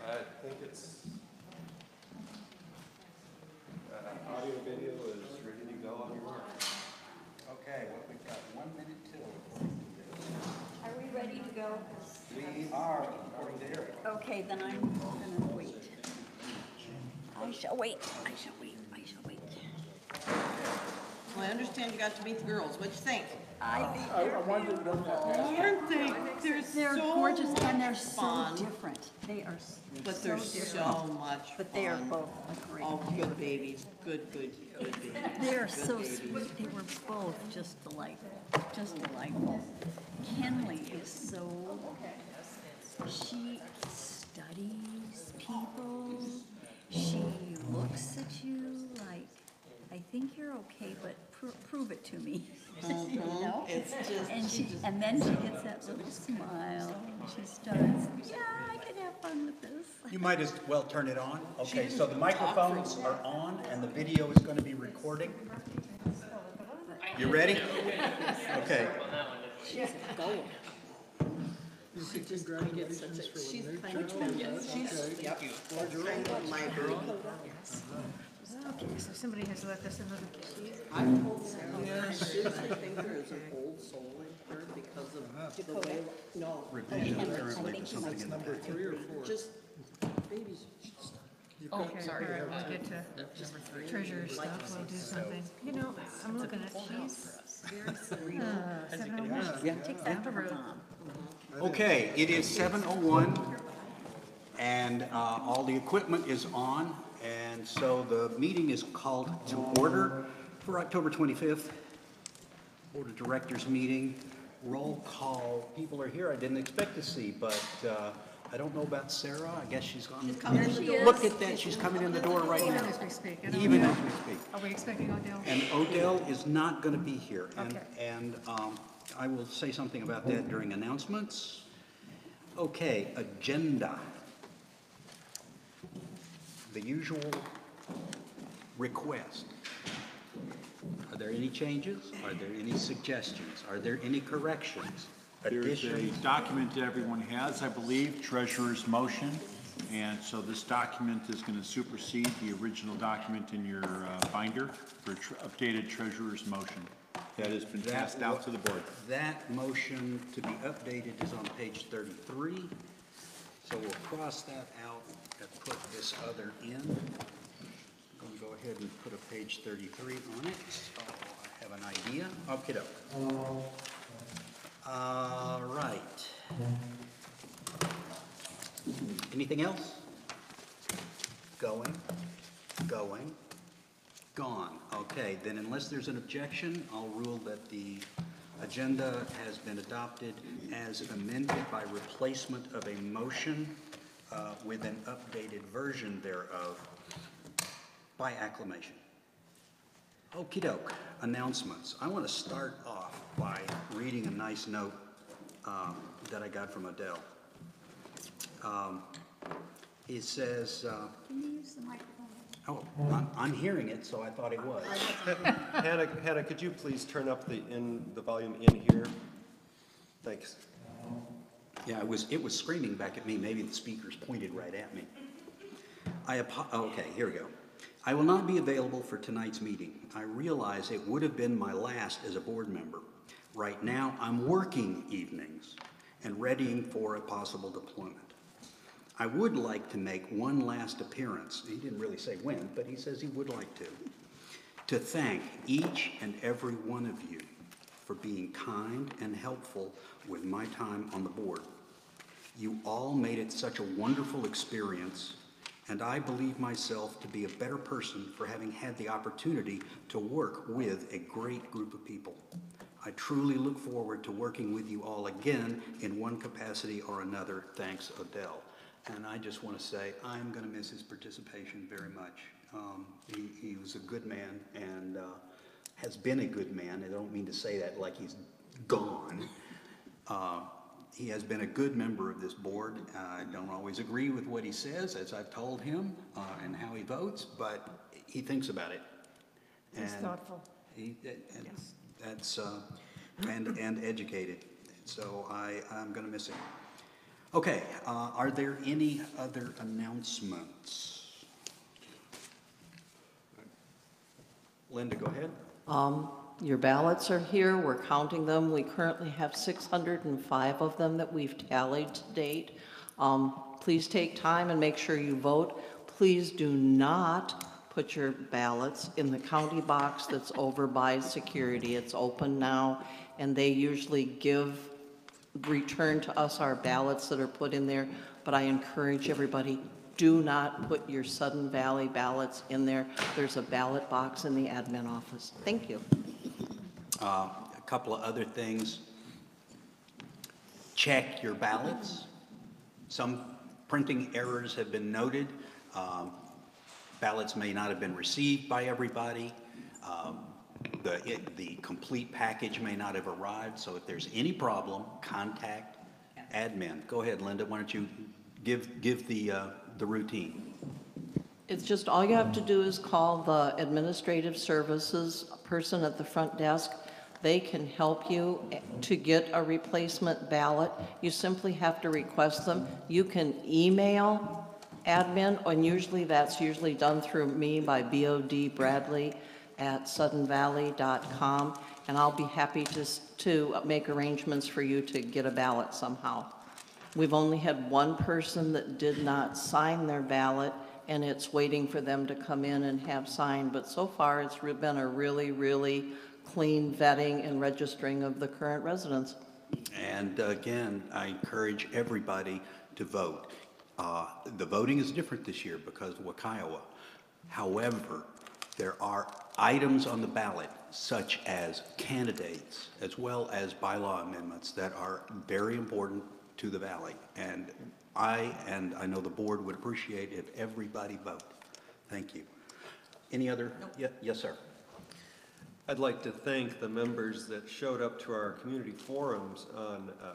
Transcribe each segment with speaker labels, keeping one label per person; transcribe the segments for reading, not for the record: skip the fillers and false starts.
Speaker 1: I think it's, audio video is ready to go on your mark.
Speaker 2: Okay, well, we've got 1 minute till.
Speaker 3: Are we ready to go?
Speaker 2: We are, according to Eric.
Speaker 3: Okay, then I'm gonna wait. I shall wait, I shall wait, I shall wait.
Speaker 4: Well, I understand you got to meet the girls. What'd you think?
Speaker 3: I think they're beautiful.
Speaker 4: Aren't they?
Speaker 3: They're
Speaker 4: so
Speaker 3: gorgeous and they're
Speaker 4: much
Speaker 3: so
Speaker 4: fun.
Speaker 3: different. They are
Speaker 4: But
Speaker 3: so
Speaker 4: they're
Speaker 3: different.
Speaker 4: so much fun.
Speaker 3: But they are both a great
Speaker 4: Oh,
Speaker 3: pair.
Speaker 4: good babies. Good babies.
Speaker 3: They are
Speaker 4: Good
Speaker 3: so
Speaker 4: babies.
Speaker 3: sweet. They were both just delightful, just delightful. Kenley is so, she studies people. She looks at you like, I think you're okay, but prove it to me. You know?
Speaker 4: It's just,
Speaker 3: And then she gets that little smile. And she starts, yeah, I can have fun with this.
Speaker 2: You might as well turn it on. Okay, so the microphones are on and the video is going to be recording. You ready? Okay.
Speaker 3: She's a goer.
Speaker 4: she's kind of, yep. Kind of my girl.
Speaker 5: Okay, so somebody has left us another sheet.
Speaker 4: I told Sarah, I think there is an old soul in her because of the way, no.
Speaker 2: Revision currently to something in the
Speaker 4: Number
Speaker 2: packet.
Speaker 4: 3 or 4. Just, babies.
Speaker 5: Okay, sorry. All right, we'll get to treasurer stuff, we'll do something. You know, I'm looking at, she's 701.
Speaker 3: Yeah, take that from her mom.
Speaker 2: Okay, it is 7:01 and all the equipment is on. And so the meeting is called to order for October 25th. Board of Directors meeting. Roll call. People are here I didn't expect to see, but I don't know about Sarah. I guess she's gone.
Speaker 4: coming in the door.
Speaker 2: Look at that, she's coming in the door right
Speaker 5: Even
Speaker 2: now.
Speaker 5: as we speak. I don't
Speaker 2: Even
Speaker 5: know.
Speaker 2: as we speak.
Speaker 5: Are we expecting Odell?
Speaker 2: And Odell is not going to be here.
Speaker 5: Okay.
Speaker 2: And I will say something about that during announcements. Okay, agenda. The usual request. Are there any changes? Are there any suggestions? Are there any corrections?
Speaker 6: There's a
Speaker 2: Additions?
Speaker 6: document that everyone has, I believe, treasurer's motion. And so this document is going to supersede the original document in your binder for updated treasurer's motion. That has been passed out to the board.
Speaker 2: That motion to be updated is on page 33. So we'll cross that out and put this other in. I'm going to go ahead and put a page 33 on it, so I have an idea. Okay, all right. Anything else? Going, gone. Okay, then unless there's an objection, I'll rule that the agenda has been adopted as amended by replacement of a motion with an updated version thereof by acclamation. Okey doke, announcements. I want to start off by reading a nice note that I got from Adele. He says,
Speaker 3: Can you use the microphone?
Speaker 2: oh, I'm hearing it, so I thought it was.
Speaker 1: Hannah, could you please turn up the volume in here? Thanks.
Speaker 2: Yeah, it was screaming back at me. Maybe the speakers pointed right at me. Okay, here we go. I will not be available for tonight's meeting. I realize it would have been my last as a board member. Right now, I'm working evenings and readying for a possible deployment. I would like to make one last appearance. He didn't really say when, but he says he would like to thank each and every one of you for being kind and helpful with my time on the board. You all made it such a wonderful experience, and I believe myself to be a better person for having had the opportunity to work with a great group of people. I truly look forward to working with you all again in one capacity or another. Thanks, Odell. And I just want to say I'm going to miss his participation very much. He was a good man and has been a good man. I don't mean to say that like he's gone. He has been a good member of this board. I don't always agree with what he says, as I've told him, and how he votes, but he thinks about it.
Speaker 5: He's thoughtful.
Speaker 2: That's and educated. So I'm going to miss him. Okay, are there any other announcements? Linda, go ahead.
Speaker 4: Your ballots are here, we're counting them. We currently have 605 of them that we've tallied to date. Please take time and make sure you vote. Please do not put your ballots in the county box that's over by security. It's open now, and they usually return to us our ballots that are put in there. But I encourage everybody, do not put your Sudden Valley ballots in there. There's a ballot box in the admin office. Thank you.
Speaker 2: A couple of other things. Check your ballots. Some printing errors have been noted. Ballots may not have been received by everybody. The complete package may not have arrived. So if there's any problem, contact admin. Go ahead, Linda. Why don't you give the routine?
Speaker 4: It's just, all you have to do is call the administrative services person at the front desk. They can help you to get a replacement ballot. You simply have to request them. You can email admin, and usually that's done through me by bodbradley@suddenvalley.com, and I'll be happy to make arrangements for you to get a ballot somehow. We've only had one person that did not sign their ballot, and it's waiting for them to come in and have signed. But so far, it's been a really, really clean vetting and registering of the current residents.
Speaker 2: And again, I encourage everybody to vote. The voting is different this year because of Wakaiowa. However, there are items on the ballot, such as candidates, as well as bylaw amendments, that are very important to the Valley. And I know the board would appreciate if everybody vote. Thank you. Any other? Yes, sir.
Speaker 1: I'd like to thank the members that showed up to our community forums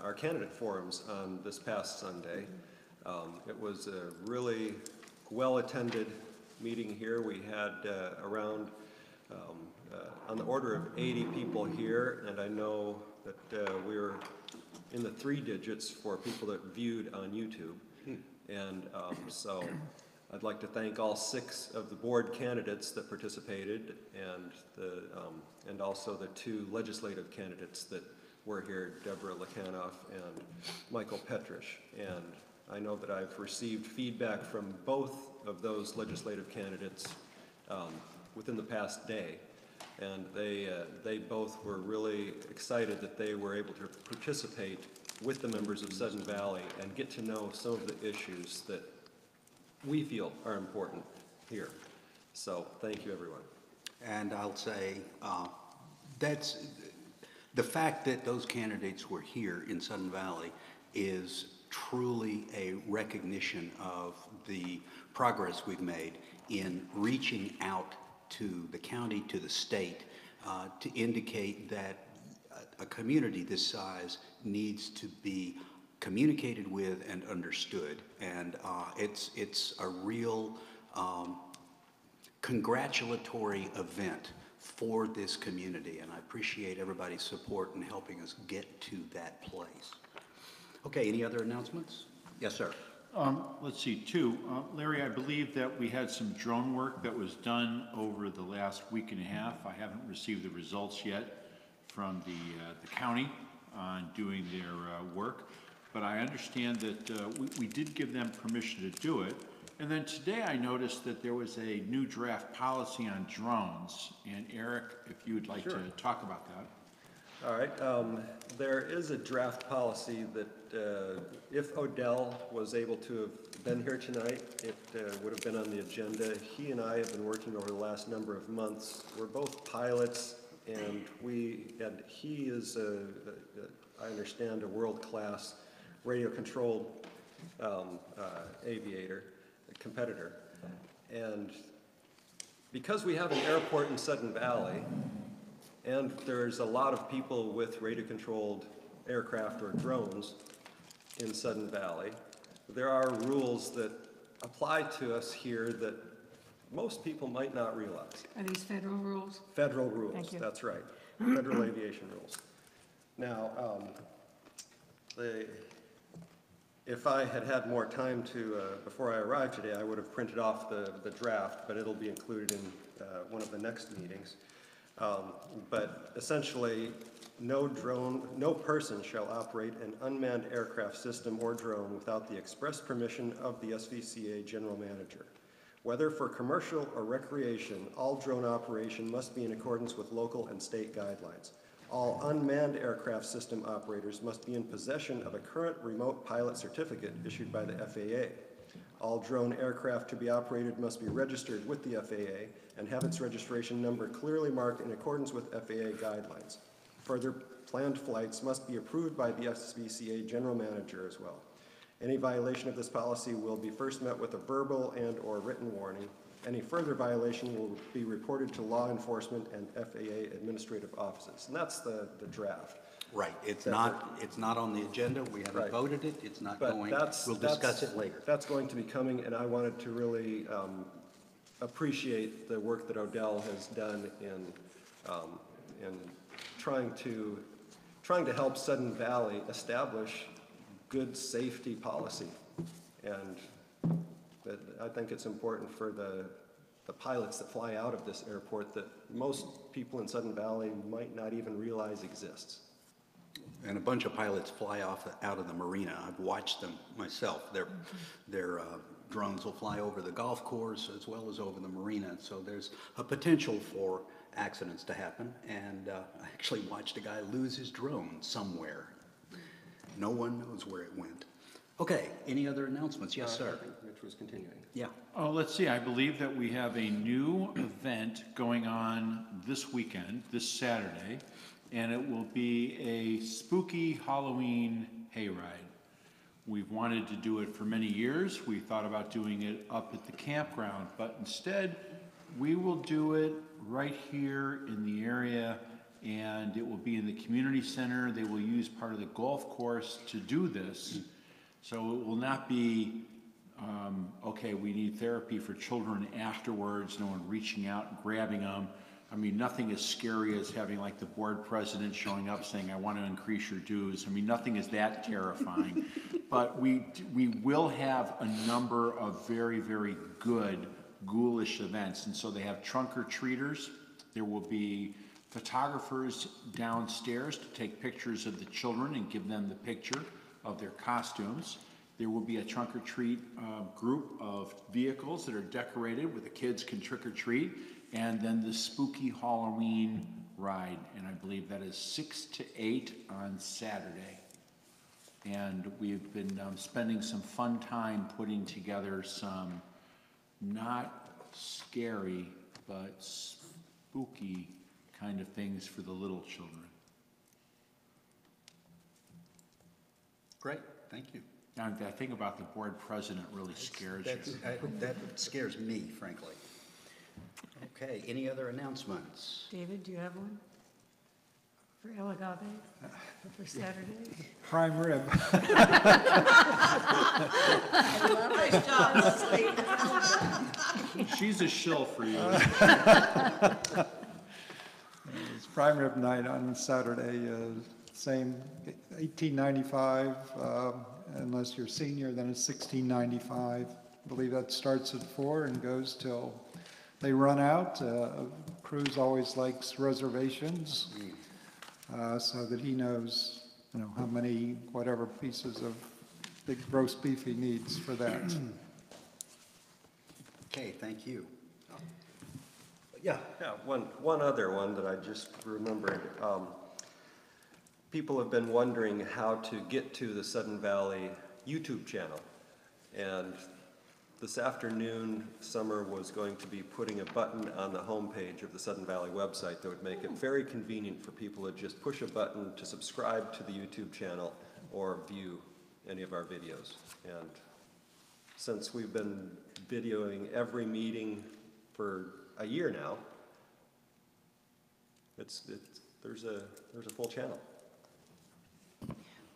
Speaker 1: our candidate forums on this past Sunday. It was a really well-attended meeting here. We had around on the order of 80 people here, and I know that we were in the 3 digits for people that viewed on YouTube. And so I'd like to thank all 6 of the board candidates that participated, and also the 2 legislative candidates that were here, Deborah Lekanoff and Michael Petrish. And I know that I've received feedback from both of those legislative candidates within the past day. And they both were really excited that they were able to participate with the members of Sudden Valley and get to know some of the issues that we feel are important here. So thank you, everyone.
Speaker 2: And I'll say that's the fact that those candidates were here in Sudden Valley is truly a recognition of the progress we've made in reaching out to the county, to the state, to indicate that a community this size needs to be communicated with and understood. And it's a real congratulatory event for this community, and I appreciate everybody's support in helping us get to that place. Okay, any other announcements? Yes, sir.
Speaker 6: Let's see, 2. Larry, I believe that we had some drone work that was done over the last week and a half. I haven't received the results yet from the county on doing their work, but I understand that we did give them permission to do it. And then today I noticed that there was a new draft policy on drones. And Eric, if you would like to talk about that.
Speaker 1: All right, there is a draft policy that if Odell was able to have been here tonight, it would have been on the agenda. He and I have been working over the last number of months. We're both pilots, and he is, I understand, a world-class radio-controlled aviator, competitor. And because we have an airport in Sudden Valley, and there's a lot of people with radio-controlled aircraft or drones in Sudden Valley, there are rules that apply to us here that most people might not realize.
Speaker 5: Are these federal rules?
Speaker 1: Federal rules,
Speaker 5: Thank you.
Speaker 1: that's right. Federal aviation rules. Now, If I had had more time to, before I arrived today, I would have printed off the draft, but it'll be included in one of the next meetings. But essentially, no person shall operate an unmanned aircraft system or drone without the express permission of the SVCA General Manager. Whether for commercial or recreation, all drone operation must be in accordance with local and state guidelines. All unmanned aircraft system operators must be in possession of a current remote pilot certificate issued by the FAA. All drone aircraft to be operated must be registered with the FAA and have its registration number clearly marked in accordance with FAA guidelines. Further, planned flights must be approved by the SVCA General Manager as well. Any violation of this policy will be first met with a verbal and/or written warning. Any further violation will be reported to law enforcement and FAA administrative offices. And that's the draft.
Speaker 2: Right, it's not on the agenda, we haven't
Speaker 1: Right.
Speaker 2: voted it, it's not
Speaker 1: But
Speaker 2: going,
Speaker 1: that's,
Speaker 2: we'll discuss it later.
Speaker 1: That's going to be coming, and I wanted to really appreciate the work that Odell has done in trying to help Sudden Valley establish good safety policy. And that I think it's important for the pilots that fly out of this airport that most people in Sudden Valley might not even realize exists.
Speaker 2: And a bunch of pilots fly out of the marina. I've watched them myself. Their drones will fly over the golf course as well as over the marina. So there's a potential for accidents to happen. And I actually watched a guy lose his drone somewhere. No one knows where it went. Okay, any other announcements? Yes, sir.
Speaker 1: Which was continuing.
Speaker 2: Yeah.
Speaker 6: Oh, let's see, I believe that we have a new event going on this weekend, this Saturday, and it will be a spooky Halloween hayride. We've wanted to do it for many years. We thought about doing it up at the campground, but instead, we will do it right here in the area, and it will be in the community center. They will use part of the golf course to do this. So it will not be, okay, we need therapy for children afterwards, no one reaching out and grabbing them. I mean, nothing as scary as having like the board president showing up saying, I want to increase your dues. I mean, nothing is that terrifying. But we will have a number of very, very good ghoulish events. And so they have trunk or treaters. There will be photographers downstairs to take pictures of the children and give them the picture of their costumes. There will be a trunk or treat group of vehicles that are decorated where the kids can trick or treat, and then the spooky Halloween ride. And I believe that is 6 to 8 on Saturday. And we've been spending some fun time putting together some not scary but spooky kind of things for the little children.
Speaker 2: Great, thank you.
Speaker 6: Now, that thing about the board president really scares you.
Speaker 2: That scares me, frankly. Okay, any other announcements?
Speaker 5: David, do you have one? For El Agave? For Saturday?
Speaker 7: Prime rib.
Speaker 3: Nice job, Leslie.
Speaker 6: She's a shill for you.
Speaker 7: It's prime rib night on Saturday, same $18.95. Unless you're senior, then it's $16.95. I believe that starts at 4 and goes till they run out. Cruz always likes reservations so that he knows, how many, whatever pieces of big roast beef he needs for that.
Speaker 2: Okay, thank you. Yeah.
Speaker 1: Yeah, one other one that I just remembered. People have been wondering how to get to the Sudden Valley YouTube channel. And this afternoon, Summer was going to be putting a button on the homepage of the Sudden Valley website that would make it very convenient for people to just push a button to subscribe to the YouTube channel or view any of our videos. And since we've been videoing every meeting for a year now, there's a full channel.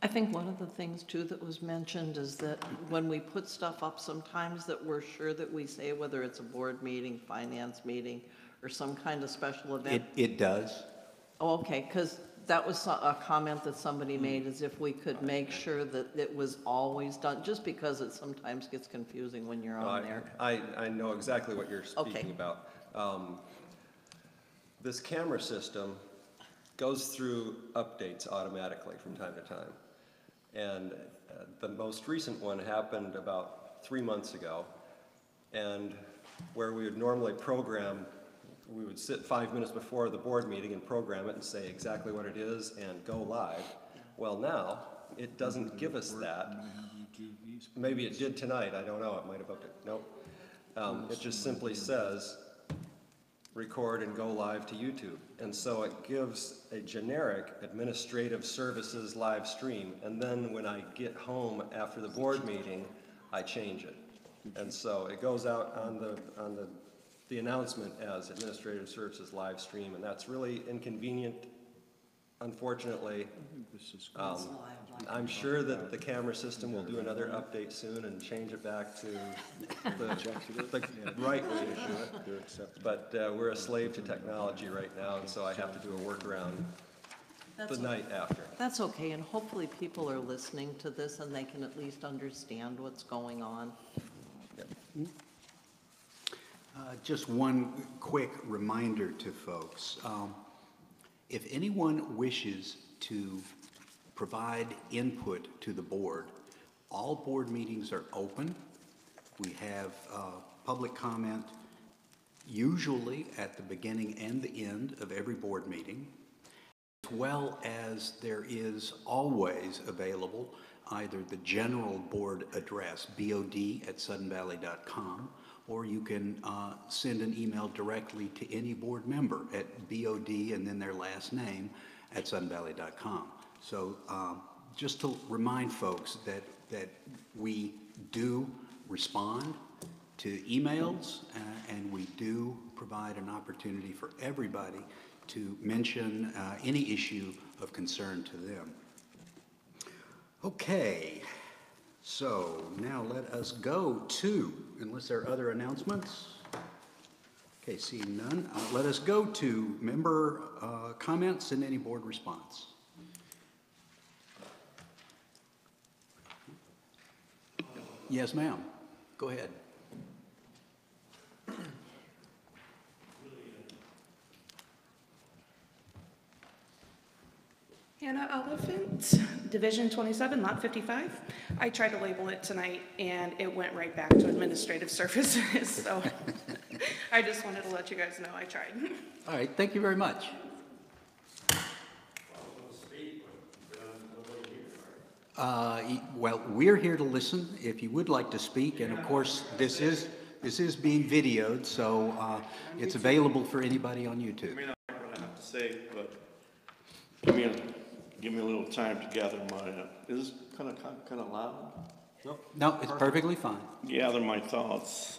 Speaker 4: I think one of the things too that was mentioned is that when we put stuff up sometimes that we're sure that we say whether it's a board meeting, finance meeting, or some kind of special event.
Speaker 2: It does.
Speaker 4: Oh, okay, because that was a comment that somebody made, is if we could make sure that it was always done, just because it sometimes gets confusing when you're on there.
Speaker 1: I know exactly what you're
Speaker 4: Okay.
Speaker 1: speaking about. This camera system goes through updates automatically from time to time. And the most recent one happened about 3 months ago. And where we would normally program, we would sit 5 minutes before the board meeting and program it and say exactly what it is and go live. Well, now, it doesn't give us that. Maybe it did tonight, I don't know, it might have upped it, nope. It just simply says, record and go live to YouTube. And so it gives a generic administrative services live stream, and then when I get home after the board meeting, I change it. And so it goes out on the announcement as administrative services live stream, and that's really inconvenient, unfortunately. I'm sure that the camera system will do another update soon and change it back to the right way to do it. But we're a slave to technology right now, and so I have to do a workaround the night after.
Speaker 4: That's okay, and hopefully people are listening to this and they can at least understand what's going on.
Speaker 2: Just one quick reminder to folks. If anyone wishes to provide input to the board, all board meetings are open. We have public comment usually at the beginning and the end of every board meeting, as well as there is always available either the general board address, bod@suddenvalley.com, or you can send an email directly to any board member at bod and then their last name @suddenvalley.com. So just to remind folks that we do respond to emails and we do provide an opportunity for everybody to mention any issue of concern to them. Okay, so now let us go to, unless there are other announcements. Okay, seeing none, let us go to member comments and any board response. Yes, ma'am. Go ahead.
Speaker 8: Hannah Elephant, Division 27, Lot 55. I tried to label it tonight, and it went right back to administrative services, so I just wanted to let you guys know I tried.
Speaker 2: All right, thank you very much. Well, we're here to listen if you would like to speak, and of course, this is being videoed, so it's available for anybody on YouTube.
Speaker 9: I may not like what I have to say, but give me a little time to gather my, is this kind of loud?
Speaker 2: No, it's perfectly fine.
Speaker 9: Gather my thoughts.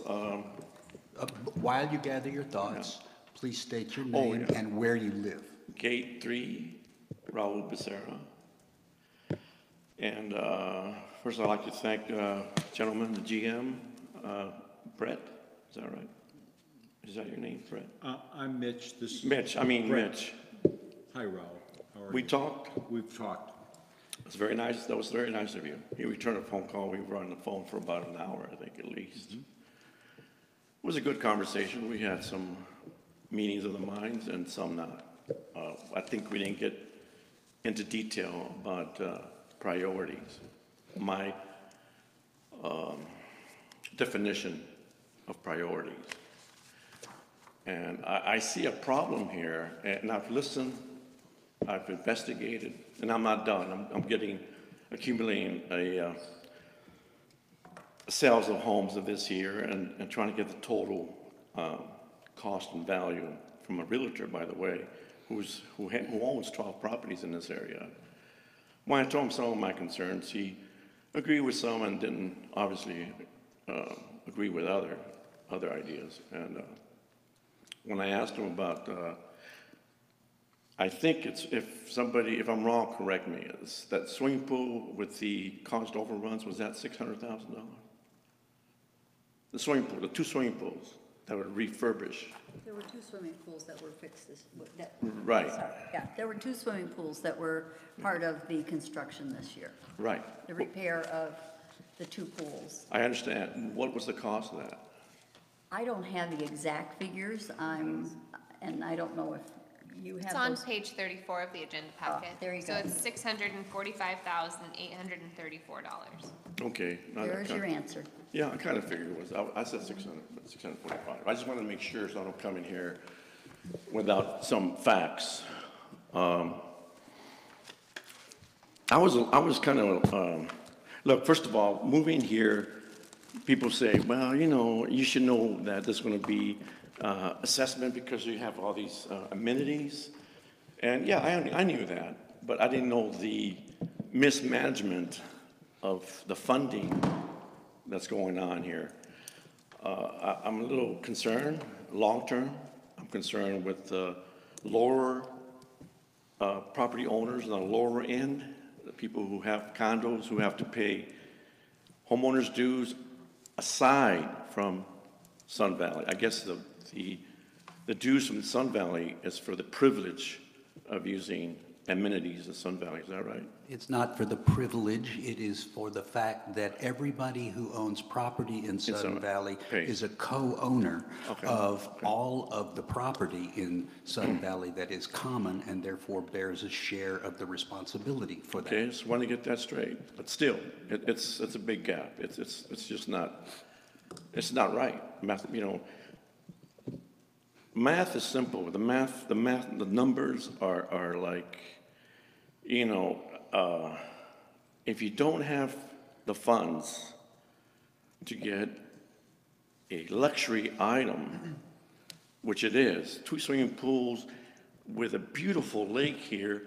Speaker 2: While you gather your thoughts, please state your name and where you live.
Speaker 9: Gate 3, Raul Becerra. And first I'd like to thank gentleman, the GM, Brett, is that right? Is that your name, Brett?
Speaker 6: I'm Mitch. This is
Speaker 9: Mitch, I mean
Speaker 6: Brett.
Speaker 9: Mitch.
Speaker 6: Hi, Raul. How are
Speaker 9: We
Speaker 6: you?
Speaker 9: talked.
Speaker 6: We've talked.
Speaker 9: It's very nice. That was very nice of you. You returned a phone call. We were on the phone for about an hour, I think, at least. It was a good conversation. We had some meetings of the minds and some not. I think we didn't get into detail about priorities. My definition of priorities. And I see a problem here, and I've listened, I've investigated, and I'm not done. I'm accumulating sales of homes of this year and trying to get the total cost and value from a realtor, by the way, who owns 12 properties in this area. When I told him some of my concerns, he agreed with some and didn't obviously agree with other ideas. And when I asked him about, I think it's, if I'm wrong, correct me, is that swimming pool with the cost overruns, was that $600,000? The swimming pool, the two swimming pools. refurbish.
Speaker 3: There were 2 swimming pools that were fixed
Speaker 9: Right.
Speaker 3: Sorry, yeah, there were 2 swimming pools that were part of the construction this year.
Speaker 9: Right.
Speaker 3: The repair of the 2 pools.
Speaker 9: I understand. What was the cost of that?
Speaker 3: I don't have the exact figures, and I don't know if you have
Speaker 10: It's on
Speaker 3: those.
Speaker 10: page 34 of the agenda packet.
Speaker 3: there you
Speaker 10: So
Speaker 3: go.
Speaker 10: it's $645,834.
Speaker 9: Okay. not-
Speaker 3: There's your answer.
Speaker 9: Yeah, I kind of figured it was. I said 600, but 645. I just wanted to make sure so I don't come in here without some facts. I was kind of, look, first of all, moving here, people say, well, you know, you should know that there's going to be assessment because you have all these amenities. And yeah, I knew that, but I didn't know the mismanagement of the funding that's going on here. I'm a little concerned, long-term. I'm concerned with lower property owners on the lower end, the people who have condos who have to pay homeowners dues aside from Sun Valley. I guess the dues from Sun Valley is for the privilege of using amenities of Sun Valley. Is that right?
Speaker 2: It's not for the privilege, it is for the fact that everybody who owns property in Sun Valley
Speaker 9: pays.
Speaker 2: is a co-owner
Speaker 9: Okay.
Speaker 2: of all of the property in Sun Valley that is common and therefore bears a share of the responsibility for that.
Speaker 9: Okay, just want to get that straight. But still, it's a big gap. It's just not, it's not right. Math, you know, math is simple. The numbers are like, you know, if you don't have the funds to get a luxury item, which it is, 2 swimming pools with a beautiful lake here,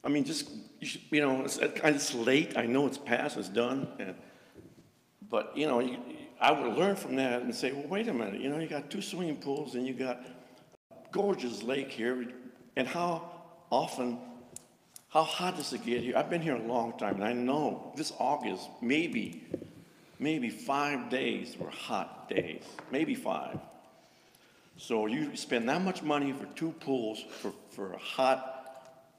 Speaker 9: I mean, just, you know, it's late. I know it's past, it's done. But, you know, I would learn from that and say, well, wait a minute, you know, you got 2 swimming pools and you got a gorgeous lake here. And how hot does it get here? I've been here a long time, and I know this August, maybe 5 days were hot days, maybe 5. So you spend that much money for 2 pools for a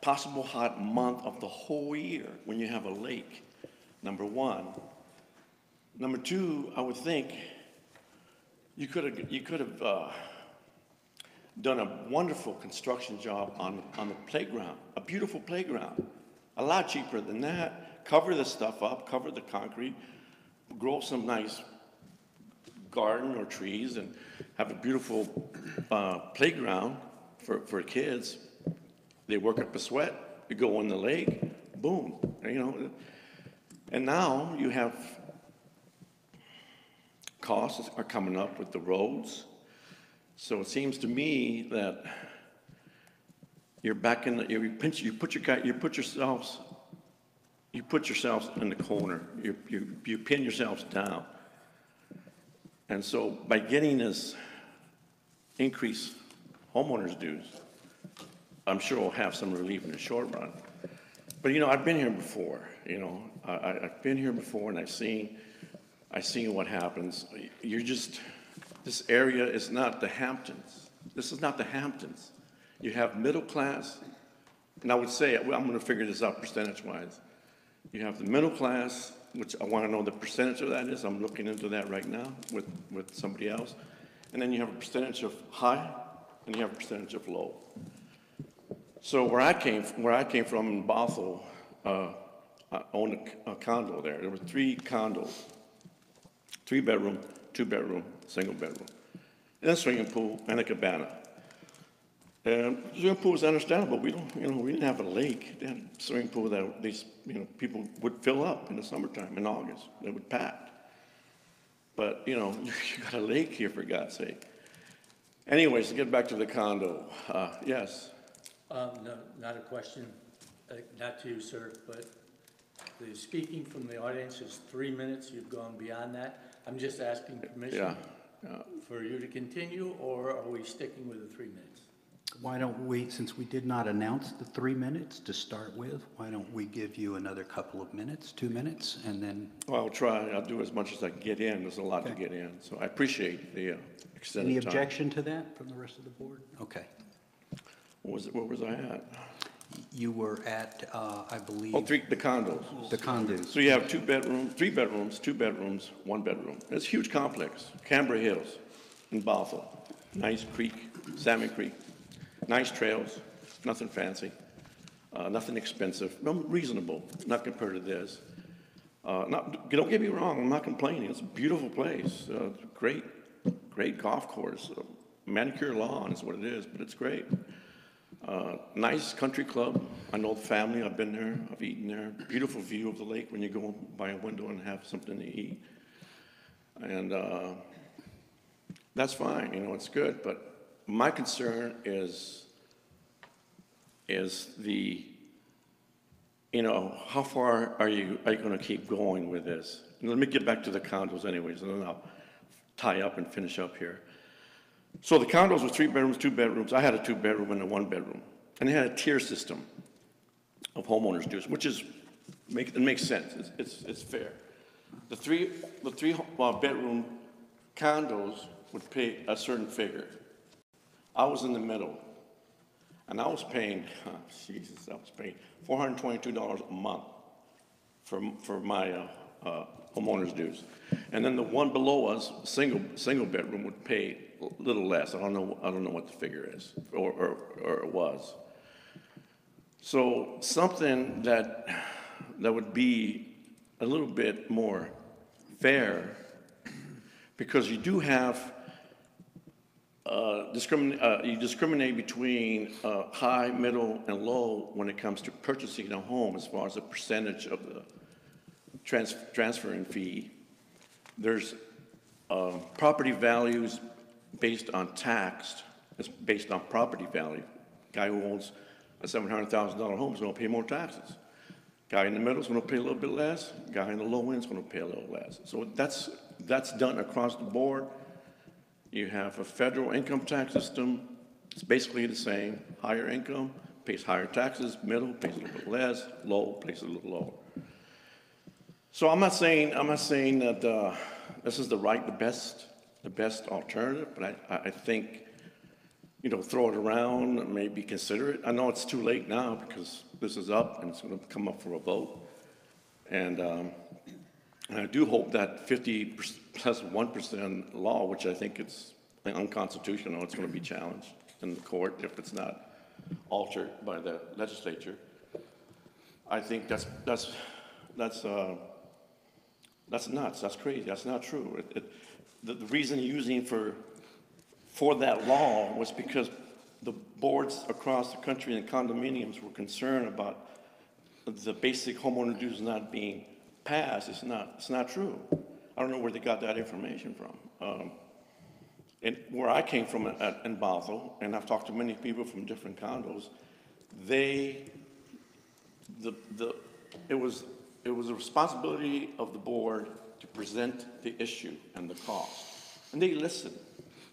Speaker 9: possible hot month of the whole year when you have a lake, number one. Number two, I would think you could have done a wonderful construction job on the playground, a beautiful playground, a lot cheaper than that. Cover the stuff up, cover the concrete, grow some nice garden or trees, and have a beautiful playground for kids. They work up a sweat, you go in the lake, boom, you know. And now you have costs are coming up with the roads. So it seems to me that you're back in the, you put yourselves in the corner. You pin yourselves down. And so by getting this increased homeowners dues, I'm sure we'll have some relief in the short run. But, you know, I've been here before, you know. I've been here before, and I've seen what happens. This area is not the Hamptons. This is not the Hamptons. You have middle class, and I would say, well, I'm going to figure this out percentage-wise. You have the middle class, which I want to know the percentage of that is. I'm looking into that right now with somebody else. And then you have a percentage of high, and you have a percentage of low. So where I came from in Bothell, I owned a condo there. There were 3 condos, 3-bedroom, 2-bedroom, single bedroom, and a swimming pool and a cabana. And the swimming pool was understandable. We didn't have a lake. They had a swimming pool that these, people would fill up in the summertime, in August. They would pack. But, you got a lake here, for God's sake. Anyways, to get back to the condo, yes.
Speaker 11: No, not a question, not to you, sir, but the speaking from the audience is 3 minutes. You've gone beyond that. I'm just asking permission
Speaker 9: Yeah.
Speaker 11: for you to continue, or are we sticking with the 3 minutes?
Speaker 2: why don't we, since we did not announce the 3 minutes to start with, why don't we give you another couple of minutes, 2 minutes, and then,
Speaker 9: Well, I'll try. I'll do as much as I can get in. There's a lot to
Speaker 2: Okay.
Speaker 9: get in. So I appreciate the extended
Speaker 2: any
Speaker 9: time.
Speaker 2: objection to that from the rest of the board? Okay.
Speaker 9: Where was I at?
Speaker 2: You were at, I believe,
Speaker 9: Oh, the condos.
Speaker 2: the condos.
Speaker 9: So you have 2 bedrooms, 3 bedrooms, 2 bedrooms, 1 bedroom. It's a huge complex. Canberra Hills in Bothell. Nice creek, Salmon Creek. Nice trails, nothing fancy, nothing expensive, reasonable, not compared to this. Don't get me wrong, I'm not complaining. It's a beautiful place, great golf course, manicure lawn is what it is, but it's great. Nice country club. I know the family. I've been there. I've eaten there. Beautiful view of the lake when you go by a window and have something to eat. And that's fine. It's good. But my concern is the, how far are you going to keep going with this? And let me get back to the condos anyways, and then I'll tie up and finish up here. So the condos were 3 bedrooms, 2 bedrooms. I had a 2-bedroom and a 1-bedroom. And they had a tier system of homeowners dues, which it makes sense. It's fair. The three bedroom condos would pay a certain figure. I was in the middle, and I was paying, $422 a month for my homeowners dues. And then the one below us, single bedroom, would pay a little less. I don't know what the figure is or it was. So something that would be a little bit more fair, because you do have you discriminate between high, middle, and low when it comes to purchasing a home as far as the percentage of the transferring fee. There's property values based on tax. It's based on property value. Guy who owns a $700,000 home is going to pay more taxes. Guy in the middle is going to pay a little bit less. Guy in the low end is going to pay a little less. So that's done across the board. You have a federal income tax system. It's basically the same. Higher income pays higher taxes. Middle pays a little bit less. Low pays a little lower. So I'm not saying that this is the best alternative, but I think, throw it around, maybe consider it. I know it's too late now because this is up and it's going to come up for a vote. And I do hope that 50 plus 1% law, which I think it's unconstitutional, it's going to be challenged in the court if it's not altered by the legislature. I think that's nuts. That's crazy. That's not true. The reason using for that law was because the boards across the country and condominiums were concerned about the basic homeowner dues not being passed. It's not true. I don't know where they got that information from. And where I came from in Bothell, and I've talked to many people from different condos, it was a responsibility of the board to present the issue and the cost. And they listened.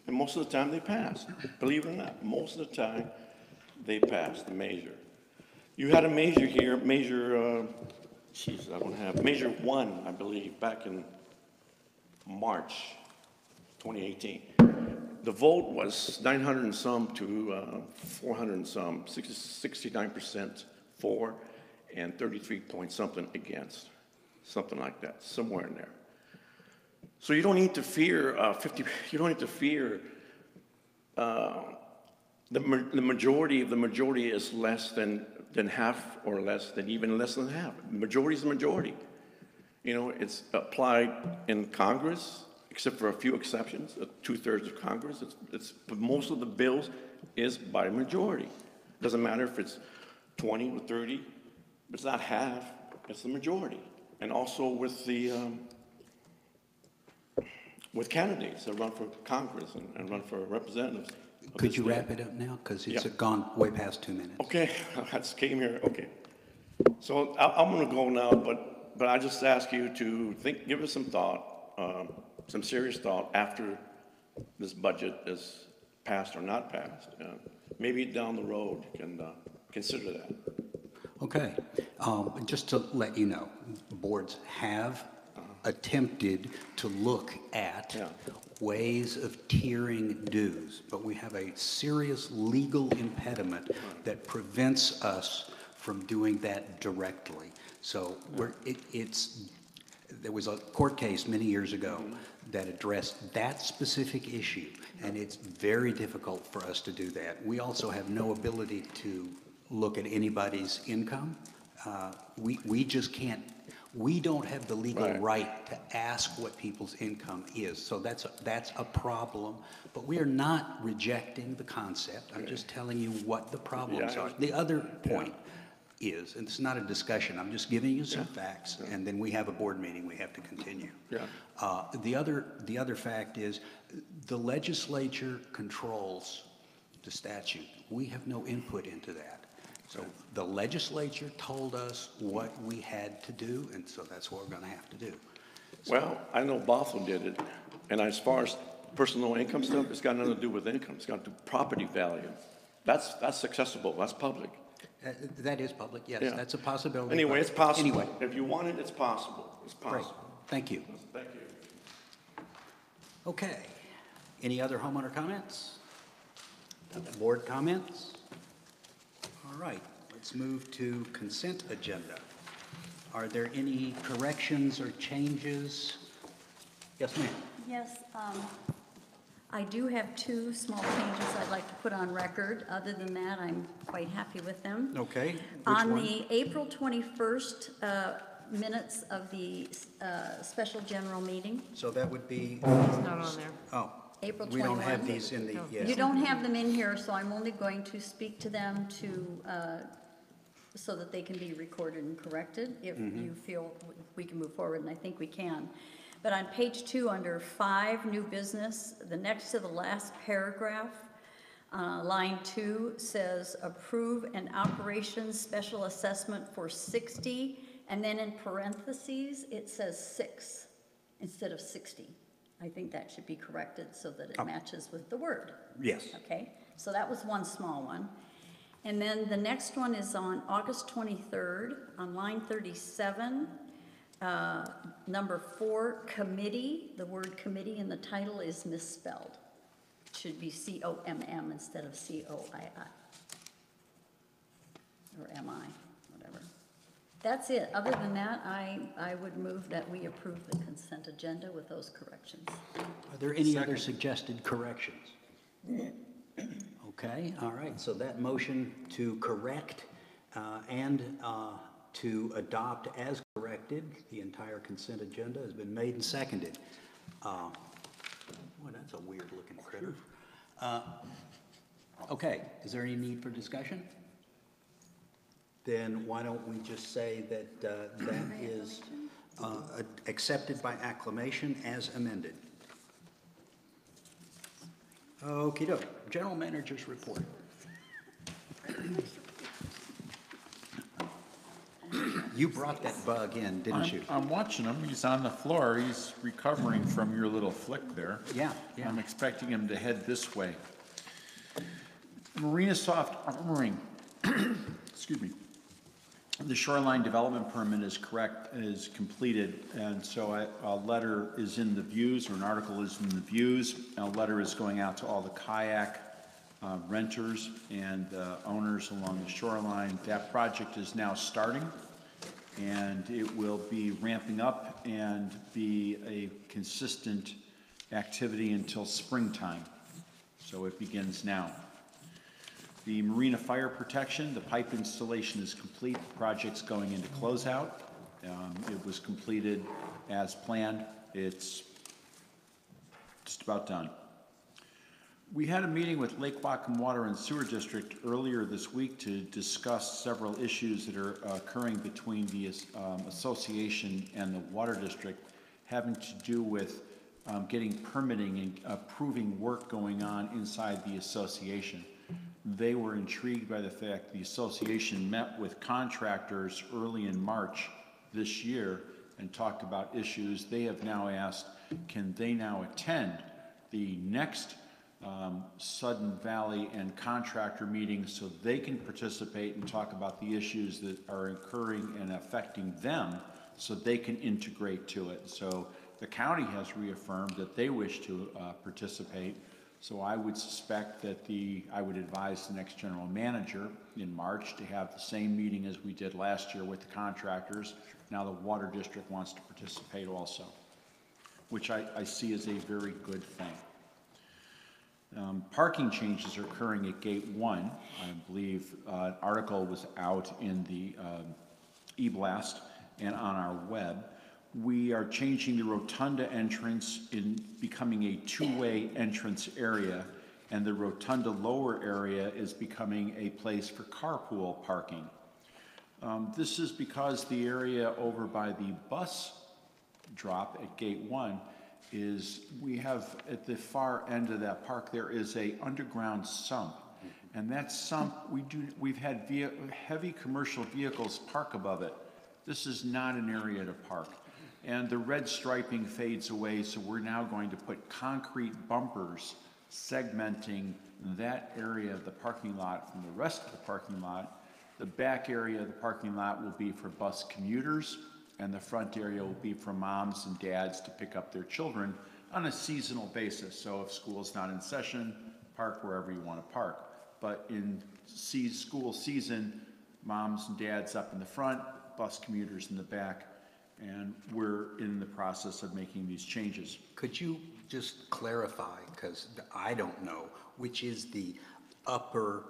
Speaker 9: And most of the time they passed. Believe it or not, most of the time they passed the measure. You had a measure here, measure 1, I believe, back in March 2018. The vote was 900 and some to 400 and some, 69% for, and 33 point something against, something like that, somewhere in there. So you don't need to fear you don't need to fear the majority of the majority is less than half or less than even less than half. Majority is the majority. It's applied in Congress, except for a few exceptions, 2/3 of Congress. But most of the bills is by majority. Doesn't matter if it's 20 or 30, it's not half, it's the majority. And also with candidates that run for Congress and run for representatives.
Speaker 2: Could you wrap it up now? Because it's gone way past 2 minutes.
Speaker 9: Okay, I just came here, okay. So I'm gonna go now, but I just ask you to give us some thought, some serious thought after this budget is passed or not passed. maybe down the road you can consider that.
Speaker 2: Okay, just to let you know, boards have attempted to look at
Speaker 9: Yeah.
Speaker 2: ways of tiering dues, but we have a serious legal impediment that prevents us from doing that directly. So there was a court case many years ago that addressed that specific issue, and it's very difficult for us to do that. We also have no ability to look at anybody's income. We just can't, we don't have the legal right to ask what people's income is. So that's a problem, but we are not rejecting the concept. I'm just telling you what the problems are. The other point is, and it's not a discussion, I'm just giving you some facts, and then we have a board meeting we have to continue. The other fact is, the legislature controls the statute. We have no input into that. So the legislature told us what we had to do, and so that's what we're going to have to do. So,
Speaker 9: Well, I know Bothell did it, and as far as personal income stuff, it's got nothing to do with income. It's got to do with property value. That's accessible. That's public.
Speaker 2: that is public, yes,
Speaker 9: Yeah.
Speaker 2: that's a possibility.
Speaker 9: Anyway, it's possible.
Speaker 2: Anyway,
Speaker 9: If you want it, it's possible. It's
Speaker 2: great,
Speaker 9: possible.
Speaker 2: thank you.
Speaker 9: Thank you.
Speaker 2: Okay, any other homeowner comments? Board comments? All right, let's move to consent agenda. Are there any corrections or changes? Yes, ma'am.
Speaker 3: Yes, I do have two small changes I'd like to put on record. Other than that, I'm quite happy with them.
Speaker 2: Okay, which
Speaker 3: On
Speaker 2: one?
Speaker 3: the April 21st minutes of the special general meeting,
Speaker 2: So that would be,
Speaker 5: It's not on there.
Speaker 2: oh,
Speaker 3: April
Speaker 2: we don't have
Speaker 3: 21.
Speaker 2: these in the,
Speaker 3: you
Speaker 2: yes.
Speaker 3: don't have them in here, so I'm only going to speak to them so that they can be recorded and corrected if you feel we can move forward, and I think we can. But on page 2, under 5, new business, the next to the last paragraph, line 2 says, approve an operations special assessment for 60, and then in parentheses, it says 6 instead of 60. I think that should be corrected so that it matches with the word.
Speaker 2: Yes.
Speaker 3: Okay, so that was one small one. And then the next one is on August 23rd, on line 37, number 4, committee. The word committee in the title is misspelled. It should be C-O-M-M instead of C-O-I-I. Or M-I, whatever. That's it. Other than that, I would move that we approve the consent agenda with those corrections.
Speaker 2: Are there any other suggested corrections? Okay, all right, so that motion to correct and to adopt as corrected the entire consent agenda has been made and seconded. Boy, that's a weird-looking critter. Okay, is there any need for discussion? Then why don't we just say that that is accepted by acclamation as amended? Okey-doke. General Manager's report. You brought that bug in, didn't you?
Speaker 6: I'm watching him. He's on the floor. He's recovering from your little flick there.
Speaker 2: Yeah, yeah.
Speaker 6: I'm expecting him to head this way. Marina Soft Armoring, excuse me. The shoreline development permit is completed, and so a letter is in the views, or an article is in the views. A letter is going out to all the kayak renters and owners along the shoreline. That project is now starting, and it will be ramping up and be a consistent activity until springtime. So it begins now. The marina fire protection, the pipe installation is complete. The project's going into closeout. It was completed as planned. It's just about done. We had a meeting with Lake Whatcom Water and Sewer District earlier this week to discuss several issues that are occurring between the association and the water district, having to do with getting permitting and approving work going on inside the association. They were intrigued by the fact the association met with contractors early in March this year and talked about issues. They have now asked, can they now attend the next Sudden Valley and contractor meetings so they can participate and talk about the issues that are occurring and affecting them so they can integrate to it. So the county has reaffirmed that they wish to participate. So I would suspect that I would advise the next general manager in March to have the same meeting as we did last year with the contractors. Now the water district wants to participate also, which I see as a very good thing. Parking changes are occurring at Gate 1. I believe an article was out in the e-blast and on our web. We are changing the rotunda entrance in becoming a two-way entrance area, and the rotunda lower area is becoming a place for carpool parking. This is because the area over by the bus drop at Gate 1 is, we have at the far end of that park, there is a underground sump. And that sump, we've had heavy commercial vehicles park above it. This is not an area to park. And the red striping fades away, so we're now going to put concrete bumpers segmenting that area of the parking lot from the rest of the parking lot. The back area of the parking lot will be for bus commuters, and the front area will be for moms and dads to pick up their children on a seasonal basis. So if school's not in session, park wherever you want to park. But in school season, moms and dads up in the front, bus commuters in the back, and we're in the process of making these changes.
Speaker 2: Could you just clarify, because I don't know, which is the upper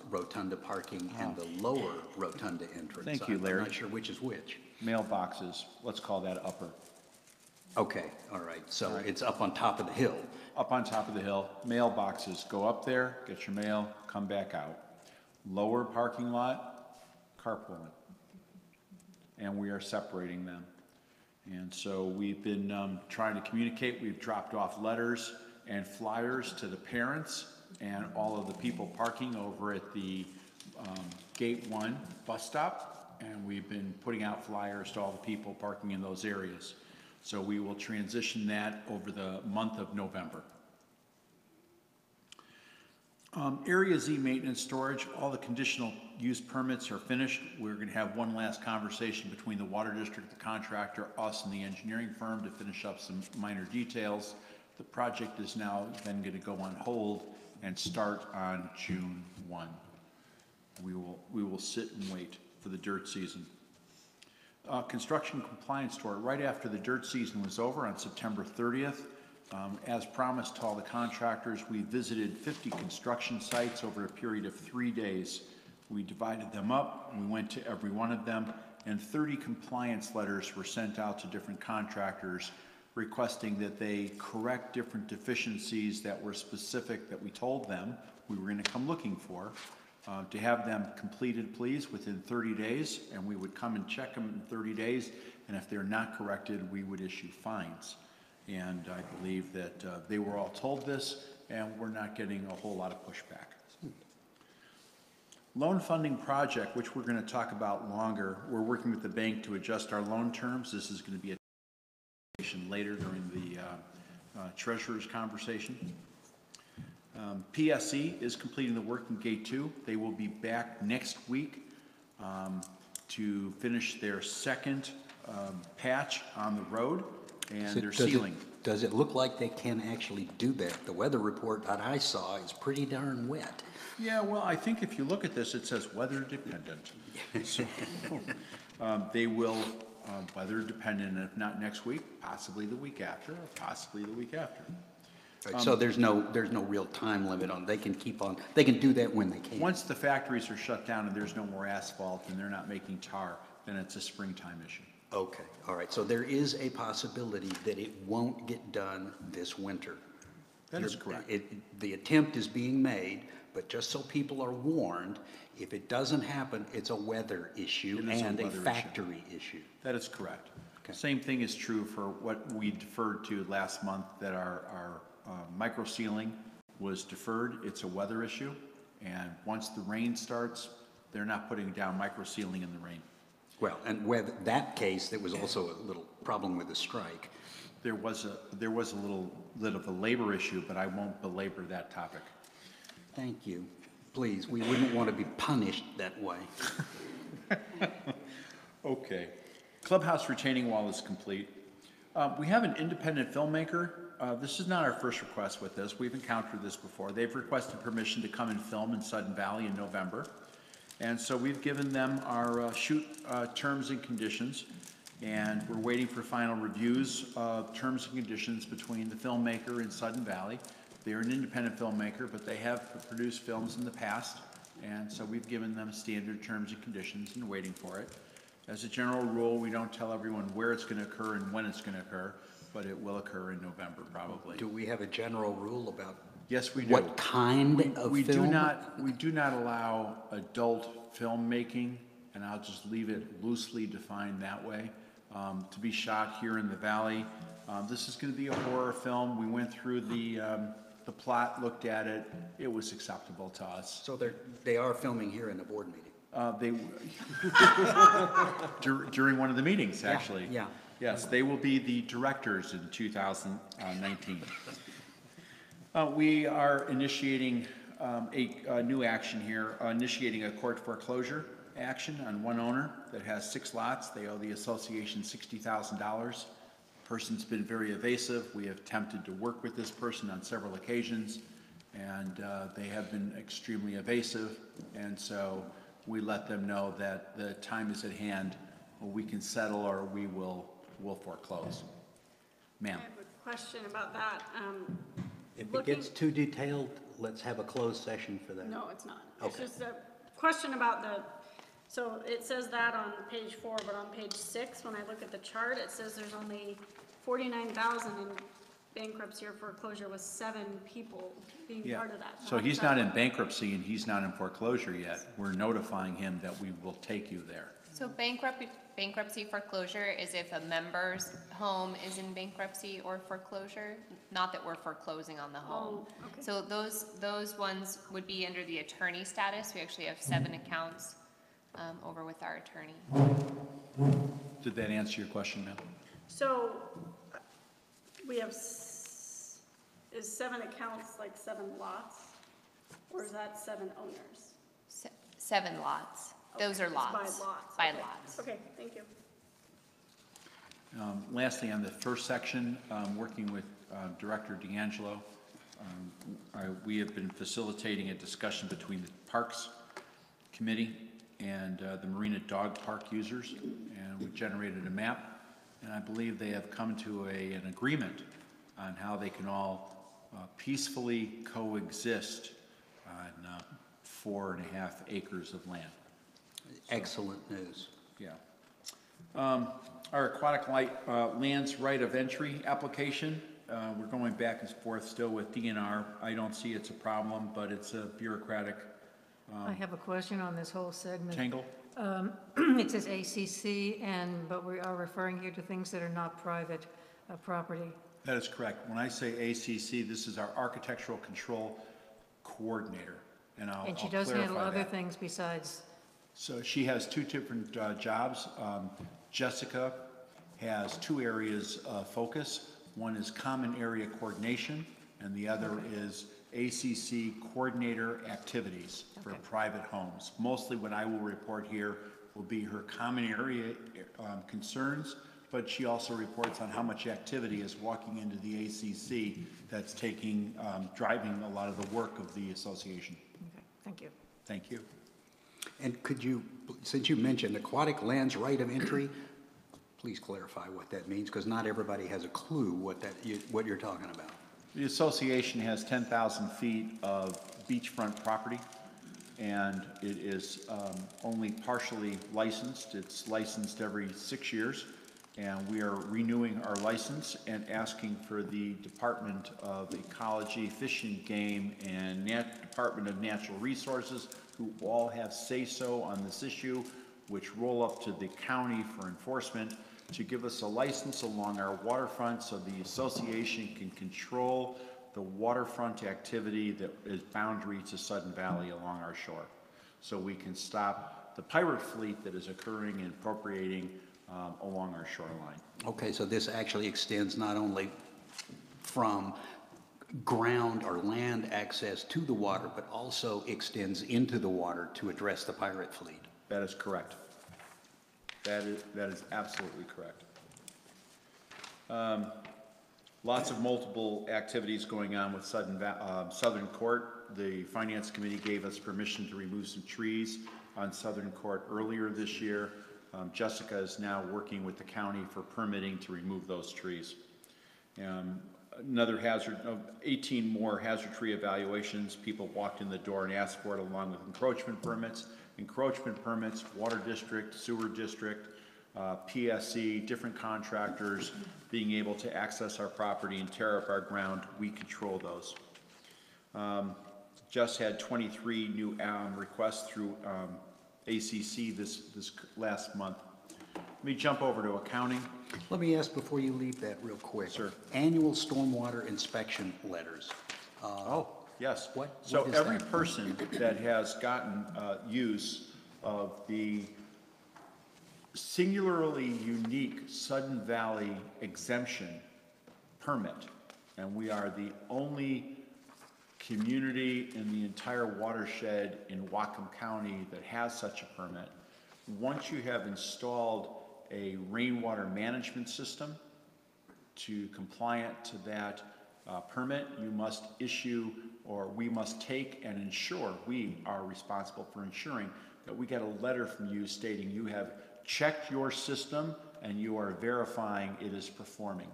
Speaker 2: rotunda parking and the lower rotunda entrance?
Speaker 6: Thank you, Larry.
Speaker 2: I'm not sure which is which.
Speaker 6: Mailboxes, let's call that upper.
Speaker 2: Okay, all right, so it's up on top of the hill.
Speaker 6: Up on top of the hill, mailboxes, go up there, get your mail, come back out. Lower parking lot, carpooling. And we are separating them. And so we've been trying to communicate. We've dropped off letters and flyers to the parents and all of the people parking over at the Gate 1 bus stop. And we've been putting out flyers to all the people parking in those areas. So we will transition that over the month of November. Area Z maintenance storage, all the conditional use permits are finished. We're going to have one last conversation between the water district, the contractor, us, and the engineering firm to finish up some minor details. The project is now then going to go on hold and start on June 1. We will sit and wait for the dirt season. Construction compliance tour, right after the dirt season was over on September 30th, as promised to all the contractors, we visited 50 construction sites over a period of 3 days. We divided them up, we went to every one of them, and 30 compliance letters were sent out to different contractors requesting that they correct different deficiencies that were specific that we told them we were going to come looking for. To have them completed, please, within 30 days, and we would come and check them in 30 days, and if they're not corrected, we would issue fines. And I believe that they were all told this, and we're not getting a whole lot of pushback. Loan funding project, which we're going to talk about longer, we're working with the bank to adjust our loan terms. This is going to be a conversation later during the treasurer's conversation. PSE is completing the work in Gate 2. They will be back next week to finish their second patch on the road and their sealing.
Speaker 2: Does it look like they can actually do that? The weather report that I saw is pretty darn wet.
Speaker 6: Yeah, well, I think if you look at this, it says weather dependent. So they will weather dependent, and if not next week, possibly the week after, or possibly the week after.
Speaker 2: So there's no real time limit on, they can keep on, they can do that when they can.
Speaker 6: Once the factories are shut down and there's no more asphalt and they're not making tar, then it's a springtime issue.
Speaker 2: Okay, all right, so there is a possibility that it won't get done this winter.
Speaker 6: That is correct.
Speaker 2: The attempt is being made, but just so people are warned, if it doesn't happen, it's a weather issue and a factory issue.
Speaker 6: That is correct.
Speaker 2: Okay.
Speaker 6: Same thing is true for what we deferred to last month, that our micro sealing was deferred. It's a weather issue, and once the rain starts, they're not putting down micro sealing in the rain.
Speaker 2: Well, and with that case, there was also a little problem with the strike.
Speaker 6: there was a little bit of a labor issue, but I won't belabor that topic.
Speaker 2: Thank you. Please, we wouldn't want to be punished that way.
Speaker 6: Okay. Clubhouse retaining wall is complete. We have an independent filmmaker. This is not our first request with this. We've encountered this before. They've requested permission to come and film in Sudden Valley in November. And so we've given them our shoot terms and conditions, and we're waiting for final reviews of terms and conditions between the filmmaker and Sudden Valley. They're an independent filmmaker, but they have produced films in the past, and so we've given them standard terms and conditions and waiting for it. As a general rule, we don't tell everyone where it's going to occur and when it's going to occur, but it will occur in November probably.
Speaker 2: Do we have a general rule about
Speaker 6: Yes, we do.
Speaker 2: what kind of
Speaker 6: We
Speaker 2: film?
Speaker 6: we do not allow adult filmmaking, and I'll just leave it loosely defined that way, to be shot here in the valley. This is going to be a horror film. We went through the plot, looked at it. It was acceptable to us.
Speaker 2: So they are filming here in the board meeting?
Speaker 6: During one of the meetings, actually.
Speaker 2: Yeah.
Speaker 6: Yes, they will be the directors in 2019. We are initiating a new action here, initiating a court foreclosure action on one owner that has 6 lots. They owe the association $60,000. Person's been very evasive. We have attempted to work with this person on several occasions, and they have been extremely evasive. And so we let them know that the time is at hand. We can settle, or we'll foreclose. Ma'am.
Speaker 12: I have a question about that.
Speaker 2: If it gets too detailed, let's have a closed session for that.
Speaker 12: No, it's not. It's
Speaker 2: Okay.
Speaker 12: just a question about so it says that on page 4, but on page 6, when I look at the chart, it says there's only 49,000 in bankruptcy or foreclosure with 7 people being
Speaker 6: Yeah.
Speaker 12: part of that.
Speaker 6: So he's not in bankruptcy and he's not in foreclosure yet. We're notifying him that we will take you there.
Speaker 10: So bankruptcy foreclosure is if a member's home is in bankruptcy or foreclosure, not that we're foreclosing on the home.
Speaker 12: Oh, okay.
Speaker 10: So those ones would be under the attorney status. We actually have 7 accounts over with our attorney.
Speaker 6: Did that answer your question, ma'am?
Speaker 12: So we have, is 7 accounts like 7 lots? Or is that 7 owners?
Speaker 10: 7 lots. Those are
Speaker 12: It's
Speaker 10: lots.
Speaker 12: by lots.
Speaker 10: By
Speaker 12: okay.
Speaker 10: lots.
Speaker 12: Okay, thank you.
Speaker 6: Lastly, on the first section, working with Director D'Angelo, we have been facilitating a discussion between the Parks Committee and the Marina Dog Park users, and we generated a map, and I believe they have come to an agreement on how they can all peacefully coexist on 4.5 acres of land.
Speaker 2: Excellent news.
Speaker 6: Yeah. Our aquatic lands right of entry application, we're going back and forth still with DNR. I don't see it's a problem, but it's a bureaucratic
Speaker 5: I have a question on this whole segment.
Speaker 6: tangle.
Speaker 5: It says ACC, but we are referring here to things that are not private property.
Speaker 6: That is correct. When I say ACC, this is our Architectural Control Coordinator, and I'll
Speaker 5: And she does
Speaker 6: clarify
Speaker 5: handle other
Speaker 6: that.
Speaker 5: things besides,
Speaker 6: So she has 2 different jobs. Jessica has 2 areas of focus. One is common area coordination, and the other is ACC coordinator activities for private homes. Mostly what I will report here will be her common area concerns, but she also reports on how much activity is walking into the ACC that's driving a lot of the work of the association.
Speaker 5: okay, thank you.
Speaker 6: Thank you.
Speaker 2: And could you, since you mentioned aquatic lands right of entry, please clarify what that means, because not everybody has a clue what you're talking about.
Speaker 6: The association has 10,000 feet of beachfront property, and it is only partially licensed. It's licensed every 6 years, and we are renewing our license and asking for the Department of Ecology, Fish and Game, and Department of Natural Resources, who all have say-so on this issue, which roll up to the county for enforcement, to give us a license along our waterfront so the association can control the waterfront activity that is boundary to Sudden Valley along our shore. So we can stop the pirate fleet that is occurring and appropriating along our shoreline.
Speaker 2: Okay, so this actually extends not only from ground or land access to the water, but also extends into the water to address the pirate fleet.
Speaker 6: That is correct. That is absolutely correct. Lots of multiple activities going on with Southern Court. The Finance Committee gave us permission to remove some trees on Southern Court earlier this year. Jessica is now working with the county for permitting to remove those trees. Another 18 more hazard tree evaluations. People walked in the door and asked for it, along with encroachment permits. Encroachment permits, water district, sewer district, PSC, different contractors being able to access our property and tear up our ground. We control those. Just had 23 new requests through ACC this last month. Let me jump over to accounting.
Speaker 2: Let me ask before you leave that real quick.
Speaker 6: Sure.
Speaker 2: Annual stormwater inspection letters.
Speaker 6: Yes.
Speaker 2: What
Speaker 6: So
Speaker 2: is
Speaker 6: every
Speaker 2: that?
Speaker 6: person that has gotten use of the singularly unique Sudden Valley exemption permit, and we are the only community in the entire watershed in Whatcom County that has such a permit. Once you have installed a rainwater management system to compliant to that permit, you must issue, or we must take and ensure, we are responsible for ensuring that we get a letter from you stating you have checked your system and you are verifying it is performing.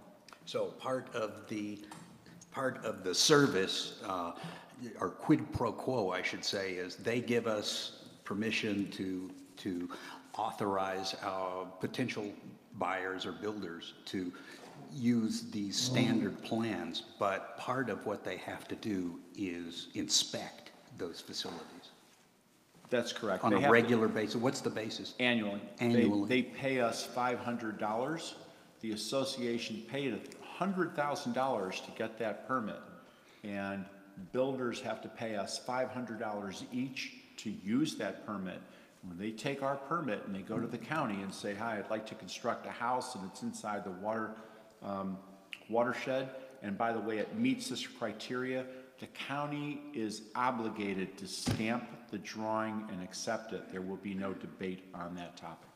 Speaker 2: So part of the service, or quid pro quo, I should say, is they give us permission to authorize our potential buyers or builders to use these standard plans, but part of what they have to do is inspect those facilities.
Speaker 6: That's correct.
Speaker 2: On
Speaker 6: They
Speaker 2: a
Speaker 6: have to-
Speaker 2: regular basis. What's the basis?
Speaker 6: Annually.
Speaker 2: Annually.
Speaker 6: They pay us $500. The association paid $100,000 to get that permit. And builders have to pay us $500 each to use that permit. When they take our permit and they go to the county and say, hi, I'd like to construct a house and it's inside the watershed, and by the way, it meets this criteria, the county is obligated to stamp the drawing and accept it. There will be no debate on that topic.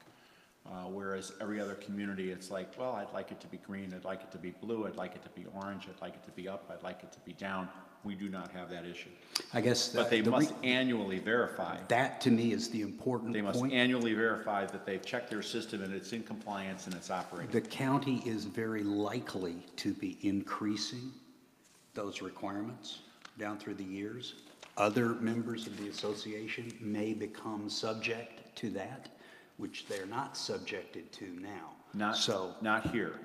Speaker 6: Whereas every other community, it's like, well, I'd like it to be green, I'd like it to be blue, I'd like it to be orange, I'd like it to be up, I'd like it to be down. We do not have that issue.
Speaker 2: I guess.
Speaker 6: But they must annually verify.
Speaker 2: That, to me, is the important
Speaker 6: They must
Speaker 2: point.
Speaker 6: annually verify that they've checked their system and it's in compliance and it's operating.
Speaker 2: The county is very likely to be increasing those requirements down through the years. Other members of the association may become subject to that, which they're not subjected to now.
Speaker 6: Not here.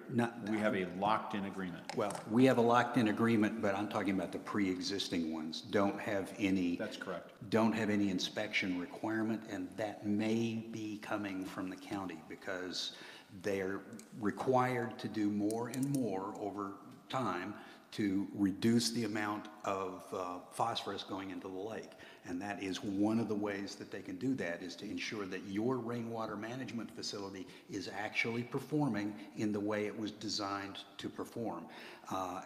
Speaker 6: We have a locked-in agreement.
Speaker 2: Well, we have a locked-in agreement, but I'm talking about the pre-existing ones. Don't have any.
Speaker 6: That's correct.
Speaker 2: Don't have any inspection requirement, and that may be coming from the county because they're required to do more and more over time to reduce the amount of phosphorus going into the lake. And that is one of the ways that they can do that, is to ensure that your rainwater management facility is actually performing in the way it was designed to perform.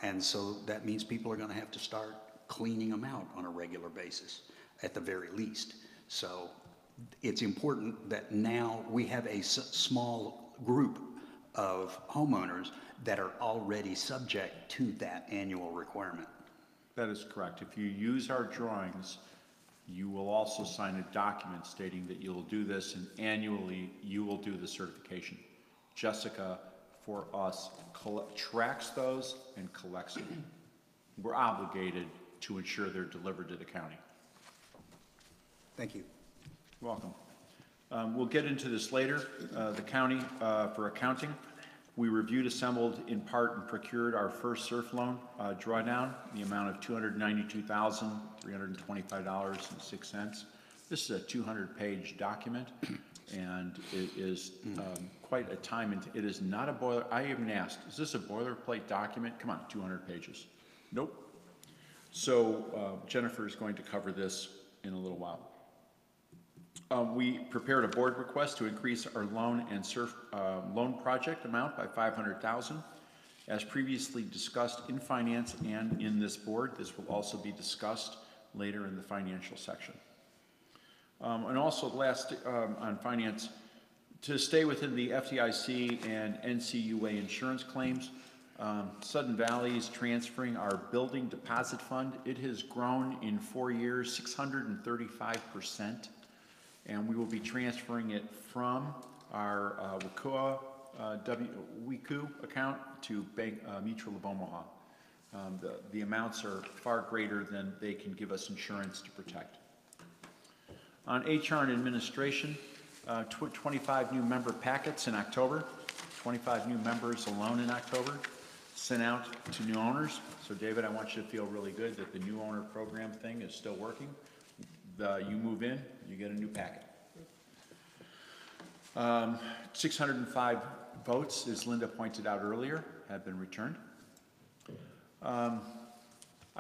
Speaker 2: And so that means people are going to have to start cleaning them out on a regular basis, at the very least. So it's important that now we have a small group of homeowners that are already subject to that annual requirement.
Speaker 6: That is correct. If you use our drawings, you will also sign a document stating that you'll do this, and annually you will do the certification. Jessica, for us, tracks those and collects them. We're obligated to ensure they're delivered to the county.
Speaker 2: Thank you.
Speaker 6: You're welcome. We'll get into this later. The county, for accounting, we reviewed, assembled, in part, and procured our first surf loan drawdown, the amount of $292,325.06. This is a 200-page document, and it is quite a time. It is not a boiler. I even asked, is this a boilerplate document? Come on, 200 pages. Nope. So Jennifer is going to cover this in a little while. We prepared a board request to increase our loan and loan project amount by $500,000. As previously discussed in finance and in this board, this will also be discussed later in the financial section. And also last on finance, to stay within the FDIC and NCUA insurance claims, Sudden Valley is transferring our building deposit fund. It has grown in 4 years 635%, and we will be transferring it from our WICU account to Bank Mutual of Omaha. The amounts are far greater than they can give us insurance to protect. On HR and administration, 25 new member packets in October, 25 new members alone in October, sent out to new owners. So David, I want you to feel really good that the new owner program thing is still working. You move in, you get a new packet. 605 votes, as Linda pointed out earlier, have been returned. I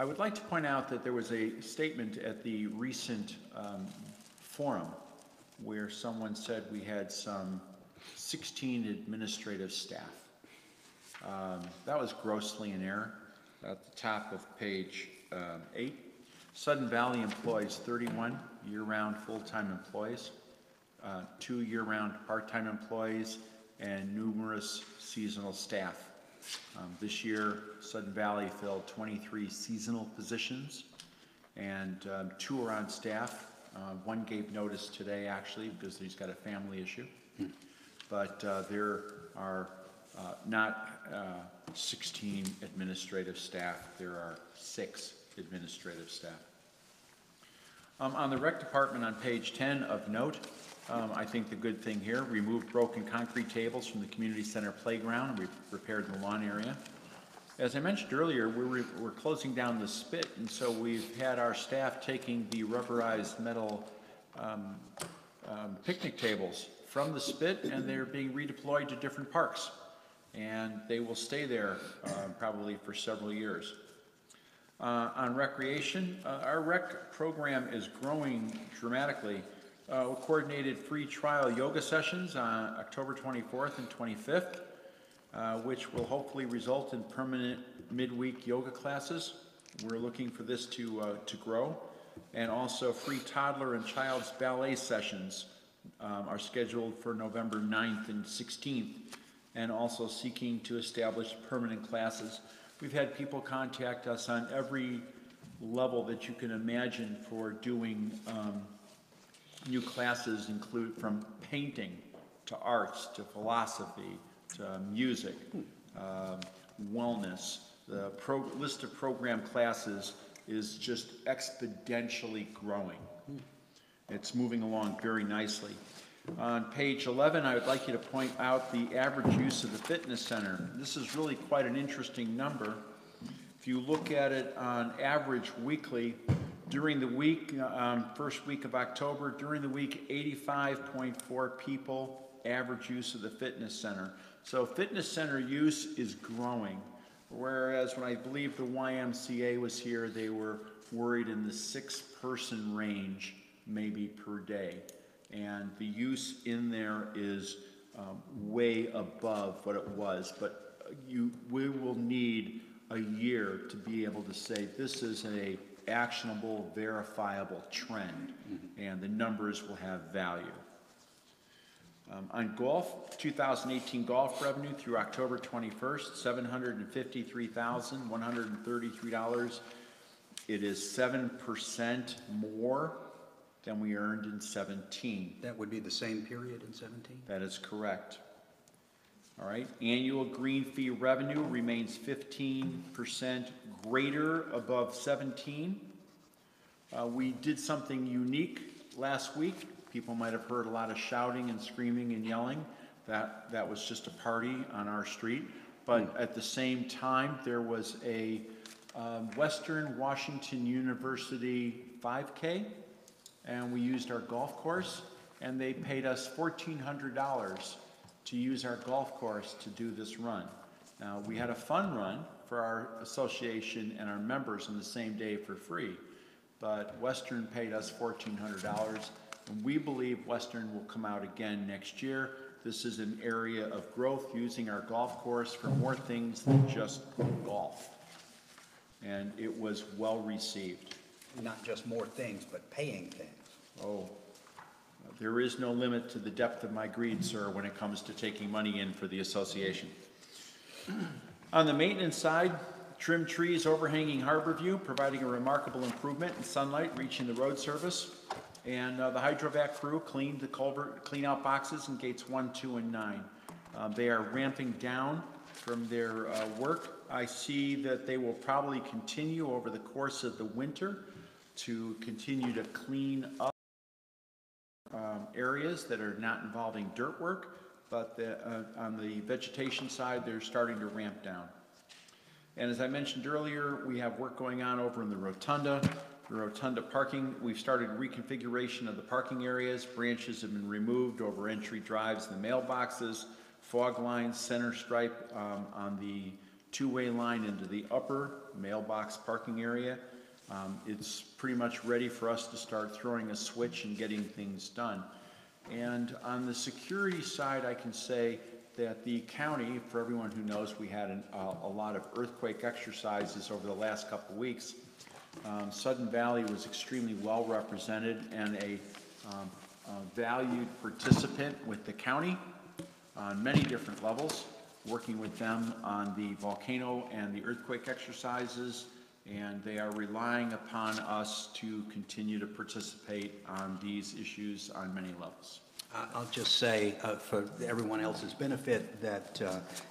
Speaker 6: would like to point out that there was a statement at the recent forum where someone said we had some 16 administrative staff. That was grossly in error. At the top of page 8, Sudden Valley employs 31 year-round full-time employees, 2 year-round part-time employees, and numerous seasonal staff. This year, Sudden Valley filled 23 seasonal positions, and 2 are on staff. One gave notice today, actually, because he's got a family issue. But there are not 16 administrative staff. There are 6 administrative staff. On the rec department on page 10 of note, I think the good thing here, removed broken concrete tables from the community center playground. We repaired the lawn area. As I mentioned earlier, we're closing down the spit, and so we've had our staff taking the rubberized metal picnic tables from the spit, and they're being redeployed to different parks. And they will stay there probably for several years. On recreation, our rec program is growing dramatically. We coordinated free trial yoga sessions on October 24th and 25th, which will hopefully result in permanent midweek yoga classes. We're looking for this to grow. And also free toddler and child's ballet sessions are scheduled for November 9th and 16th, and also seeking to establish permanent classes. We've had people contact us on every level that you can imagine for doing new classes, include from painting to arts to philosophy to music, wellness. The list of program classes is just exponentially growing. It's moving along very nicely. On page 11, I would like you to point out the average use of the fitness center. This is really quite an interesting number. If you look at it on average weekly, during the week, first week of October, during the week, 85.4 people average use of the fitness center. So fitness center use is growing, whereas when I believe the YMCA was here, they were worried in the 6-person range, maybe per day. And the use in there is way above what it was, but we will need a year to be able to say this is a actionable, verifiable trend, and the numbers will have value. On golf, 2018 golf revenue through October 21st, $753,133. It is 7% more than we earned in 17.
Speaker 2: That would be the same period in 17?
Speaker 6: That is correct. All right, annual green fee revenue remains 15% greater above 17. We did something unique last week. People might have heard a lot of shouting and screaming and yelling. That was just a party on our street. But at the same time, there was a Western Washington University 5K, and we used our golf course, and they paid us $1,400 to use our golf course to do this run. Now, we had a fun run for our association and our members on the same day for free, but Western paid us $1,400, And we believe Western will come out again next year. This is an area of growth, using our golf course for more things than just golf. And it was well received.
Speaker 2: Not just more things, but paying things.
Speaker 6: Oh, there is no limit to the depth of my greed, sir, when it comes to taking money in for the association. On the maintenance side, trimmed trees overhanging Harborview, providing a remarkable improvement in sunlight reaching the road surface. And the hydrovac crew cleaned the culvert, clean out boxes in gates 1, 2, and 9. They are ramping down from their work. I see that they will probably continue over the course of the winter to continue to clean up areas that are not involving dirt work, but on the vegetation side, they're starting to ramp down. And as I mentioned earlier, we have work going on over in the rotunda. The rotunda parking, we've started reconfiguration of the parking areas. Branches have been removed over entry drives and the mailboxes, fog lines, center stripe on the two-way line into the upper mailbox parking area. It's pretty much ready for us to start throwing a switch and getting things done. And on the security side, I can say that the county, for everyone who knows, we had a lot of earthquake exercises over the last couple of weeks. Sudden Valley was extremely well represented and a valued participant with the county on many different levels, working with them on the volcano and the earthquake exercises, and they are relying upon us to continue to participate on these issues on many levels.
Speaker 2: I'll just say, for everyone else's benefit, that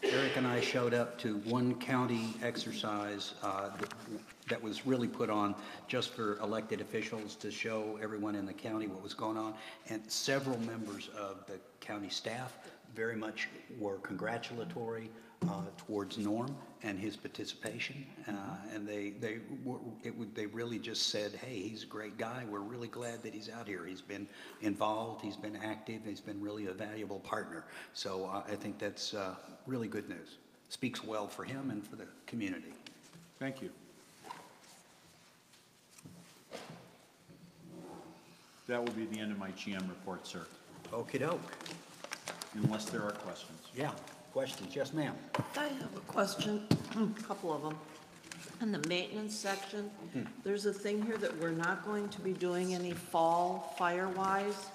Speaker 2: Eric and I showed up to one county exercise that was really put on just for elected officials to show everyone in the county what was going on. And several members of the county staff very much were congratulatory towards Norm and his participation. And they really just said, hey, he's a great guy. We're really glad that he's out here. He's been involved, he's been active, he's been really a valuable partner. So I think that's really good news. Speaks well for him and for the community.
Speaker 6: Thank you. That will be the end of my GM report, sir.
Speaker 2: Okie doke.
Speaker 6: Unless there are questions.
Speaker 2: Yeah, questions? Yes, ma'am.
Speaker 4: I have a question, a couple of them. In the maintenance section, there's a thing here that we're not going to be doing any fall fire-wise,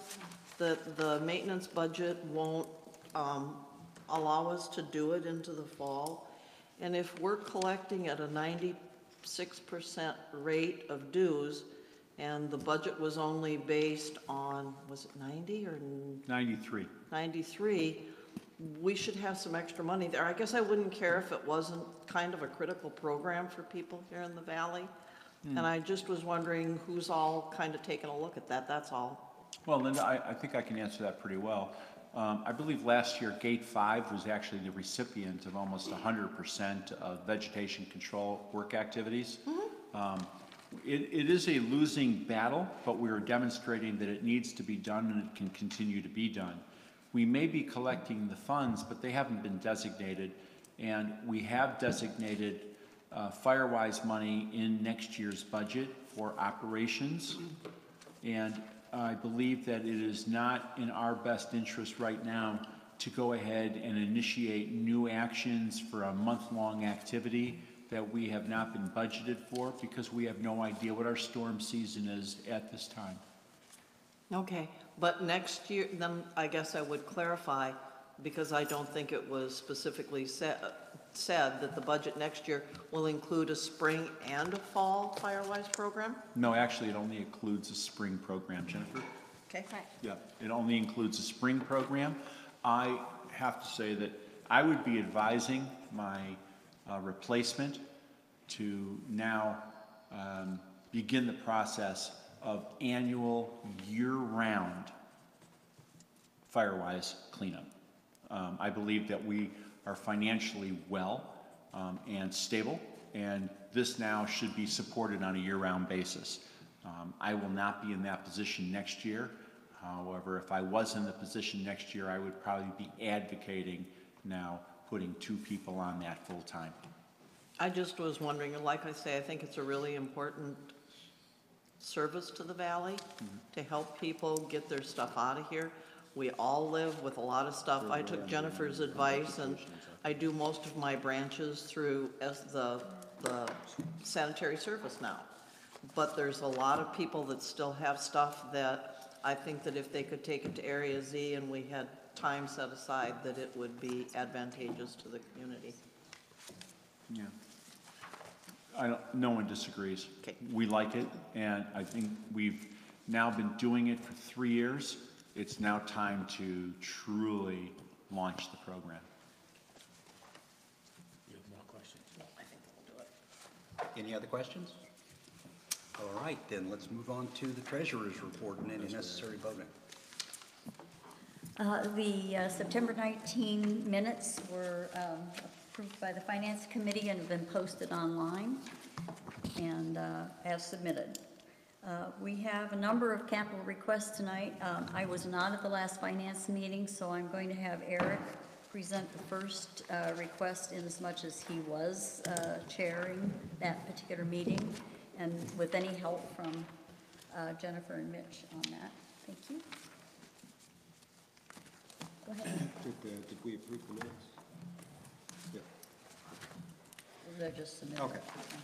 Speaker 4: that the maintenance budget won't allow us to do it into the fall. And if we're collecting at a 96% rate of dues, and the budget was only based on, was it 90 or?
Speaker 6: 93.
Speaker 4: 93, we should have some extra money there. I guess I wouldn't care if it wasn't kind of a critical program for people here in the valley. And I just was wondering who's all kind of taking a look at that, that's all.
Speaker 6: Well, Linda, I think I can answer that pretty well. I believe last year, Gate 5 was actually the recipient of almost 100% of vegetation control work activities. It is a losing battle, but we are demonstrating that it needs to be done and it can continue to be done. We may be collecting the funds, but they haven't been designated, and we have designated Firewise money in next year's budget for operations. And I believe that it is not in our best interest right now to go ahead and initiate new actions for a month-long activity that we have not been budgeted for, because we have no idea what our storm season is at this time.
Speaker 4: Okay, but next year, then I guess I would clarify, because I don't think it was specifically said that the budget next year will include a spring and a fall Firewise program?
Speaker 6: No, actually, it only includes a spring program, Jennifer.
Speaker 4: Okay.
Speaker 6: Yeah, it only includes a spring program. I have to say that I would be advising my replacement to now begin the process of annual, year-round Firewise cleanup. I believe that we are financially well and stable, and this now should be supported on a year-round basis. I will not be in that position next year. However, if I was in the position next year, I would probably be advocating now putting 2 people on that full-time.
Speaker 4: I just was wondering, like I say, I think it's a really important service to the valley to help people get their stuff out of here. We all live with a lot of stuff. I took Jennifer's advice, and I do most of my branches through the sanitary service now. But there's a lot of people that still have stuff that I think that if they could take it to Area Z and we had time set aside, that it would be advantageous to the community.
Speaker 6: Yeah. No one disagrees.
Speaker 4: Okay.
Speaker 6: We like it, and I think we've now been doing it for 3 years. It's now time to truly launch the program.
Speaker 11: You have more questions?
Speaker 2: I think we'll do it. Any other questions? All right, then let's move on to the treasurer's report and any necessary voting.
Speaker 3: The September 19 minutes were approved by the Finance Committee and have been posted online and as submitted. We have a number of capital requests tonight. I was not at the last finance meeting, so I'm going to have Eric present the first request in as much as he was chairing that particular meeting, and with any help from Jennifer and Mitch on that. Thank you. Go ahead.
Speaker 1: Did we approve the minutes? Yeah.
Speaker 3: They're just submitted.
Speaker 1: Okay.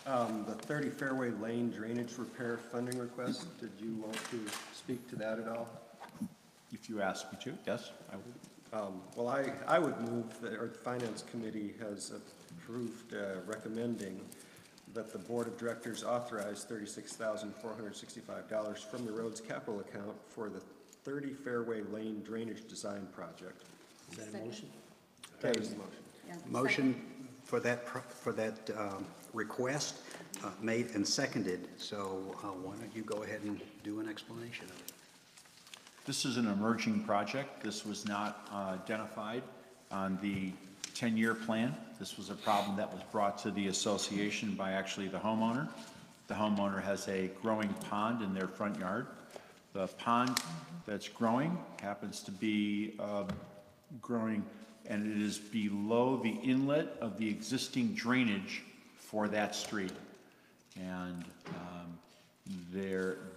Speaker 1: The 30 Fairway Lane drainage repair funding request, did you want to speak to that at all?
Speaker 6: If you ask me to, yes, I would.
Speaker 1: Well, I would move that, or the Finance Committee has approved recommending that the Board of Directors authorize $36,465 from the roads capital account for the 30 Fairway Lane drainage design project.
Speaker 11: Is that a motion?
Speaker 1: That is the motion.
Speaker 3: Yeah.
Speaker 2: Motion for that request made and seconded, so why don't you go ahead and do an explanation of it?
Speaker 6: This is an emerging project. This was not identified on the 10-year plan. This was a problem that was brought to the association by actually the homeowner. The homeowner has a growing pond in their front yard. The pond that's growing happens to be growing, and it is below the inlet of the existing drainage for that street. And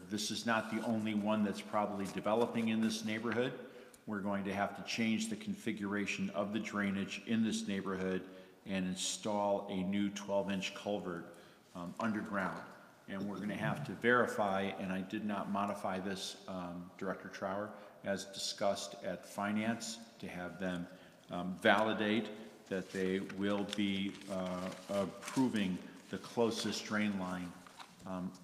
Speaker 6: this is not the only one that's probably developing in this neighborhood. We're going to have to change the configuration of the drainage in this neighborhood and install a new 12-inch culvert underground. And we're going to have to verify, and I did not modify this, Director Trower, as discussed at Finance, to have them validate that they will be approving the closest drain line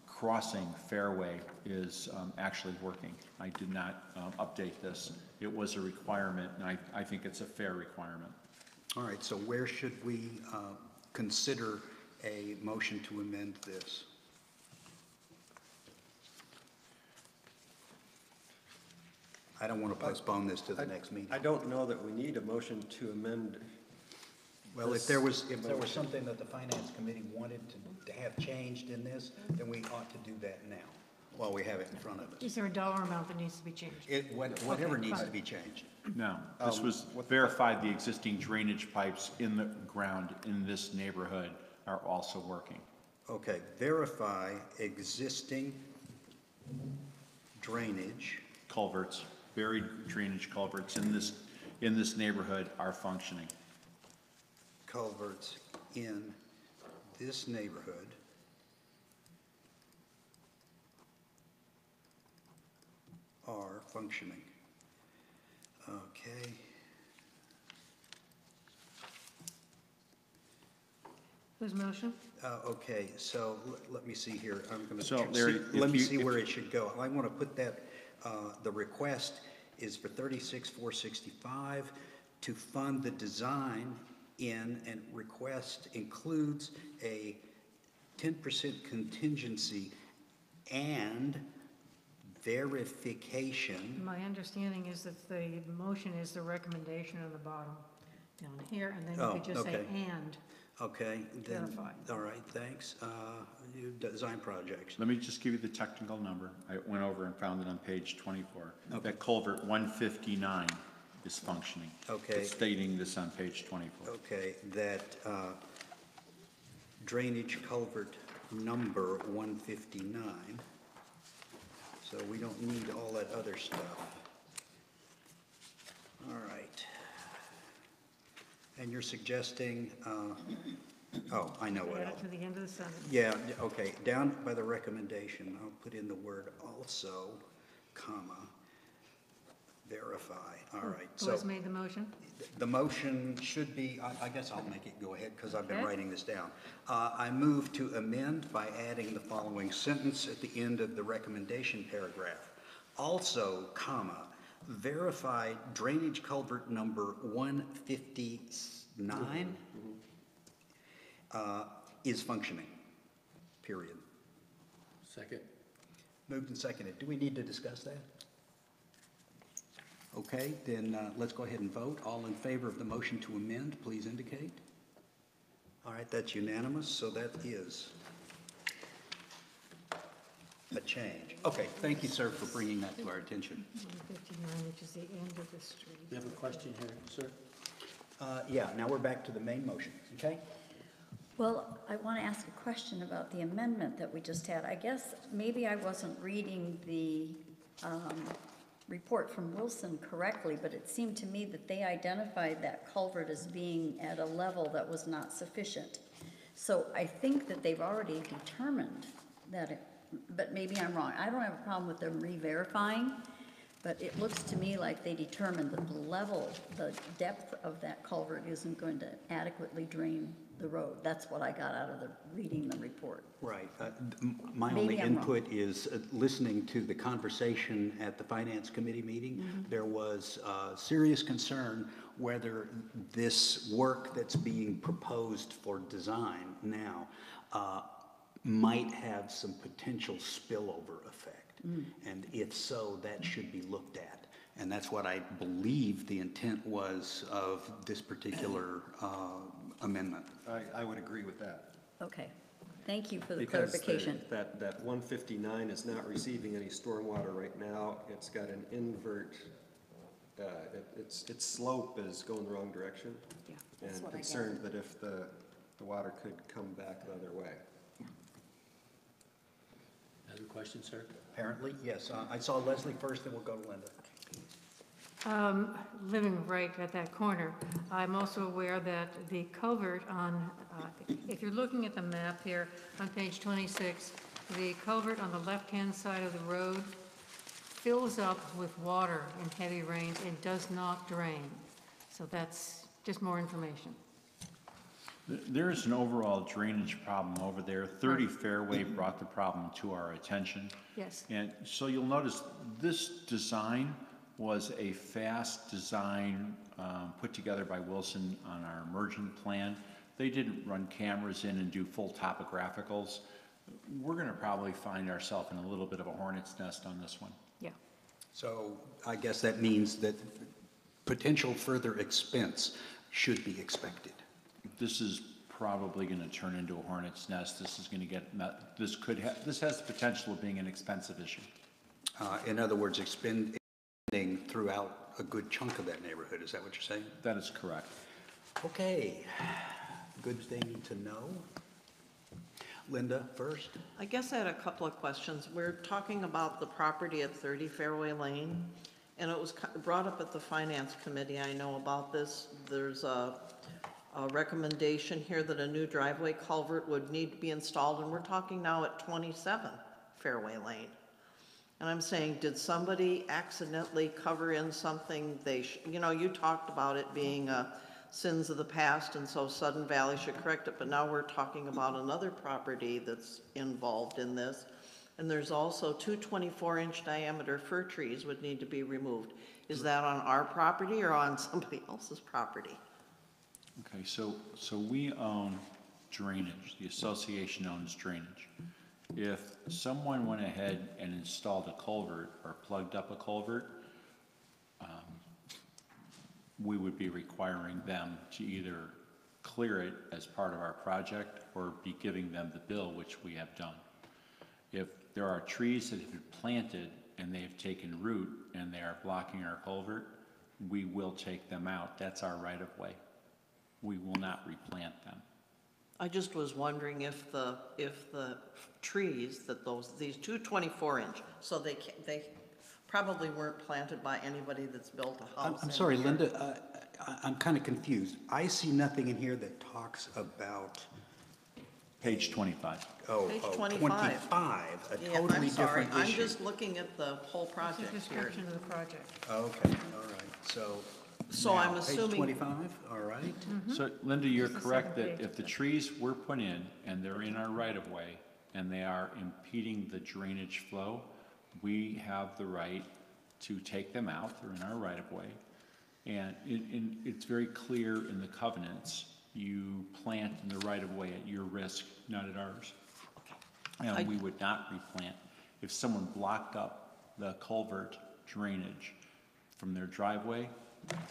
Speaker 6: crossing Fairway is actually working. I did not update this. It was a requirement, and I think it's a fair requirement.
Speaker 2: All right, so where should we consider a motion to amend this? I don't want to postpone this to the next meeting.
Speaker 1: I don't know that we need a motion to amend.
Speaker 2: Well, if there was something that the Finance Committee wanted to have changed in this, then we ought to do that now, while we have it in front of us.
Speaker 5: Is there a dollar amount that needs to be changed?
Speaker 2: Whatever
Speaker 5: Okay,
Speaker 2: needs
Speaker 5: fine.
Speaker 2: to be changed.
Speaker 6: No, this was verified. The existing drainage pipes in the ground in this neighborhood are also working.
Speaker 2: Okay, verify existing drainage.
Speaker 6: Culverts, buried drainage culverts in this neighborhood are functioning.
Speaker 2: Culverts in this neighborhood are functioning. Okay.
Speaker 5: Whose motion?
Speaker 2: Okay, so let me see here. I'm going
Speaker 6: So,
Speaker 2: to
Speaker 6: Larry,
Speaker 2: let me
Speaker 6: if
Speaker 2: see
Speaker 6: you-
Speaker 2: where it should go. I want to put that, the request is for $36,465 to fund the design in, and request includes a 10% contingency and verification.
Speaker 5: My understanding is that the motion is the recommendation on the bottom down here, and then you
Speaker 2: Oh,
Speaker 5: could just say
Speaker 2: okay.
Speaker 5: "and."
Speaker 2: Okay, then,
Speaker 5: Verify.
Speaker 2: all right, thanks. Design projects.
Speaker 6: Let me just give you the technical number. I went over and found it on page 24. That culvert 159 is functioning.
Speaker 2: Okay.
Speaker 6: It's stating this on page 24.
Speaker 2: Okay, that drainage culvert number 159 so we don't need all that other stuff. All right. And you're suggesting, oh, I know what
Speaker 5: Add
Speaker 2: else.
Speaker 5: it to the end of the sentence.
Speaker 2: Yeah, okay, down by the recommendation, I'll put in the word also, comma, verify, all right.
Speaker 5: Who
Speaker 2: So
Speaker 5: has made the motion?
Speaker 2: the motion should be, I guess I'll make it go ahead because I've been
Speaker 5: Okay.
Speaker 2: writing this down. I move to amend by adding the following sentence at the end of the recommendation paragraph. Also, comma, verified drainage culvert number 159 is functioning, period.
Speaker 11: Second.
Speaker 2: Moved and seconded. Do we need to discuss that? Okay, then let's go ahead and vote. All in favor of the motion to amend, please indicate. All right, that's unanimous, so that is a change. Okay, thank you, sir, for bringing that to our attention.
Speaker 5: 159, which is the end of the street.
Speaker 11: You have a question here, sir?
Speaker 2: Yeah, now we're back to the main motion, okay?
Speaker 3: Well, I want to ask a question about the amendment that we just had. I guess maybe I wasn't reading the report from Wilson correctly, but it seemed to me that they identified that culvert as being at a level that was not sufficient. So I think that they've already determined that it, but maybe I'm wrong. I don't have a problem with them re-verifying, but it looks to me like they determined that the level, the depth of that culvert isn't going to adequately drain the road. That's what I got out of reading the report.
Speaker 2: Right. My
Speaker 3: Maybe
Speaker 2: only
Speaker 3: I'm wrong.
Speaker 2: input is listening to the conversation at the Finance Committee meeting. There was serious concern whether this work that's being proposed for design now might have some potential spillover effect. And if so, that should be looked at. And that's what I believe the intent was of this particular amendment.
Speaker 1: I would agree with that.
Speaker 3: Okay, thank you for the
Speaker 1: Because
Speaker 3: clarification.
Speaker 1: that 159 is not receiving any stormwater right now. It's got an invert, its slope is going the wrong direction.
Speaker 3: Yeah, that's
Speaker 1: And
Speaker 3: what I
Speaker 1: concerned that if the water could come back the other way.
Speaker 11: Other question, sir?
Speaker 2: Apparently, yes. I saw Leslie first, then we'll go to Linda.
Speaker 5: Living right at that corner, I'm also aware that the culvert on, if you're looking at the map here on page 26, the culvert on the left-hand side of the road fills up with water in heavy rains and does not drain. So that's just more information.
Speaker 6: There is an overall drainage problem over there. 30 Fairway brought the problem to our attention.
Speaker 5: Yes.
Speaker 6: And so you'll notice this design was a fast design put together by Wilson on our emergent plan. They didn't run cameras in and do full topographicals. We're going to probably find ourselves in a little bit of a hornet's nest on this one.
Speaker 5: Yeah.
Speaker 2: So I guess that means that potential further expense should be expected.
Speaker 6: This is probably going to turn into a hornet's nest. This is going to get, this has the potential of being an expensive issue.
Speaker 2: In other words, expending throughout a good chunk of that neighborhood. Is that what you're saying?
Speaker 6: That is correct.
Speaker 2: Okay. Good thing to know. Linda first.
Speaker 4: I guess I had a couple of questions. We're talking about the property at 30 Fairway Lane, and it was brought up at the Finance Committee. I know about this. There's a recommendation here that a new driveway culvert would need to be installed, and we're talking now at 27 Fairway Lane. And I'm saying, did somebody accidentally cover in something they, you talked about it being sins of the past, and so Sudden Valley should correct it, but now we're talking about another property that's involved in this. And there's also 2 24-inch diameter fir trees would need to be removed. Is that on our property or on somebody else's property?
Speaker 6: Okay, so we own drainage. The association owns drainage. If someone went ahead and installed a culvert or plugged up a culvert, we would be requiring them to either clear it as part of our project or be giving them the bill, which we have done. If there are trees that have been planted and they have taken root and they are blocking our culvert, we will take them out. That's our right of way. We will not replant them.
Speaker 4: I just was wondering if the trees that these two 24-inch, so they probably weren't planted by anybody that's built a house.
Speaker 2: I'm
Speaker 4: in
Speaker 2: sorry,
Speaker 4: here.
Speaker 2: Linda, I'm kind of confused. I see nothing in here that talks about,
Speaker 6: Page 25.
Speaker 4: Page 25.
Speaker 2: 25, a
Speaker 4: Yeah,
Speaker 2: totally
Speaker 4: I'm sorry,
Speaker 2: different
Speaker 4: I'm
Speaker 2: issue.
Speaker 4: just looking at the whole
Speaker 5: It's a
Speaker 4: project here.
Speaker 5: description of the project.
Speaker 2: Okay, all right, so.
Speaker 4: So I'm
Speaker 2: now,
Speaker 4: assuming-
Speaker 2: Page 25, all right.
Speaker 6: So Linda, you're
Speaker 5: It's the
Speaker 6: correct
Speaker 5: second
Speaker 6: that
Speaker 5: page.
Speaker 6: if the trees were put in and they're in our right-of-way and they are impeding the drainage flow, we have the right to take them out. They're in our right-of-way. And it's very clear in the covenants, you plant in the right-of-way at your risk, not at ours. And we would not replant. If someone blocked up the culvert drainage from their driveway,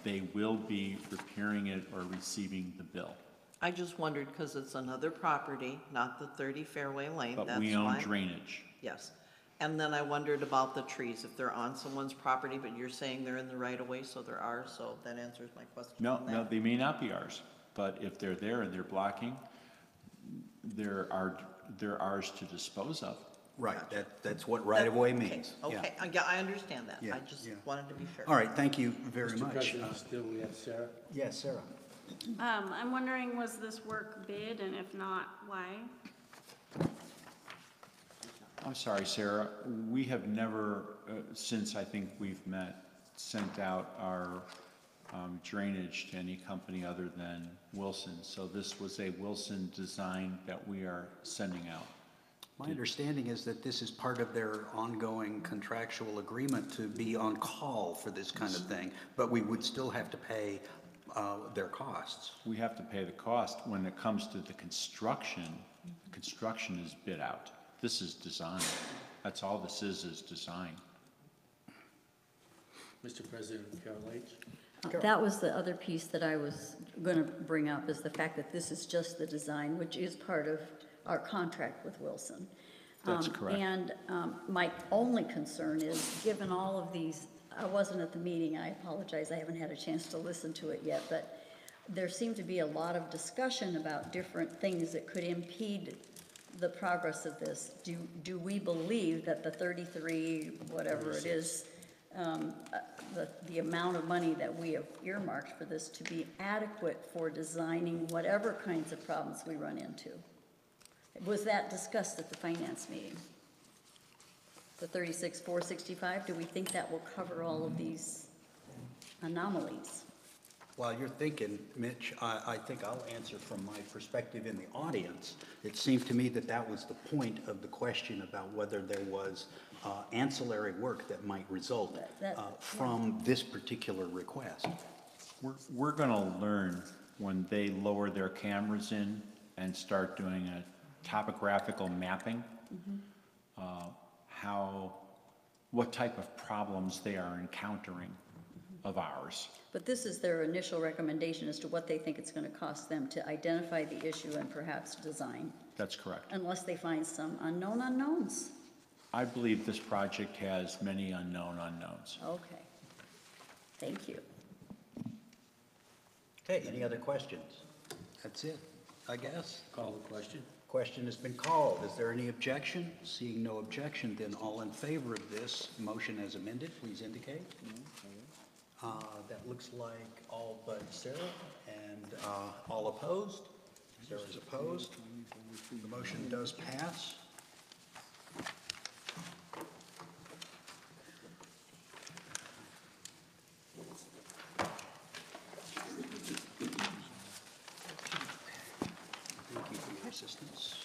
Speaker 6: they will be repairing it or receiving the bill.
Speaker 4: I just wondered, because it's another property, not the 30 Fairway Lane, that's
Speaker 6: But
Speaker 4: fine.
Speaker 6: we own drainage.
Speaker 4: Yes. And then I wondered about the trees, if they're on someone's property, but you're saying they're in the right of way, so they're ours, so that answers my question
Speaker 6: No,
Speaker 4: on that.
Speaker 6: no, they may not be ours, but if they're there and they're blocking, they're ours to dispose of.
Speaker 2: Right, that's what right-of-way
Speaker 4: Okay,
Speaker 2: means. Yeah.
Speaker 4: Okay, I understand that.
Speaker 2: Yeah,
Speaker 4: I just
Speaker 2: yeah.
Speaker 4: wanted to be sure.
Speaker 2: All right, thank you very
Speaker 11: Mr.
Speaker 2: much.
Speaker 11: President, still we have Sarah.
Speaker 2: Yes, Sarah.
Speaker 12: I'm wondering, was this work bid, and if not, why?
Speaker 6: I'm sorry, Sarah, we have never, since I think we've met, sent out our drainage to any company other than Wilson. So this was a Wilson design that we are sending out.
Speaker 2: My understanding is that this is part of their ongoing contractual agreement to be on call for this kind of thing, but we would still have to pay their costs.
Speaker 6: We have to pay the cost. When it comes to the construction is bid out. This is design. That's all this is design.
Speaker 11: Mr. President, Carol H.
Speaker 3: That was the other piece that I was going to bring up, is the fact that this is just the design, which is part of our contract with Wilson.
Speaker 6: That's correct.
Speaker 3: And my only concern is, given all of these, I wasn't at the meeting, I apologize, I haven't had a chance to listen to it yet, but there seemed to be a lot of discussion about different things that could impede the progress of this. Do we believe that the 33, whatever it is, the amount of money that we have earmarked for this to be adequate for designing whatever kinds of problems we run into? Was that discussed at the finance meeting? The 36,465, do we think that will cover all of these anomalies?
Speaker 2: While you're thinking, Mitch, I think I'll answer from my perspective in the audience. It seemed to me that that was the point of the question about whether there was ancillary work that might result from this particular request.
Speaker 6: We're going to learn when they lower their cameras in and start doing a topographical mapping, what type of problems they are encountering of ours.
Speaker 3: But this is their initial recommendation as to what they think it's going to cost them to identify the issue and perhaps design,
Speaker 6: That's correct.
Speaker 3: unless they find some unknown unknowns.
Speaker 6: I believe this project has many unknown unknowns.
Speaker 3: Okay. Thank you.
Speaker 2: Okay, any other questions? That's it, I guess.
Speaker 11: Call the question.
Speaker 2: Question has been called. Is there any objection? Seeing no objection, then all in favor of this motion as amended, please indicate. That looks like all but Sarah, and all opposed. Sarah's opposed. The motion does pass. Thank you for your assistance.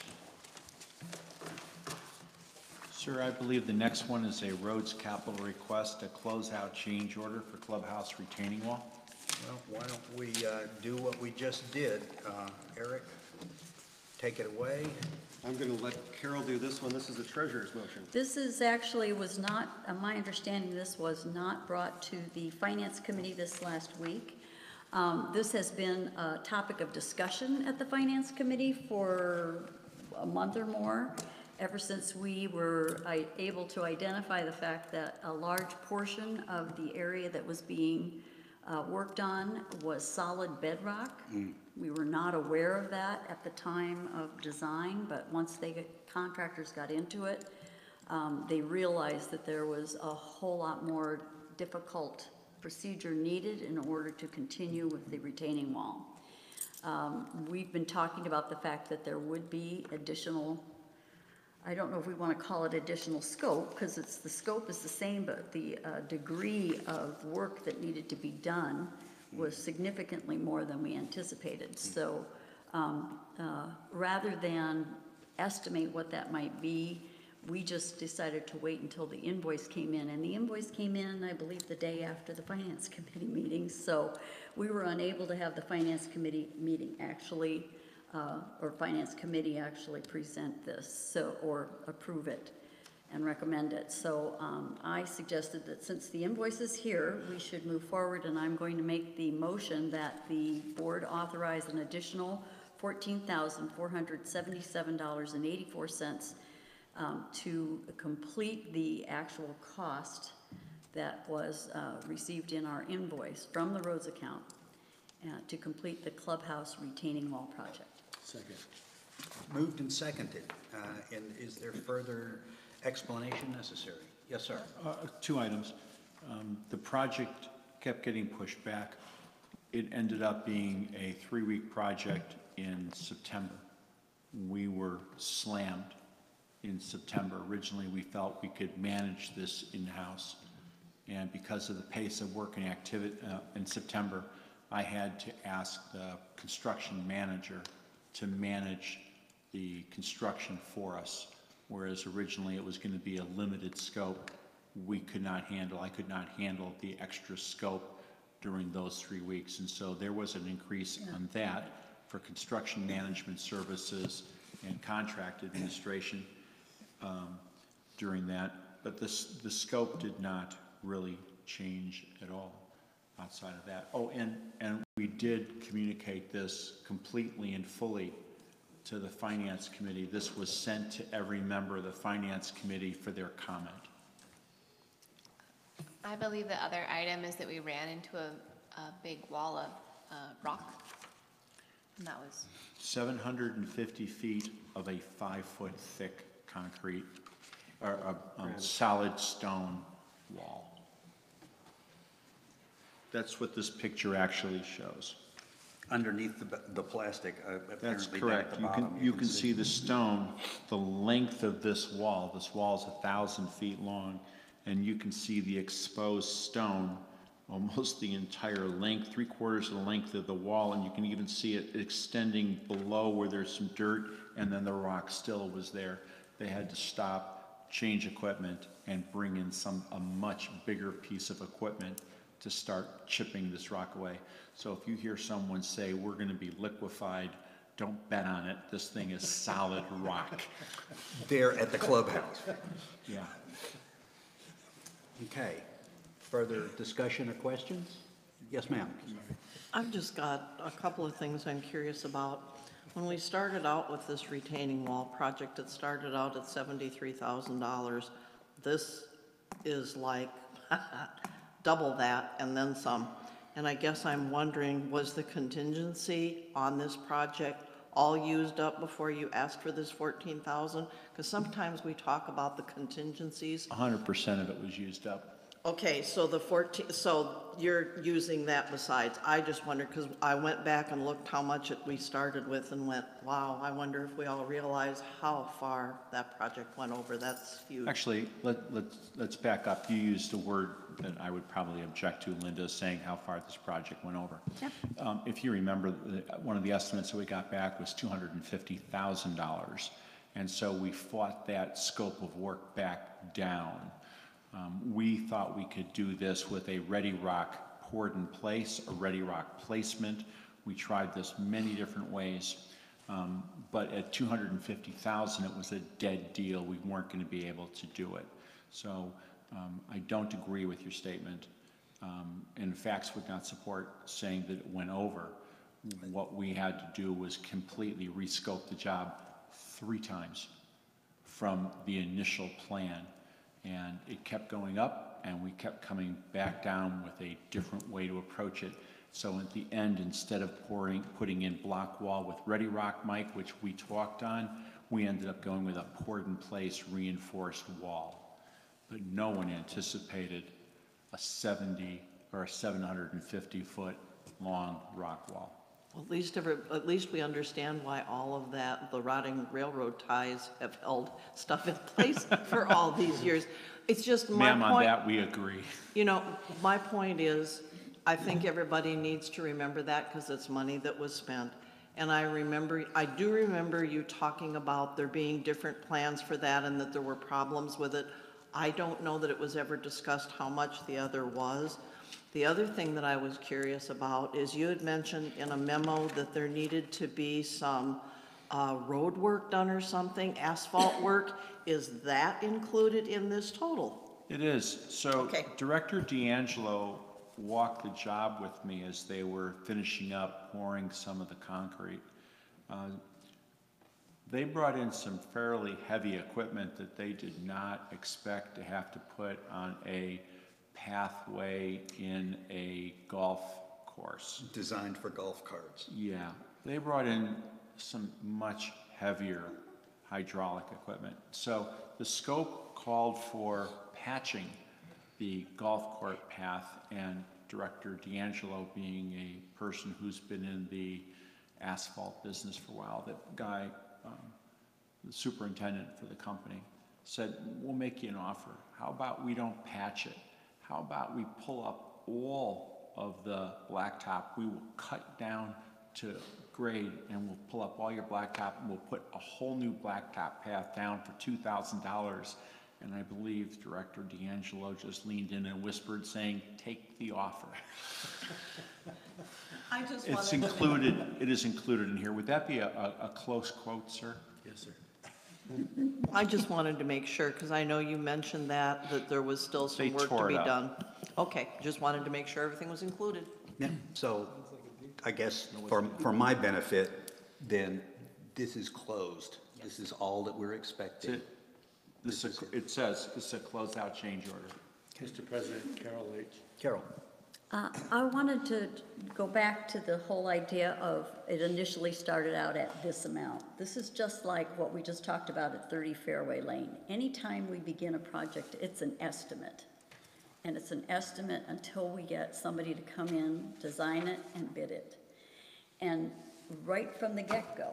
Speaker 6: Sir, I believe the next one is a roads capital request, a closeout change order for clubhouse retaining wall.
Speaker 2: Well, why don't we do what we just did? Eric, take it away.
Speaker 1: I'm going to let Carol do this one. This is the treasurer's motion.
Speaker 3: This is actually was not, my understanding, this was not brought to the Finance Committee this last week. This has been a topic of discussion at the Finance Committee for a month or more, ever since we were able to identify the fact that a large portion of the area that was being worked on was solid bedrock. We were not aware of that at the time of design, but once contractors got into it, they realized that there was a whole lot more difficult procedure needed in order to continue with the retaining wall. We've been talking about the fact that there would be additional, I don't know if we want to call it additional scope, because the scope is the same, but the degree of work that needed to be done was significantly more than we anticipated. So rather than estimate what that might be, we just decided to wait until the invoice came in. And the invoice came in, I believe, the day after the Finance Committee meeting. So we were unable to have the Finance Committee meeting actually, or Finance Committee actually present this, or approve it and recommend it. So I suggested that since the invoice is here, we should move forward, and I'm going to make the motion that the board authorize an additional $14,477.84 to complete the actual cost that was received in our invoice from the roads account to complete the clubhouse retaining wall project.
Speaker 11: Second.
Speaker 2: Moved and seconded. And is there further explanation necessary? Yes, sir.
Speaker 6: 2 items. The project kept getting pushed back. It ended up being a 3-week project in September. We were slammed in September. Originally, we felt we could manage this in-house. And because of the pace of work and activity in September, I had to ask the construction manager to manage the construction for us, whereas originally it was going to be a limited scope. I could not handle the extra scope during those 3 weeks. And so there was an increase on that for construction management services and contract administration during that. But the scope did not really change at all outside of that. Oh, and we did communicate this completely and fully to the Finance Committee. This was sent to every member of the Finance Committee for their comment.
Speaker 10: I believe the other item is that we ran into a big wall of rock. And that was
Speaker 6: 750 feet of a 5-foot thick concrete, or solid stone wall. That's what this picture actually shows.
Speaker 2: Underneath the plastic,
Speaker 6: That's
Speaker 2: apparently down at
Speaker 6: correct.
Speaker 2: the bottom.
Speaker 6: You can see the stone, the length of this wall. This wall is 1,000 feet long, and you can see the exposed stone almost the entire length, 3/4 of the length of the wall, and you can even see it extending below where there's some dirt, and then the rock still was there. They had to stop, change equipment, and bring in a much bigger piece of equipment to start chipping this rock away. So if you hear someone say, we're going to be liquefied, don't bet on it. This thing is solid rock.
Speaker 2: There at the clubhouse.
Speaker 6: Yeah.
Speaker 2: Okay. Further discussion or questions? Yes, ma'am.
Speaker 4: I've just got a couple of things I'm curious about. When we started out with this retaining wall project, it started out at $73,000. This is like double that and then some. And I guess I'm wondering, was the contingency on this project all used up before you asked for this $14,000? Because sometimes we talk about the contingencies.
Speaker 6: 100% of it was used up.
Speaker 4: Okay, so so you're using that besides. I just wondered, because I went back and looked how much we started with and went, wow, I wonder if we all realize how far that project went over. That's huge.
Speaker 6: Actually, let's back up. You used a word that I would probably object to, Linda, saying how far this project went over.
Speaker 3: Yeah.
Speaker 6: If you remember, one of the estimates that we got back was $250,000. And so we fought that scope of work back down. We thought we could do this with a ready rock poured in place, a ready rock placement. We tried this many different ways, but at $250,000, it was a dead deal. We weren't going to be able to do it. So I don't agree with your statement, and facts would not support saying that it went over. What we had to do was completely rescope the job 3 times from the initial plan. And it kept going up, and we kept coming back down with a different way to approach it. So at the end, instead of putting in block wall with Ready Rock, Mike, which we talked on, we ended up going with a poured-in-place reinforced wall. But no one anticipated a 70 or a 750-foot long rock wall.
Speaker 4: Well, at least we understand why all of that, the rotting railroad ties have held stuff in place for all these years. It's just my point.
Speaker 6: Ma'am, on that, we agree.
Speaker 4: You know, my point is, I think everybody needs to remember that because it's money that was spent. And I do remember you talking about there being different plans for that and that there were problems with it. I don't know that it was ever discussed how much the other was. The other thing that I was curious about is you had mentioned in a memo that there needed to be some road work done or something, asphalt work. Is that included in this total?
Speaker 6: It is. So
Speaker 4: Okay.
Speaker 6: Director D'Angelo walked the job with me as they were finishing up pouring some of the concrete. They brought in some fairly heavy equipment that they did not expect to have to put on a pathway in a golf course.
Speaker 2: Designed for golf carts.
Speaker 6: Yeah, they brought in some much heavier hydraulic equipment. So the scope called for patching the golf court path, and Director D'Angelo, being a person who's been in the asphalt business for a while, that guy, the superintendent for the company, said, we'll make you an offer. How about we don't patch it? How about we pull up all of the blacktop? We will cut down to grade and we'll pull up all your blacktop and we'll put a whole new blacktop path down for $2,000. And I believe Director D'Angelo just leaned in and whispered, saying, take the offer.
Speaker 4: I just
Speaker 6: It's
Speaker 4: wanted to
Speaker 6: included, it is included in here. Would that be a close quote, sir?
Speaker 11: Yes, sir.
Speaker 4: I just wanted to make sure, because I know you mentioned that there was still
Speaker 6: They
Speaker 4: some work to
Speaker 6: tore
Speaker 4: be
Speaker 6: it up.
Speaker 4: done. Okay, just wanted to make sure everything was included.
Speaker 2: Yeah, so I guess for my benefit, then this is closed. This is all that we're expecting.
Speaker 6: It says it's a closeout change order.
Speaker 11: Mr. President, Carol H.
Speaker 2: Carol?
Speaker 3: I wanted to go back to the whole idea of it initially started out at this amount. This is just like what we just talked about at 30 Fairway Lane. Anytime we begin a project, it's an estimate. And it's an estimate until we get somebody to come in, design it, and bid it. And right from the get-go,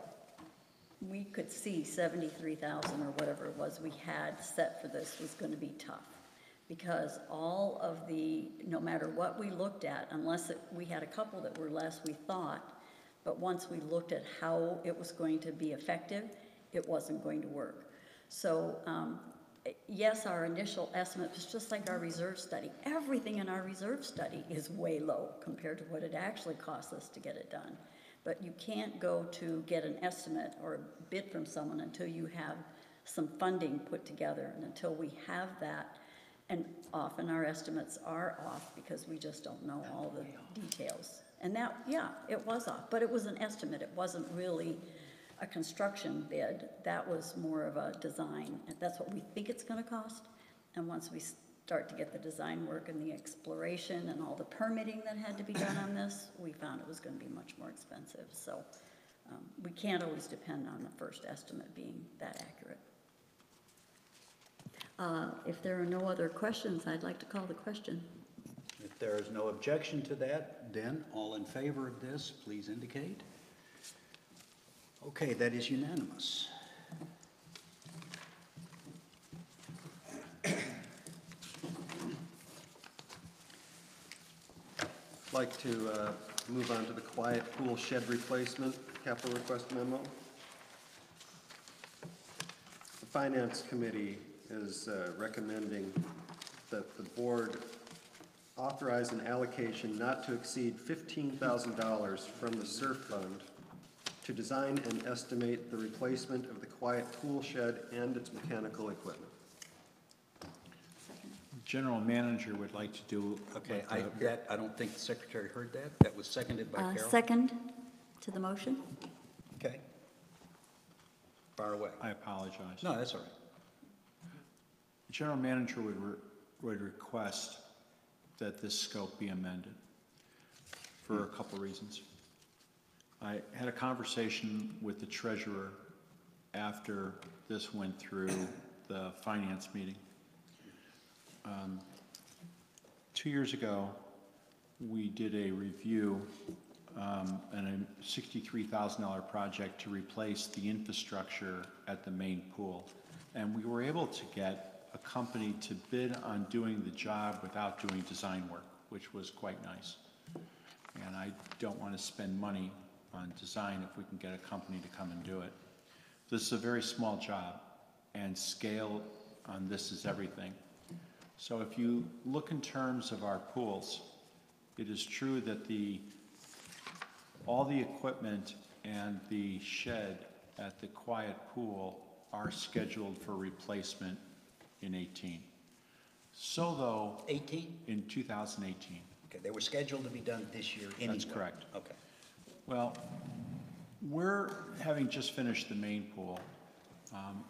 Speaker 3: we could see 73,000 or whatever it was we had set for this was going to be tough. Because all of no matter what we looked at, unless we had a couple that were less, we thought, but once we looked at how it was going to be effective, it wasn't going to work. So, yes, our initial estimate was just like our reserve study. Everything in our reserve study is way low compared to what it actually costs us to get it done. But you can't go to get an estimate or a bid from someone until you have some funding put together, and until we have that. And often our estimates are off because we just don't know all the details. And that, yeah, it was off, but it was an estimate. It wasn't really a construction bid. That was more of a design. And that's what we think it's going to cost. And once we start to get the design work and the exploration and all the permitting that had to be done on this, we found it was going to be much more expensive. So we can't always depend on the first estimate being that accurate. If there are no other questions, I'd like to call the question.
Speaker 2: If there is no objection to that, then all in favor of this, please indicate. Okay, that is unanimous.
Speaker 1: I'd like to move on to the quiet pool shed replacement capital request memo. The Finance Committee is recommending that the board authorize an allocation not to exceed $15,000 from the SURF fund to design and estimate the replacement of the quiet pool shed and its mechanical equipment.
Speaker 6: General manager would like to do.
Speaker 2: Okay, I don't think the secretary heard that. That was seconded by Carol.
Speaker 3: Second to the motion?
Speaker 2: Okay. Fire away.
Speaker 6: I apologize.
Speaker 2: No, that's all right.
Speaker 6: The general manager would request that this scope be amended. for a couple reasons. I had a conversation with the treasurer after this went through the finance meeting. 2 years ago, we did a review and a $63,000 project to replace the infrastructure at the main pool. And we were able to get a company to bid on doing the job without doing design work, which was quite nice. And I don't want to spend money on design if we can get a company to come and do it. This is a very small job, and scale on this is everything. So if you look in terms of our pools, it is true that all the equipment and the shed at the quiet pool are scheduled for replacement in 18. So though,
Speaker 2: 18?
Speaker 6: in 2018.
Speaker 2: Okay, they were scheduled to be done this year anyway.
Speaker 6: That's correct.
Speaker 2: Okay.
Speaker 6: Well, we're having just finished the main pool.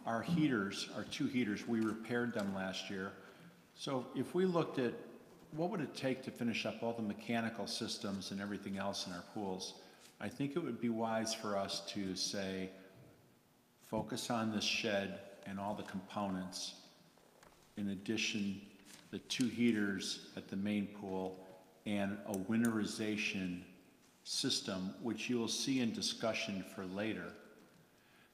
Speaker 6: Our heaters, our 2 heaters, we repaired them last year. So if we looked at what would it take to finish up all the mechanical systems and everything else in our pools, I think it would be wise for us to say, focus on this shed and all the components. In addition, the 2 heaters at the main pool and a winterization system, which you will see in discussion for later.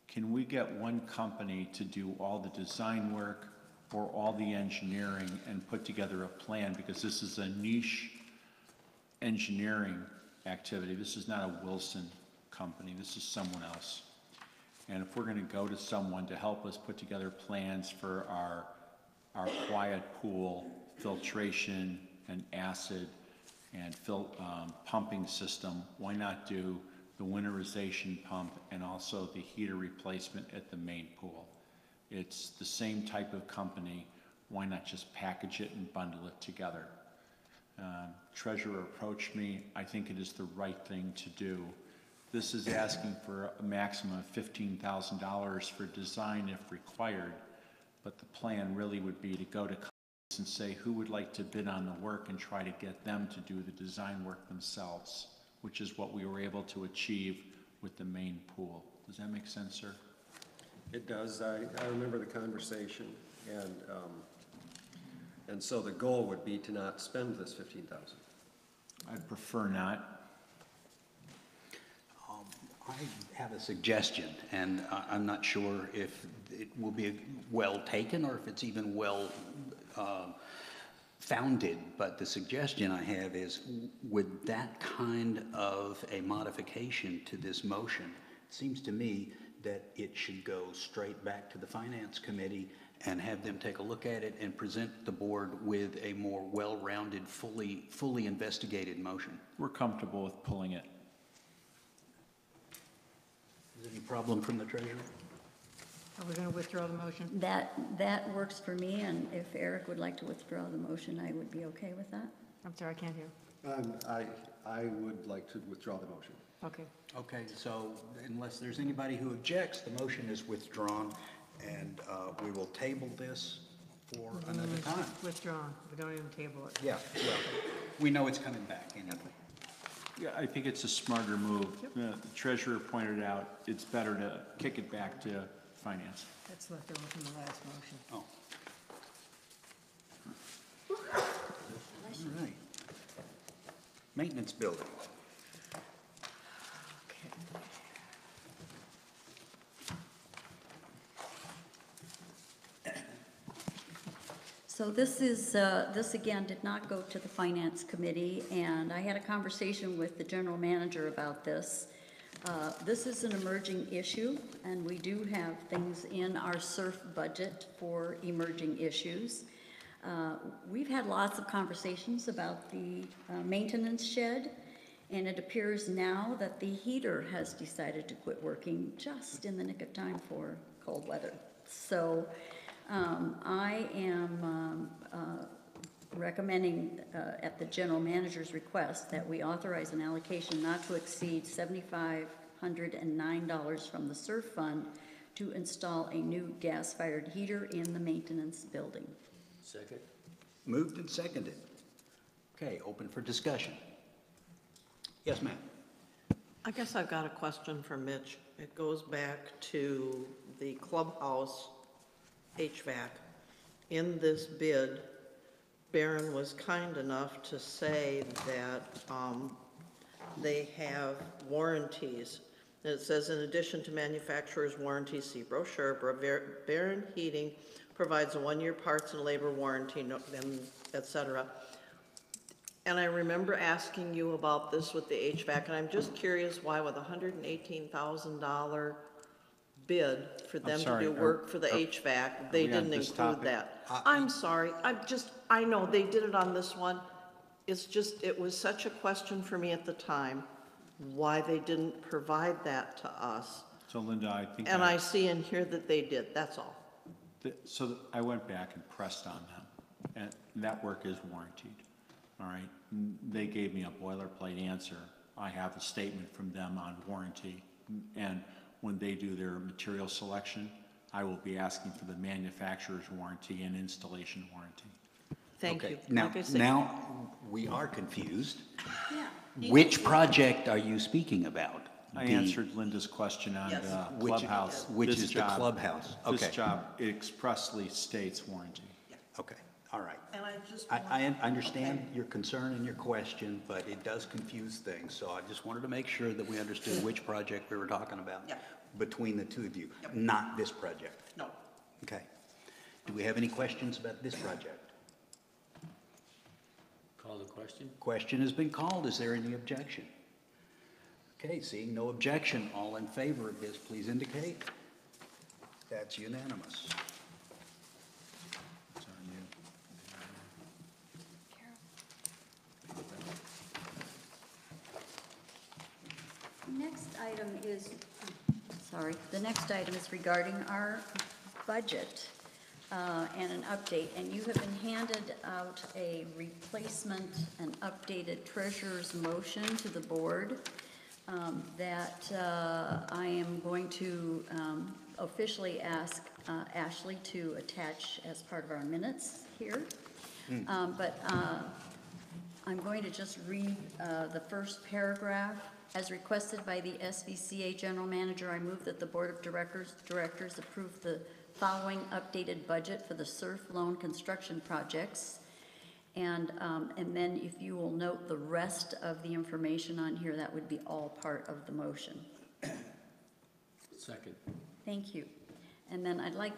Speaker 6: Can we get one company to do all the design work or all the engineering and put together a plan? Because this is a niche engineering activity. This is not a Wilson company. This is someone else. And if we're going to go to someone to help us put together plans for our quiet pool filtration and acid and pumping system, why not do the winterization pump and also the heater replacement at the main pool? It's the same type of company. Why not just package it and bundle it together? Treasurer approached me. I think it is the right thing to do. This is asking for a maximum of $15,000 for design if required, but the plan really would be to go to companies and say who would like to bid on the work and try to get them to do the design work themselves, which is what we were able to achieve with the main pool. Does that make sense, sir?
Speaker 1: It does. I remember the conversation, and so the goal would be to not spend this $15,000.
Speaker 6: I'd prefer not.
Speaker 2: I have a suggestion, and I'm not sure if it will be well taken or if it's even well founded, but the suggestion I have is, would that kind of a modification to this motion, it seems to me that it should go straight back to the Finance Committee and have them take a look at it and present the board with a more well-rounded, fully investigated motion.
Speaker 6: We're comfortable with pulling it.
Speaker 2: Is there any problem from the treasurer?
Speaker 5: Are we going to withdraw the motion?
Speaker 3: That works for me, and if Eric would like to withdraw the motion, I would be okay with that.
Speaker 5: I'm sorry, I can't hear.
Speaker 1: I would like to withdraw the motion.
Speaker 5: Okay.
Speaker 2: Okay, so unless there's anybody who objects, the motion is withdrawn, and we will table this for another time.
Speaker 5: Withdrawn. We don't even table it.
Speaker 2: Yeah, well, we know it's coming back anyway.
Speaker 6: Yeah, I think it's a smarter move. The treasurer pointed out it's better to kick it back to finance.
Speaker 5: That's left over from the last motion.
Speaker 2: Oh. All right. Maintenance building.
Speaker 5: Okay.
Speaker 3: So this again did not go to the Finance Committee, and I had a conversation with the general manager about this. This is an emerging issue, and we do have things in our SURF budget for emerging issues. We've had lots of conversations about the maintenance shed, and it appears now that the heater has decided to quit working just in the nick of time for cold weather. So I am recommending at the general manager's request that we authorize an allocation not to exceed $7,509 from the SURF fund to install a new gas-fired heater in the maintenance building.
Speaker 11: Second.
Speaker 2: Moved and seconded. Okay, open for discussion. Yes, ma'am.
Speaker 4: I guess I've got a question for Mitch. It goes back to the clubhouse HVAC. In this bid, Barron was kind enough to say that they have warranties. And it says, in addition to manufacturer's warranty, see brochure, Barron Heating provides a 1-year parts and labor warranty, and et cetera. And I remember asking you about this with the HVAC, and I'm just curious why with a $118,000 bid for them to
Speaker 6: sorry,
Speaker 4: do work for the HVAC, they
Speaker 6: we on
Speaker 4: didn't
Speaker 6: this
Speaker 4: include
Speaker 6: topic?
Speaker 4: that. I'm sorry, I know they did it on this one. It's just, it was such a question for me at the time, why they didn't provide that to us.
Speaker 6: So Linda, I think.
Speaker 4: And I see in here that they did, that's all.
Speaker 6: So I went back and pressed on them, and that work is warranted, all right? They gave me a boilerplate answer. I have a statement from them on warranty, and when they do their material selection, I will be asking for the manufacturer's warranty and installation warranty.
Speaker 4: Thank
Speaker 2: Okay.
Speaker 4: you.
Speaker 2: Now,
Speaker 4: Like I said-
Speaker 2: now, we are confused.
Speaker 3: Yeah.
Speaker 2: Which project are you speaking about?
Speaker 6: I
Speaker 2: The-
Speaker 6: answered Linda's question on
Speaker 4: Yes.
Speaker 6: the
Speaker 2: Which-
Speaker 6: clubhouse.
Speaker 2: which
Speaker 6: This
Speaker 2: is the
Speaker 6: job-
Speaker 2: clubhouse.
Speaker 6: This
Speaker 2: Okay.
Speaker 6: job expressly states warranty.
Speaker 2: Okay, all right.
Speaker 4: And I just
Speaker 2: I understand your concern and your question, but it does confuse things, so I just wanted to make sure that we understood which project we were talking about
Speaker 4: Yep.
Speaker 2: between the two of you, not this project.
Speaker 4: No.
Speaker 2: Okay. Do we have any questions about this project?
Speaker 11: Call the question?
Speaker 2: Question has been called. Is there any objection? Okay, seeing no objection, all in favor of this, please indicate. That's unanimous.
Speaker 6: It's on you.
Speaker 3: Next item is, sorry, the next item is regarding our budget and an update. And you have been handed out a replacement and updated treasurer's motion to the board that I am going to officially ask Ashley to attach as part of our minutes here. But I'm going to just read the first paragraph. As requested by the SVCA General Manager, I move that the Board of Directors approve the following updated budget for the surf loan construction projects. And then if you will note the rest of the information on here, that would be all part of the motion.
Speaker 11: Second.
Speaker 3: Thank you. And then I'd like,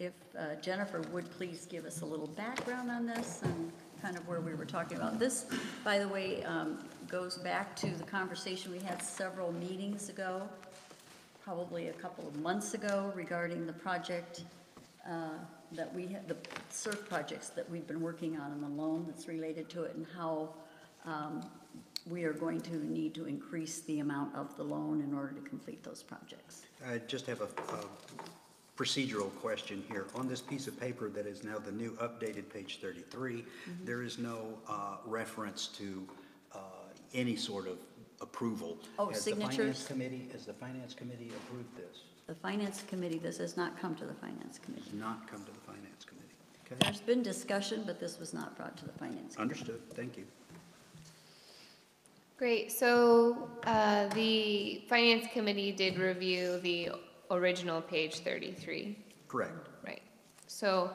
Speaker 3: if Jennifer would please give us a little background on this and kind of where we were talking about. This, by the way, goes back to the conversation we had several meetings ago, probably a couple of months ago, regarding the project that we had, the surf projects that we've been working on and the loan that's related to it, and how we are going to need to increase the amount of the loan in order to complete those projects.
Speaker 2: I just have a procedural question here. On this piece of paper that is now the new updated page 33, there is no reference to any sort of approval.
Speaker 3: Oh,
Speaker 2: Has
Speaker 3: signatures?
Speaker 2: Has the Finance Committee approved this?
Speaker 3: The Finance Committee, this has not come to the Finance Committee.
Speaker 2: Does not come to the Finance Committee. Okay,
Speaker 3: There's been discussion, but this was not brought to the Finance Committee.
Speaker 2: understood. Thank you.
Speaker 10: Great, so the Finance Committee did review the original page 33,
Speaker 2: Correct.
Speaker 10: right? So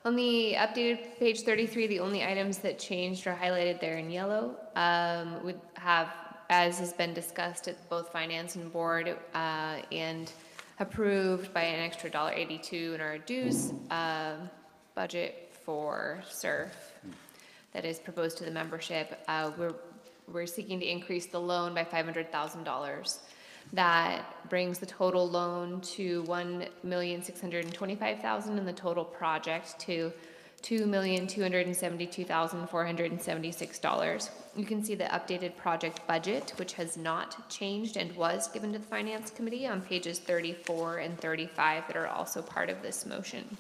Speaker 10: on the updated page 33, the only items that changed are highlighted there in yellow. Would have, as has been discussed at both Finance and Board and approved by an extra $1.82 in our dues budget for SURF that is proposed to the membership. We're seeking to increase the loan by $500,000. That brings the total loan to $1,625,000 and the total project to $2,272,476. You can see the updated project budget, which has not changed and was given to the Finance Committee on pages 34 and 35 that are also part of this motion.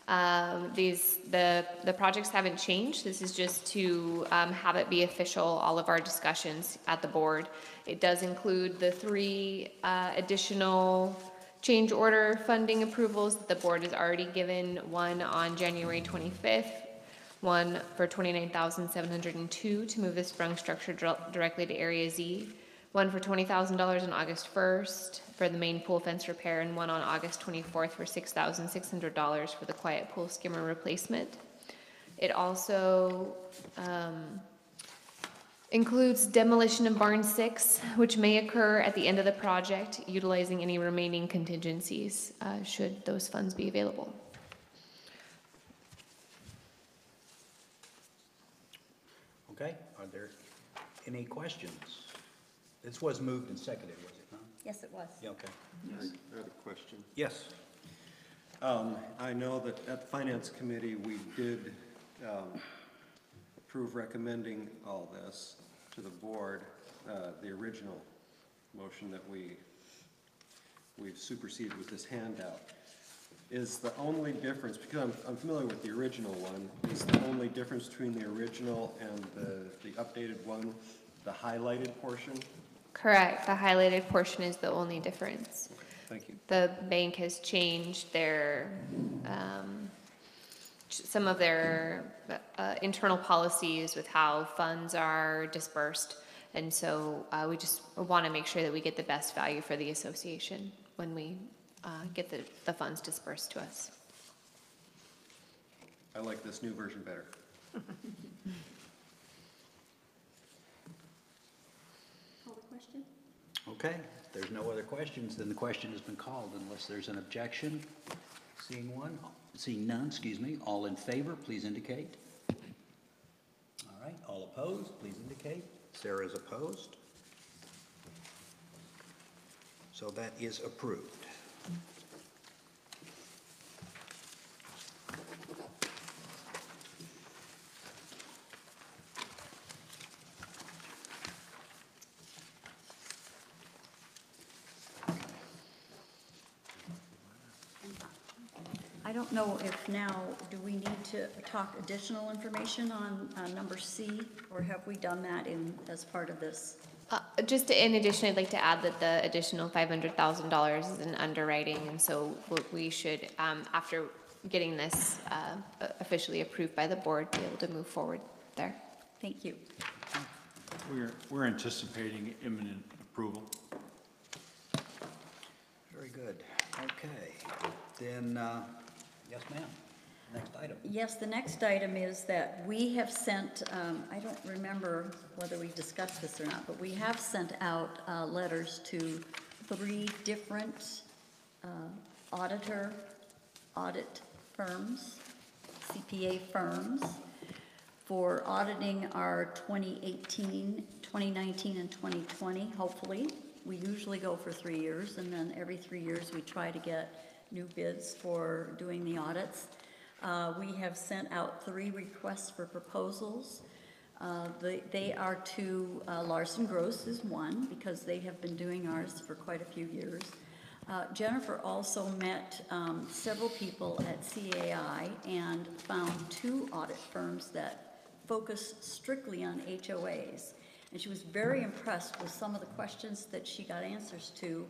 Speaker 10: The projects haven't changed. This is just to have it be official, all of our discussions at the board. It does include the 3 additional change order funding approvals that the board has already given, one on January 25th, one for $29,702 to move the sprung structure directly to Area Z, one for $20,000 on August 1st for the main pool fence repair, and one on August 24th for $6,600 for the quiet pool skimmer replacement. It also includes demolition of barn 6, which may occur at the end of the project, utilizing any remaining contingencies should those funds be available.
Speaker 2: Okay, are there any questions? This was moved and seconded, was it not?
Speaker 3: Yes, it was.
Speaker 2: Yeah, okay.
Speaker 1: I have a question.
Speaker 2: Yes.
Speaker 1: I know that at the Finance Committee, we did approve recommending all this to the board, the original motion that we've superseded with this handout. Is the only difference, because I'm familiar with the original one, is the only difference between the original and the updated one, the highlighted portion?
Speaker 10: Correct. The highlighted portion is the only difference.
Speaker 1: Okay, thank you.
Speaker 10: The bank has changed their, some of their internal policies with how funds are dispersed. And so we just want to make sure that we get the best value for the association when we get the funds dispersed to us.
Speaker 1: I like this new version better.
Speaker 3: Call the question?
Speaker 2: Okay, if there's no other questions, then the question has been called unless there's an objection. Seeing none, excuse me. All in favor, please indicate. All right, all opposed, please indicate. Sarah is opposed. So that is approved.
Speaker 3: I don't know if now, do we need to talk additional information on number C, or have we done that as part of this?
Speaker 10: Just in addition, I'd like to add that the additional $500,000 is in underwriting, and so we should, after getting this officially approved by the board, be able to move forward there.
Speaker 3: Thank you.
Speaker 6: We're anticipating imminent approval.
Speaker 2: Very good. Okay, then, yes, ma'am. Next item.
Speaker 3: Yes, the next item is that we have sent, I don't remember whether we discussed this or not, but we have sent out letters to 3 different audit firms, CPA firms, for auditing our 2018, 2019, and 2020, hopefully. We usually go for 3 years, and then every 3 years we try to get new bids for doing the audits. We have sent out 3 requests for proposals. They are to Larson Gross is one, because they have been doing ours for quite a few years. Jennifer also met several people at CAI and found 2 audit firms that focus strictly on HOAs. And she was very impressed with some of the questions that she got answers to,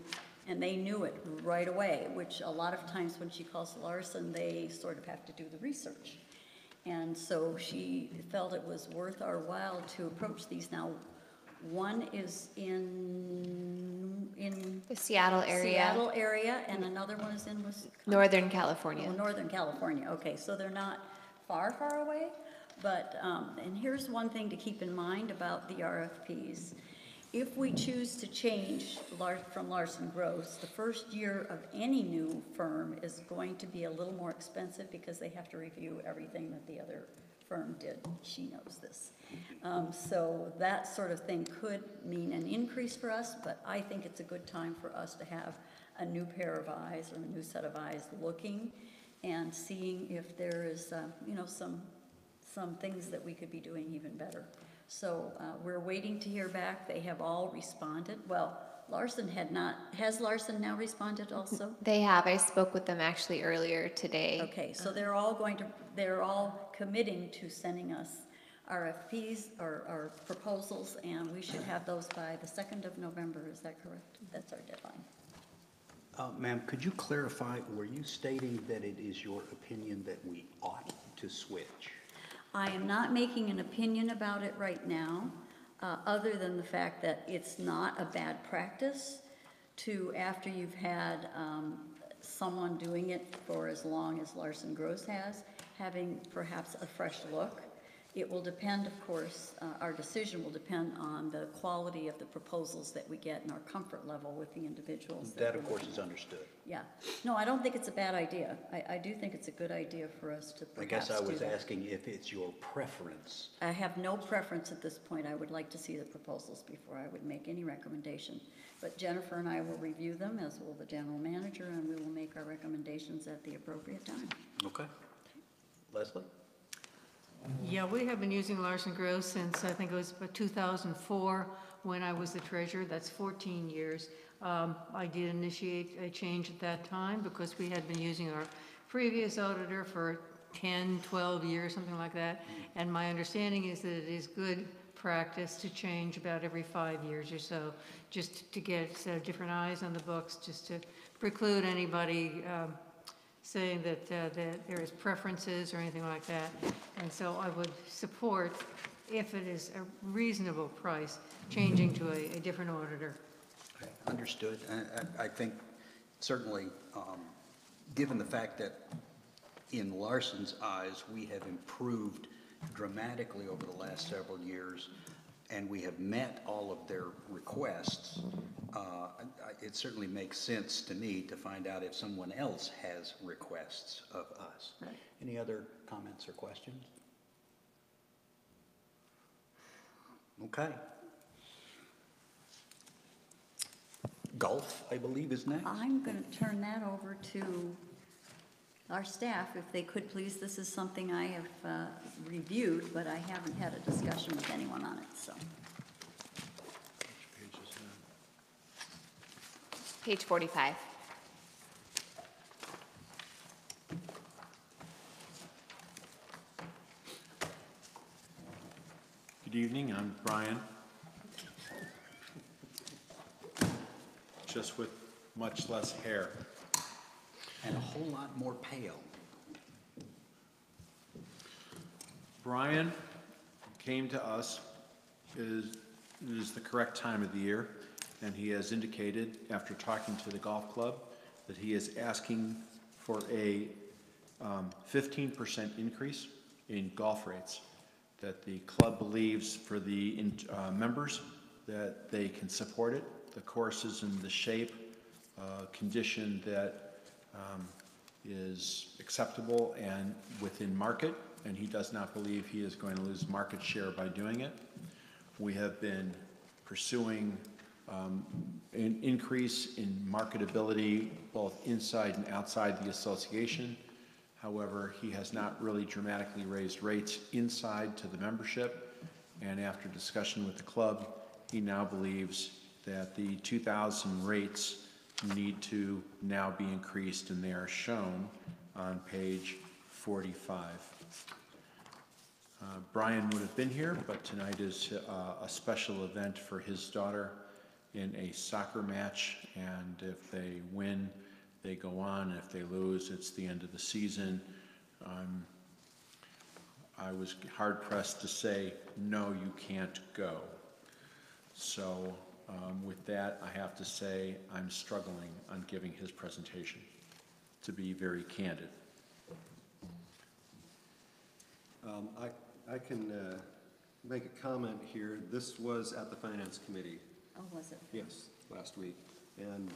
Speaker 3: and they knew it right away, which a lot of times when she calls Larson, they sort of have to do the research. And so she felt it was worth our while to approach these. Now, one is in
Speaker 10: The Seattle area.
Speaker 3: And another one is in Wisconsin.
Speaker 10: Northern California.
Speaker 3: Oh, Northern California, okay, so they're not far away, but, and here's one thing to keep in mind about the RFPs. If we choose to change from Larson Gross, the first year of any new firm is going to be a little more expensive because they have to review everything that the other firm did. She knows this. So that sort of thing could mean an increase for us, but I think it's a good time for us to have a new pair of eyes or a new set of eyes looking and seeing if there is, some things that we could be doing even better. So we're waiting to hear back. They have all responded. Well, Larson had not. Has Larson now responded also?
Speaker 10: They have. I spoke with them actually earlier today.
Speaker 3: Okay, so they're all committing to sending us RFPs or proposals, and we should have those by the 2nd of November. Is that correct? That's our deadline.
Speaker 2: Ma'am, could you clarify, were you stating that it is your opinion that we ought to switch?
Speaker 3: I am not making an opinion about it right now, other than the fact that it's not a bad practice to, after you've had someone doing it for as long as Larson Gross has, having perhaps a fresh look. It will depend, of course, our decision will depend on the quality of the proposals that we get and our comfort level with the individuals.
Speaker 2: That, of
Speaker 3: we're
Speaker 2: course,
Speaker 3: looking
Speaker 2: is
Speaker 3: at.
Speaker 2: understood.
Speaker 3: Yeah. No, I don't think it's a bad idea. I do think it's a good idea for us to
Speaker 2: I
Speaker 3: perhaps
Speaker 2: guess I
Speaker 3: do
Speaker 2: was
Speaker 3: that.
Speaker 2: asking if it's your preference.
Speaker 3: I have no preference at this point. I would like to see the proposals before I would make any recommendation. But Jennifer and I will review them, as will the general manager, and we will make our recommendations at the appropriate time.
Speaker 2: Okay. Leslie?
Speaker 5: Yeah, we have been using Larson Gross since, I think it was about 2004, when I was the treasurer. That's 14 years. I did initiate a change at that time because we had been using our previous auditor for 10, 12 years, something like that. And my understanding is that it is good practice to change about every 5 years or so, just to get different eyes on the books, just to preclude anybody saying that there is preferences or anything like that. And so I would support, if it is a reasonable price, changing to a different auditor.
Speaker 2: Okay, understood. I think certainly, given the fact that in Larson's eyes, we have improved dramatically over the last several years, and we have met all of their requests, it certainly makes sense to me to find out if someone else has requests of us.
Speaker 3: Right.
Speaker 2: Any other comments or questions? Okay. Golf, I believe, is next.
Speaker 3: I'm going to turn that over to our staff, if they could please. This is something I have reviewed, but I haven't had a discussion with anyone on it, so.
Speaker 10: Page 45.
Speaker 6: Good evening, I'm Brian. Just with much less hair.
Speaker 2: And a whole lot more pale.
Speaker 6: Brian came to us, it is the correct time of the year, and he has indicated, after talking to the golf club, that he is asking for a 15% increase in golf rates, that the club believes for the members that they can support it. The course is in the shape, condition that is acceptable and within market, and he does not believe he is going to lose market share by doing it. We have been pursuing an increase in marketability both inside and outside the association. However, he has not really dramatically raised rates inside to the membership, and after discussion with the club, he now believes that the 2000 rates need to now be increased, and they are shown on page 45. Brian would have been here, but tonight is a special event for his daughter in a soccer match, and if they win, they go on, and if they lose, it's the end of the season. I was hard-pressed to say, no, you can't go. So with that, I have to say I'm struggling on giving his presentation, to be very candid.
Speaker 1: I can make a comment here. This was at the Finance Committee.
Speaker 3: Oh, was it?
Speaker 1: Yes, last week. And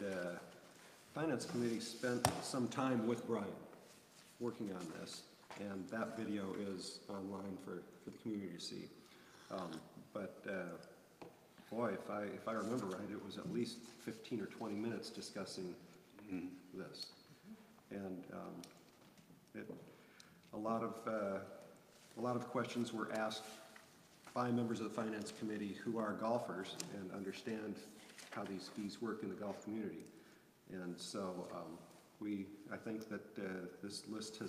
Speaker 1: Finance Committee spent some time with Brian working on this, and that video is online for the community to see. Boy, if I remember right, it was at least 15 or 20 minutes discussing this. And a lot of questions were asked by members of the Finance Committee who are golfers and understand how these fees work in the golf community. And so I think that this list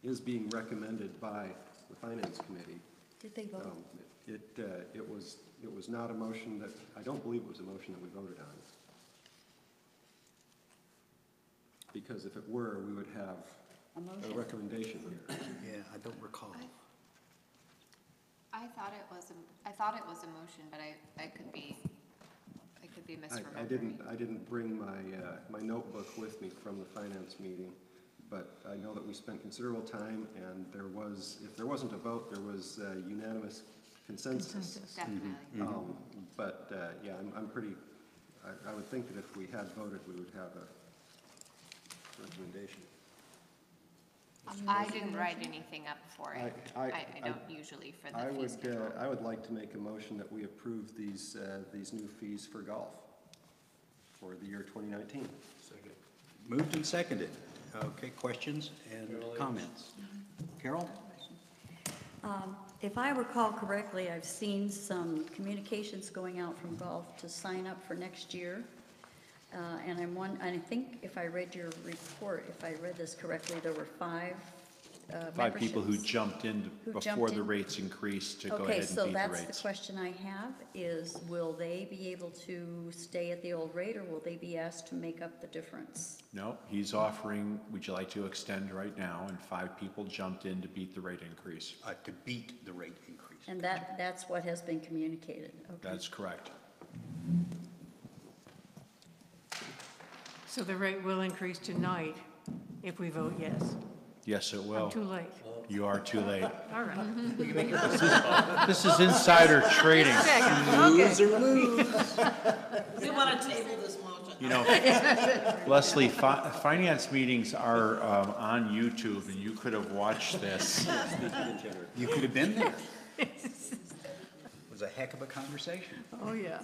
Speaker 1: is being recommended by the Finance Committee.
Speaker 3: Did they vote?
Speaker 1: It was not a motion that, I don't believe it was a motion that we voted on. Because if it were, we would have a recommendation here.
Speaker 2: Yeah, I don't recall.
Speaker 10: I thought it was a motion, but I could be misremembering.
Speaker 1: I didn't bring my notebook with me from the finance meeting, but I know that we spent considerable time, and if there wasn't a vote, there was unanimous consensus.
Speaker 10: Definitely.
Speaker 1: But, yeah, I would think that if we had voted, we would have a recommendation.
Speaker 10: I didn't write anything up for it.
Speaker 1: I
Speaker 10: don't usually for the
Speaker 1: I
Speaker 10: fee
Speaker 1: would,
Speaker 10: schedule.
Speaker 1: I would like to make a motion that we approve these new fees for golf for the year 2019.
Speaker 2: Moved and seconded. Okay, questions and comments? Carol?
Speaker 3: If I recall correctly, I've seen some communications going out from golf to sign up for next year. And I think if I read your report, if I read this correctly, there were five
Speaker 6: Five people who
Speaker 3: memberships.
Speaker 6: jumped in
Speaker 3: Who
Speaker 6: before
Speaker 3: jumped
Speaker 6: the
Speaker 3: in?
Speaker 6: rates increased to go
Speaker 3: Okay,
Speaker 6: ahead and
Speaker 3: so
Speaker 6: beat the
Speaker 3: that's the
Speaker 6: rates.
Speaker 3: question I have, is will they be able to stay at the old rate, or will they be asked to make up the difference?
Speaker 6: No, he's offering, would you like to extend right now? And 5 people jumped in to beat the rate increase.
Speaker 2: To beat the rate increase.
Speaker 3: And that's what has been communicated, okay?
Speaker 6: That's correct.
Speaker 5: So the rate will increase tonight if we vote yes.
Speaker 6: Yes, it will.
Speaker 5: I'm too late.
Speaker 6: You are too late.
Speaker 5: All right.
Speaker 6: This is insider trading.
Speaker 5: Okay.
Speaker 4: We want to table this motion.
Speaker 6: You know, Leslie, finance meetings are on YouTube, and you could have watched this.
Speaker 2: You could have been there. It was a heck of a conversation.
Speaker 5: Oh, yeah.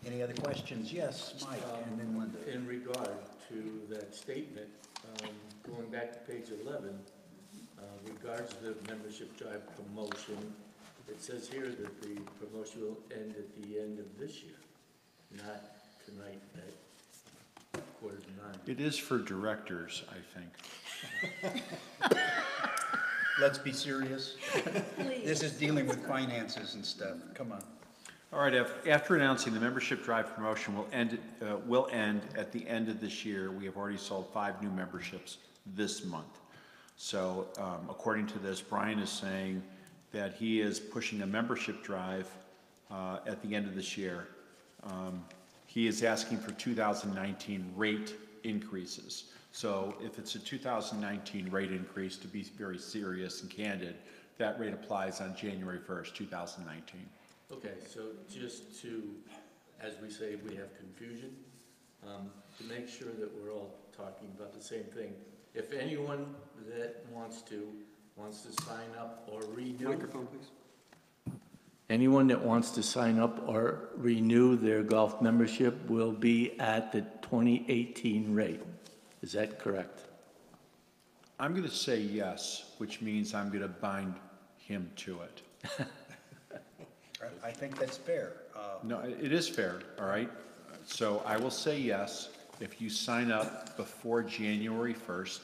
Speaker 2: Any other questions? Yes, Mike, and then Linda.
Speaker 11: In regard to that statement, going back to page 11, regards the membership drive promotion, it says here that the promotion will end at the end of this year, not tonight at 8:45.
Speaker 6: It is for directors, I think.
Speaker 2: Let's be serious. This is dealing with finances and stuff. Come on.
Speaker 6: All right, after announcing the membership drive promotion will end at the end of this year, we have already sold 5 new memberships this month. So according to this, Brian is saying that he is pushing a membership drive at the end of this year. He is asking for 2019 rate increases. So if it's a 2019 rate increase, to be very serious and candid, that rate applies on January 1st, 2019.
Speaker 11: Okay, so just to, as we say, we have confusion, to make sure that we're all talking about the same thing. If anyone that wants to sign up or renew.
Speaker 1: Microphone, please.
Speaker 11: Anyone that wants to sign up or renew their golf membership will be at the 2018 rate. Is that correct?
Speaker 6: I'm going to say yes, which means I'm going to bind him to it.
Speaker 2: I think that's fair.
Speaker 6: No, it is fair, all right? So I will say yes. If you sign up before January 1st,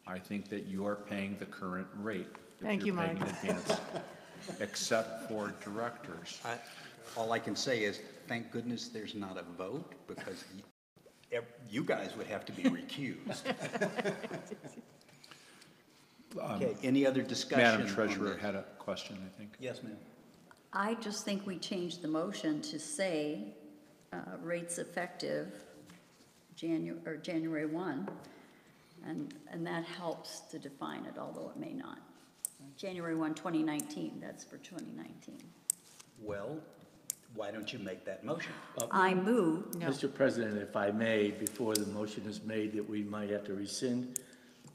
Speaker 6: I think that you are paying the current rate. if
Speaker 5: Thank
Speaker 6: you're
Speaker 5: you,
Speaker 6: paying
Speaker 5: Mike.
Speaker 6: in advance, except for directors.
Speaker 2: All I can say is, thank goodness there's not a vote, because you guys would have to be recused. Okay, any other discussion?
Speaker 6: Madam
Speaker 2: on
Speaker 6: Treasurer
Speaker 2: this?
Speaker 6: had a question, I think.
Speaker 2: Yes, ma'am.
Speaker 3: I just think we changed the motion to say rates effective January 1, and that helps to define it, although it may not. January 1, 2019, that's for 2019.
Speaker 2: Well, why don't you make that motion?
Speaker 3: I move,
Speaker 11: Mr. President, if I may, before the motion is made that we might have to rescind,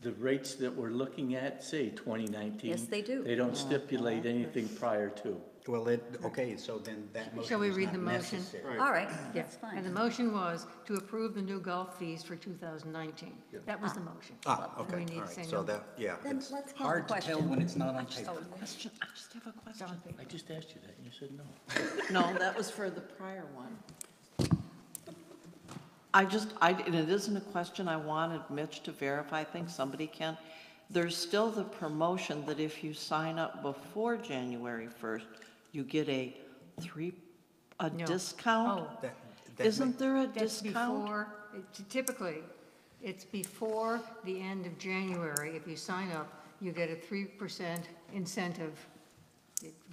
Speaker 11: the rates that we're looking at, say 2019.
Speaker 3: Yes, they do.
Speaker 11: They don't stipulate anything prior to.
Speaker 2: Well, okay, so then that motion
Speaker 5: Shall we
Speaker 2: is
Speaker 5: read
Speaker 2: not
Speaker 5: the motion?
Speaker 2: necessary.
Speaker 3: all right, that's
Speaker 5: And the
Speaker 3: fine.
Speaker 5: motion was to approve the new golf fees for 2019. That was the motion.
Speaker 2: Okay,
Speaker 5: We need
Speaker 2: all
Speaker 5: to say
Speaker 2: right, so
Speaker 5: no.
Speaker 2: that, yeah.
Speaker 3: Then
Speaker 2: It's
Speaker 3: let's call the
Speaker 2: hard to tell
Speaker 3: question.
Speaker 2: when it's not on paper.
Speaker 4: Question, I just have a question.
Speaker 11: I just asked you that, and you said no.
Speaker 4: No, that was for the prior one. And it isn't a question, I wanted Mitch to verify, I think somebody can. There's still the promotion that if you sign up before January 1st, you get a
Speaker 5: No.
Speaker 4: discount?
Speaker 5: Oh,
Speaker 2: That
Speaker 4: Isn't there a
Speaker 5: that's
Speaker 4: discount?
Speaker 5: before, typically, It's before the end of January. If you sign up, you get a 3% incentive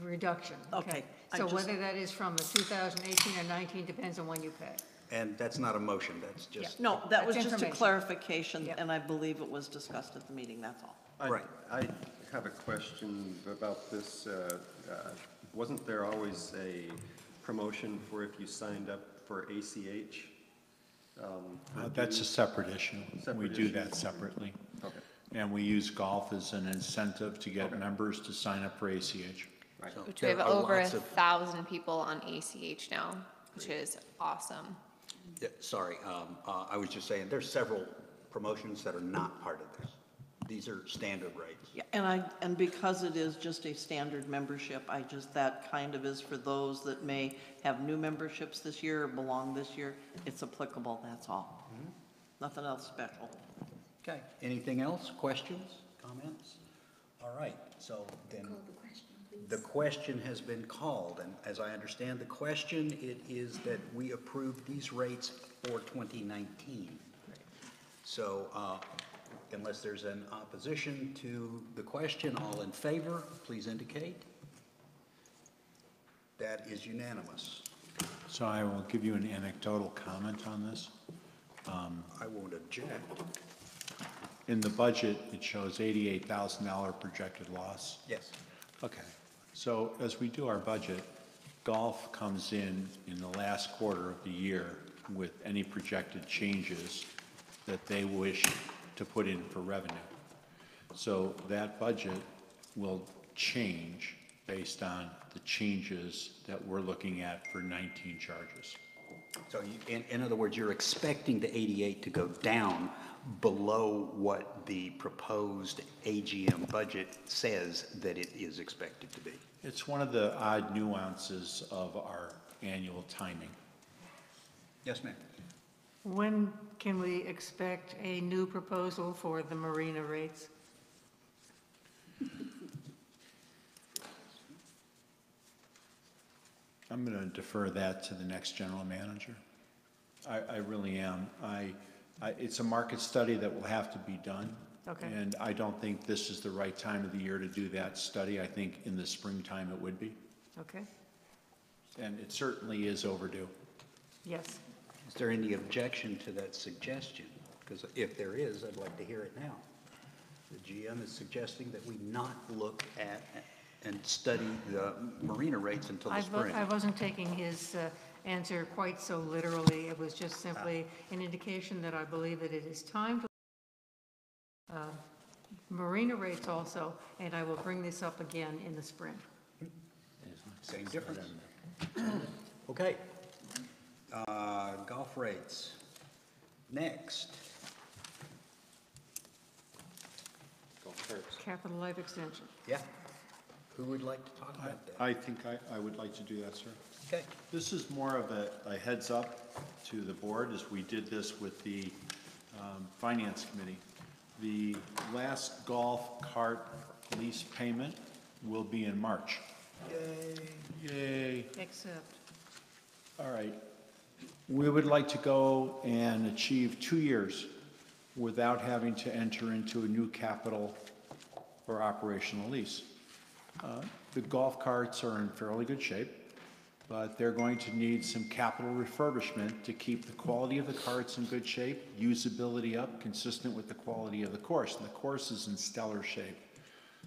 Speaker 5: reduction.
Speaker 4: Okay, I
Speaker 5: So
Speaker 4: just-
Speaker 5: whether that is from the 2018 or 19 depends on when you pay.
Speaker 2: And that's not a motion, that's just,
Speaker 4: No, that was
Speaker 5: That's
Speaker 4: just a
Speaker 5: information.
Speaker 4: clarification,
Speaker 5: Yep.
Speaker 4: and I believe it was discussed at the meeting, that's all.
Speaker 2: Right.
Speaker 1: I have a question about this. Wasn't there always a promotion for if you signed up for ACH?
Speaker 6: That's a separate issue. We
Speaker 1: Separate
Speaker 6: do
Speaker 1: issue.
Speaker 6: that separately.
Speaker 1: Okay.
Speaker 6: And we use golf as an incentive to get members to sign up for ACH.
Speaker 2: so
Speaker 10: Which we
Speaker 2: there
Speaker 10: have
Speaker 2: are
Speaker 10: over
Speaker 2: lots of-
Speaker 10: 1,000 people on ACH now, which is awesome.
Speaker 2: Yeah, sorry, I was just saying, there's several promotions that are not part of this. These are standard rates.
Speaker 4: Yeah, and because it is just a standard membership, that kind of is for those that may have new memberships this year or belong this year. It's applicable, that's all. Nothing else special.
Speaker 2: Okay, anything else? Questions, comments? All right, so then. The question has been called, and as I understand the question, it is that we approve these rates for 2019. So unless there's an opposition to the question, all in favor, please indicate. That is unanimous.
Speaker 6: So I will give you an anecdotal comment on this.
Speaker 2: I won't object.
Speaker 6: In the budget, it shows $88,000 projected loss.
Speaker 2: Yes.
Speaker 6: Okay, so as we do our budget, golf comes in the last quarter of the year with any projected changes that they wish to put in for revenue. So that budget will change based on the changes that we're looking at for 19 charges.
Speaker 2: So in other words, you're expecting the 88 to go down below what the proposed AGM budget says that it is expected to be.
Speaker 6: It's one of the odd nuances of our annual timing.
Speaker 2: Yes, ma'am.
Speaker 5: When can we expect a new proposal for the marina rates?
Speaker 6: I'm going to defer that to the next general manager. I really am. It's a market study that will have to be done.
Speaker 5: Okay.
Speaker 6: And I don't think this is the right time of the year to do that study. I think in the springtime it would be.
Speaker 5: Okay,
Speaker 6: And it certainly is overdue.
Speaker 5: yes.
Speaker 2: Is there any objection to that suggestion? Because if there is, I'd like to hear it now. The GM is suggesting that we not look at and study the marina rates until the spring.
Speaker 5: I wasn't taking his answer quite so literally. It was just simply an indication that I believe that it is time to marina rates also, and I will bring this up again in the spring.
Speaker 2: Same difference. Okay. Golf rates. Next.
Speaker 5: Capital life extension.
Speaker 2: Yeah. Who would like to talk about that?
Speaker 6: I think I would like to do that, sir.
Speaker 2: Okay.
Speaker 6: This is more of a heads up to the board, as we did this with the Finance Committee. The last golf cart lease payment will be in March. Yay. Yay.
Speaker 5: Except,
Speaker 6: All right. We would like to go and achieve 2 years without having to enter into a new capital or operational lease. The golf carts are in fairly good shape, but they're going to need some capital refurbishment to keep the quality of the carts in good shape, usability up, consistent with the quality of the course. And the course is in stellar shape.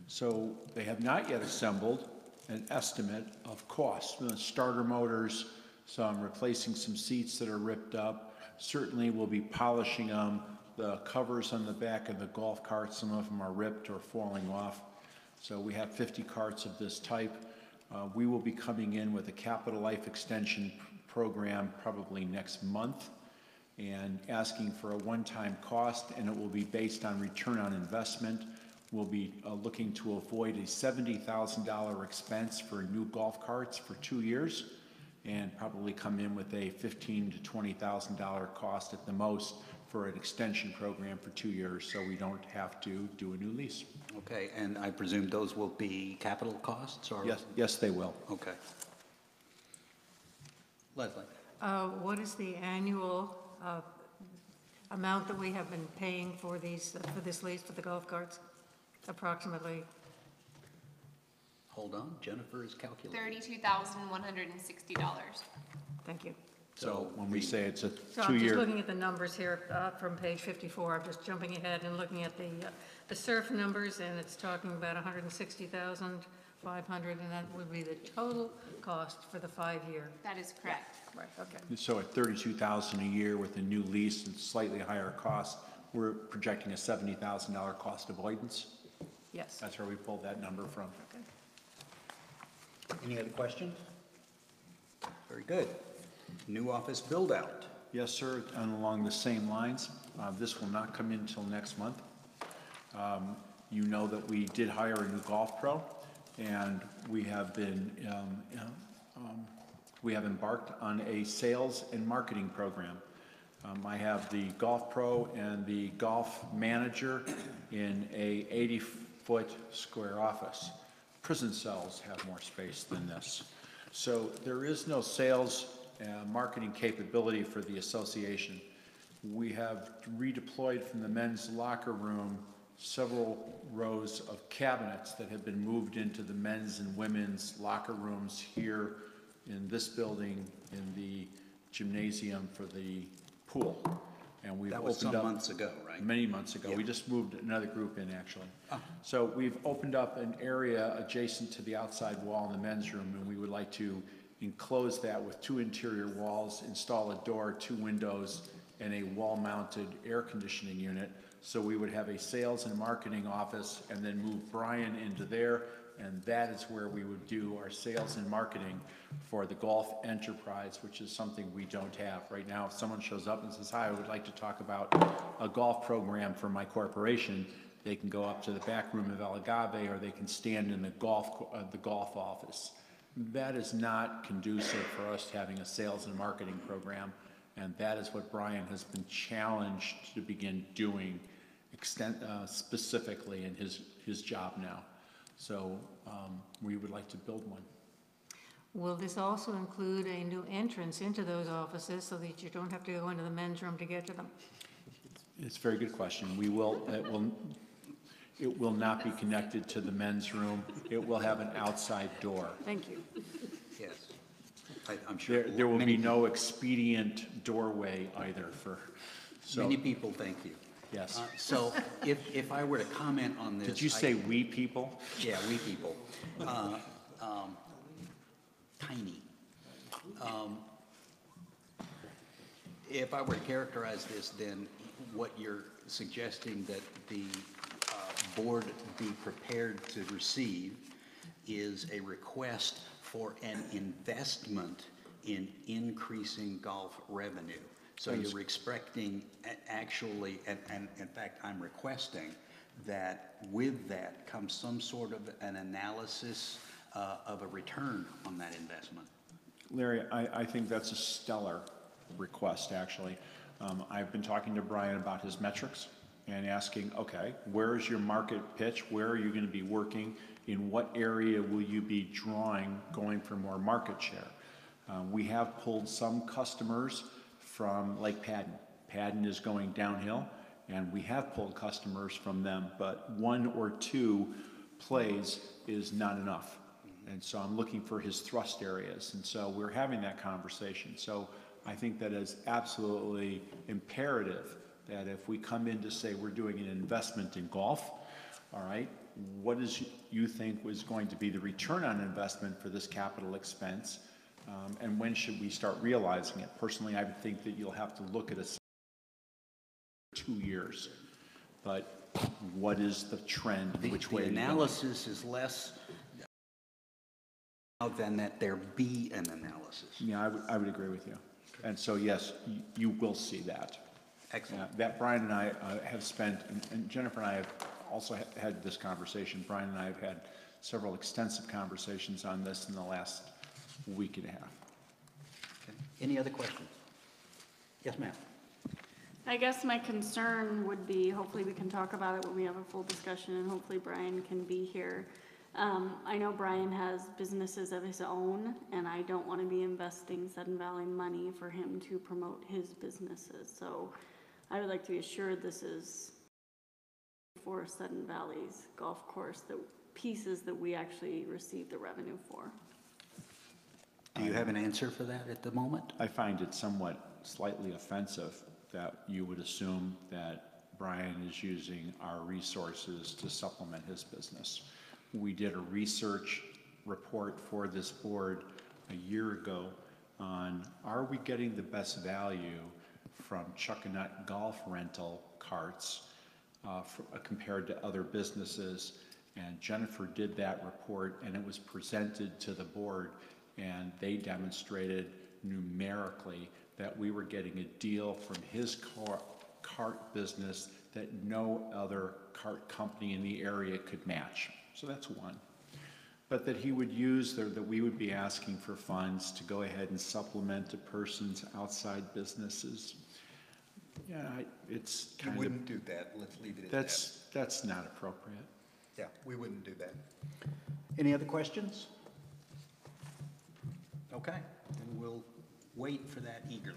Speaker 6: So they have not yet assembled an estimate of cost. The starter motors, replacing some seats that are ripped up. Certainly we'll be polishing them. The covers on the back of the golf carts, some of them are ripped or falling off. So we have 50 carts of this type. We will be coming in with a capital life extension program probably next month and asking for a one-time cost, and it will be based on return on investment. We'll be looking to avoid a $70,000 expense for new golf carts for 2 years and probably come in with a $15,000 to $20,000 cost at the most for an extension program for 2 years, so we don't have to do a new lease.
Speaker 2: Okay, and I presume those will be capital costs or?
Speaker 6: Yes, they will.
Speaker 2: Okay. Leslie?
Speaker 5: what is the annual, amount that we have been paying for these, for this lease for the golf carts? Approximately.
Speaker 2: Hold on, Jennifer is calculating.
Speaker 10: $32,160.
Speaker 5: Thank you.
Speaker 6: So when we say it's a
Speaker 5: So I'm just
Speaker 6: two-year,
Speaker 5: looking at the numbers here from page 54. I'm just jumping ahead and looking at the SURF numbers, and it's talking about 160,500, and that would be the total cost for the 5-year.
Speaker 10: That is correct.
Speaker 5: Right, okay.
Speaker 6: so at $32,000 a year with a new lease and slightly higher cost, we're projecting a $70,000 cost avoidance.
Speaker 5: Yes.
Speaker 6: That's where we pulled that number from.
Speaker 5: Okay.
Speaker 2: Any other questions? Very good. New office build-out.
Speaker 6: Yes, sir, and along the same lines, this will not come in until next month. You know that we did hire a new golf pro, and we have been, we have embarked on a sales and marketing program. I have the golf pro and the golf manager in a 80-foot square office. Prison cells have more space than this. So there is no sales marketing capability for the association. We have redeployed from the men's locker room several rows of cabinets that have been moved into the men's and women's locker rooms here in this building, in the gymnasium for the pool. And we've
Speaker 2: That was some
Speaker 6: opened up
Speaker 2: months ago, right?
Speaker 6: many months ago.
Speaker 2: Yeah.
Speaker 6: We just moved another group in, actually.
Speaker 2: Ah.
Speaker 6: So we've opened up an area adjacent to the outside wall in the men's room, and we would like to enclose that with 2 interior walls, install a door, 2 windows, and a wall-mounted air conditioning unit. So we would have a sales and marketing office, and then move Brian into there, and that is where we would do our sales and marketing for the golf enterprise, which is something we don't have. Right now, if someone shows up and says, hi, I would like to talk about a golf program for my corporation, they can go up to the back room of El Agave, or they can stand in the golf office. That is not conducive for us having a sales and marketing program, and that is what Brian has been challenged to begin doing specifically in his job now. So we would like to build one.
Speaker 5: Will this also include a new entrance into those offices so that you don't have to go into the men's room to get to them?
Speaker 6: It's a very good question. It will not be connected to the men's room. It will have an outside door.
Speaker 5: Thank you.
Speaker 2: Yes. I'm sure.
Speaker 6: There will be no expedient doorway either for, so,
Speaker 2: Many people thank you.
Speaker 6: yes.
Speaker 2: So if I were to comment on this.
Speaker 6: Did you say we people?
Speaker 2: Yeah, we people. Tiny. If I were to characterize this, then what you're suggesting that the board be prepared to receive is a request for an investment in increasing golf revenue. So you're expecting actually, and in fact, I'm requesting that with that comes some sort of an analysis of a return on that investment.
Speaker 6: Larry, I think that's a stellar request, actually. I've been talking to Brian about his metrics and asking, okay, where is your market pitch? Where are you going to be working? In what area will you be drawing, going for more market share? We have pulled some customers from Lake Padden. Padden is going downhill, and we have pulled customers from them, but 1 or 2 plays is not enough. And so I'm looking for his thrust areas, and so we're having that conversation. So I think that is absolutely imperative that if we come in to say we're doing an investment in golf, all right, what is you think was going to be the return on investment for this capital expense, and when should we start realizing it? Personally, I would think that you'll have to look at a 2 years, but what is the trend? Which way?
Speaker 2: The analysis is less than that there be an analysis.
Speaker 6: Yeah, I would agree with you. And so, yes, you will see that.
Speaker 2: Excellent.
Speaker 6: That Brian and I have spent, and Jennifer and I have also had this conversation. Brian and I have had several extensive conversations on this in the last week and a half.
Speaker 2: Okay. Any other questions? Yes, ma'am.
Speaker 12: I guess my concern would be, hopefully we can talk about it when we have a full discussion, and hopefully Brian can be here. I know Brian has businesses of his own, and I don't want to be investing Sudden Valley money for him to promote his businesses. So I would like to be assured this is for Sudden Valley's golf course, the pieces that we actually receive the revenue for.
Speaker 2: Do you have an answer for that at the moment?
Speaker 6: I find it somewhat slightly offensive that you would assume that Brian is using our resources to supplement his business. We did a research report for this board a year ago on, are we getting the best value from Chuckanut golf rental carts compared to other businesses? And Jennifer did that report, and it was presented to the board, and they demonstrated numerically that we were getting a deal from his cart business that no other cart company in the area could match. So that's one. But that he would use, that we would be asking for funds to go ahead and supplement a person's outside businesses. Yeah, it's kind of...
Speaker 2: We wouldn't do that. Let's leave it at that.
Speaker 6: That's not appropriate.
Speaker 2: Yeah, we wouldn't do that. Any other questions? Okay, then we'll wait for that eagerly.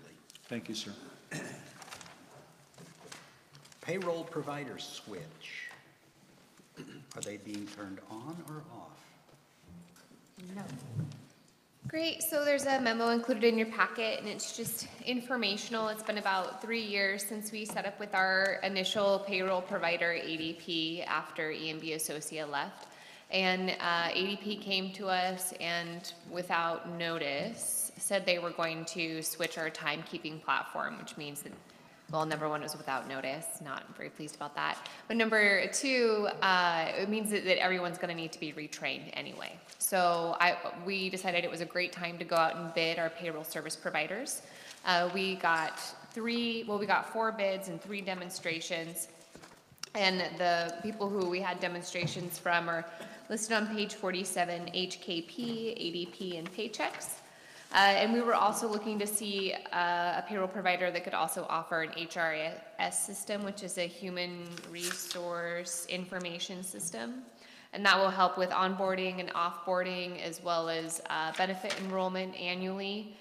Speaker 6: Thank you, sir.
Speaker 2: Payroll provider switch. Are they being turned on or off?
Speaker 5: No.
Speaker 10: Great, so there's a memo included in your packet, and it's just informational. It's been about 3 years since we set up with our initial payroll provider, ADP, after EMB Associate left. And ADP came to us and, without notice, said they were going to switch our timekeeping platform, which means that, well, number one was without notice, not very pleased about that. But number two, it means that everyone's gonna need to be retrained anyway. So we decided it was a great time to go out and bid our payroll service providers. We got 4 bids and 3 demonstrations. And the people who we had demonstrations from are listed on page 47, HKP, ADP, and Paychex. And we were also looking to see a payroll provider that could also offer an HRIS system, which is a human resource information system. And that will help with onboarding and offboarding, as well as benefit enrollment annually.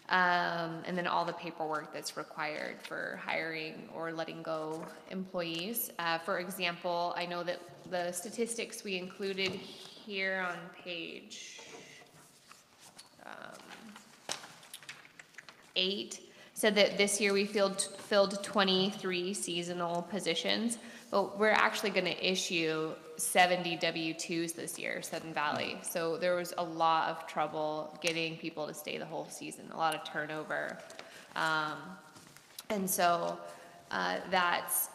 Speaker 10: And then all the paperwork that's required for hiring or letting go employees. For example, I know that the statistics we included here on page 8 said that this year we filled 23 seasonal positions, but we're actually going to issue 70 W-2s this year, Sudden Valley. So there was a lot of trouble getting people to stay the whole season, a lot of turnover. And so that's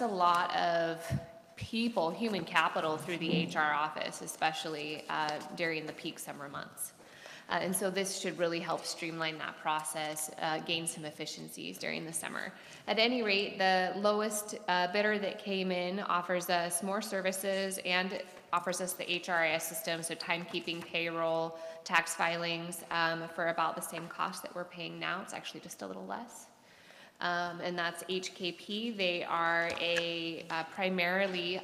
Speaker 10: a lot of people, human capital through the HR office, especially during the peak summer months. And so this should really help streamline that process, gain some efficiencies during the summer. At any rate, the lowest bidder that came in offers us more services and offers us the HRIS system, so timekeeping, payroll, tax filings, for about the same cost that we're paying now. It's actually just a little less. And that's HKP. They are a primarily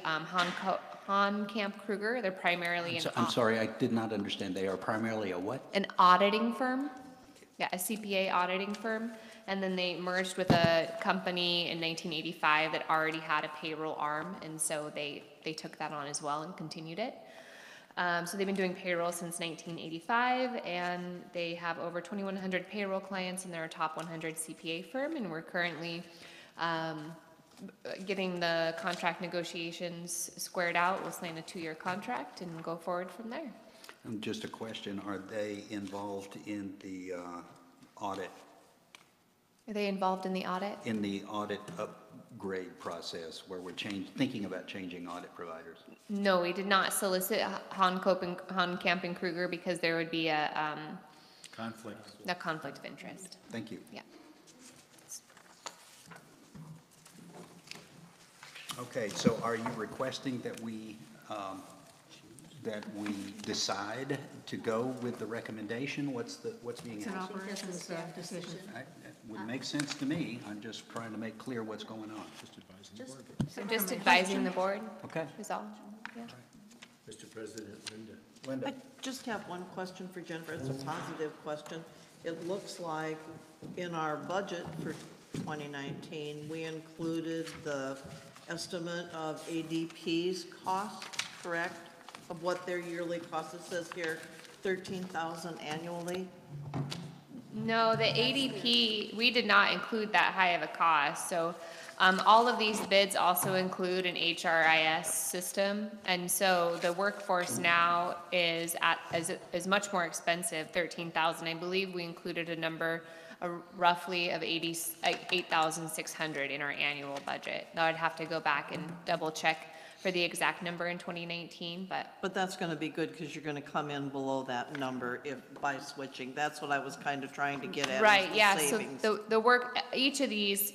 Speaker 10: Camp Kruger. They're primarily
Speaker 2: I'm sorry, I did not understand. They are primarily a what?
Speaker 10: An auditing firm. Yeah, a CPA auditing firm. And then they merged with a company in 1985 that already had a payroll arm, and so they took that on as well and continued it. So they've been doing payroll since 1985, and they have over 2,100 payroll clients, and they're a top 100 CPA firm, and we're currently getting the contract negotiations squared out. We'll sign a 2-year contract and go forward from there.
Speaker 2: Just a question, are they involved in the audit?
Speaker 10: Are they involved in the audit?
Speaker 2: In the audit upgrade process where we're thinking about changing audit providers?
Speaker 10: No, we did not solicit Camp and Kruger because there would be a conflict of interest.
Speaker 2: Thank you.
Speaker 10: Yeah.
Speaker 2: Okay, so are you requesting that we decide to go with the recommendation? What's being
Speaker 5: It's an
Speaker 2: asked?
Speaker 5: operations decision.
Speaker 2: It would make sense to me. I'm just trying to make clear what's going on.
Speaker 10: So just advising the board
Speaker 2: Okay.
Speaker 10: is all. Yeah.
Speaker 11: Mr. President, Linda.
Speaker 2: Linda?
Speaker 4: I just have one question for Jennifer. It's a positive question. It looks like in our budget for 2019, we included the estimate of ADP's cost, correct? Of what their yearly cost, it says here, 13,000 annually.
Speaker 10: No, the ADP, we did not include that high of a cost, so all of these bids also include an HRIS system, and so the workforce now is much more expensive, 13,000. I believe we included a number roughly of 8,600 in our annual budget. Now I'd have to go back and double check for the exact number in 2019,
Speaker 4: But that's going to be good because you're going to come in below that number if by switching. That's what I was kind of trying to get at.
Speaker 10: right,
Speaker 4: is the
Speaker 10: yeah.
Speaker 4: savings.
Speaker 10: So the work, each of these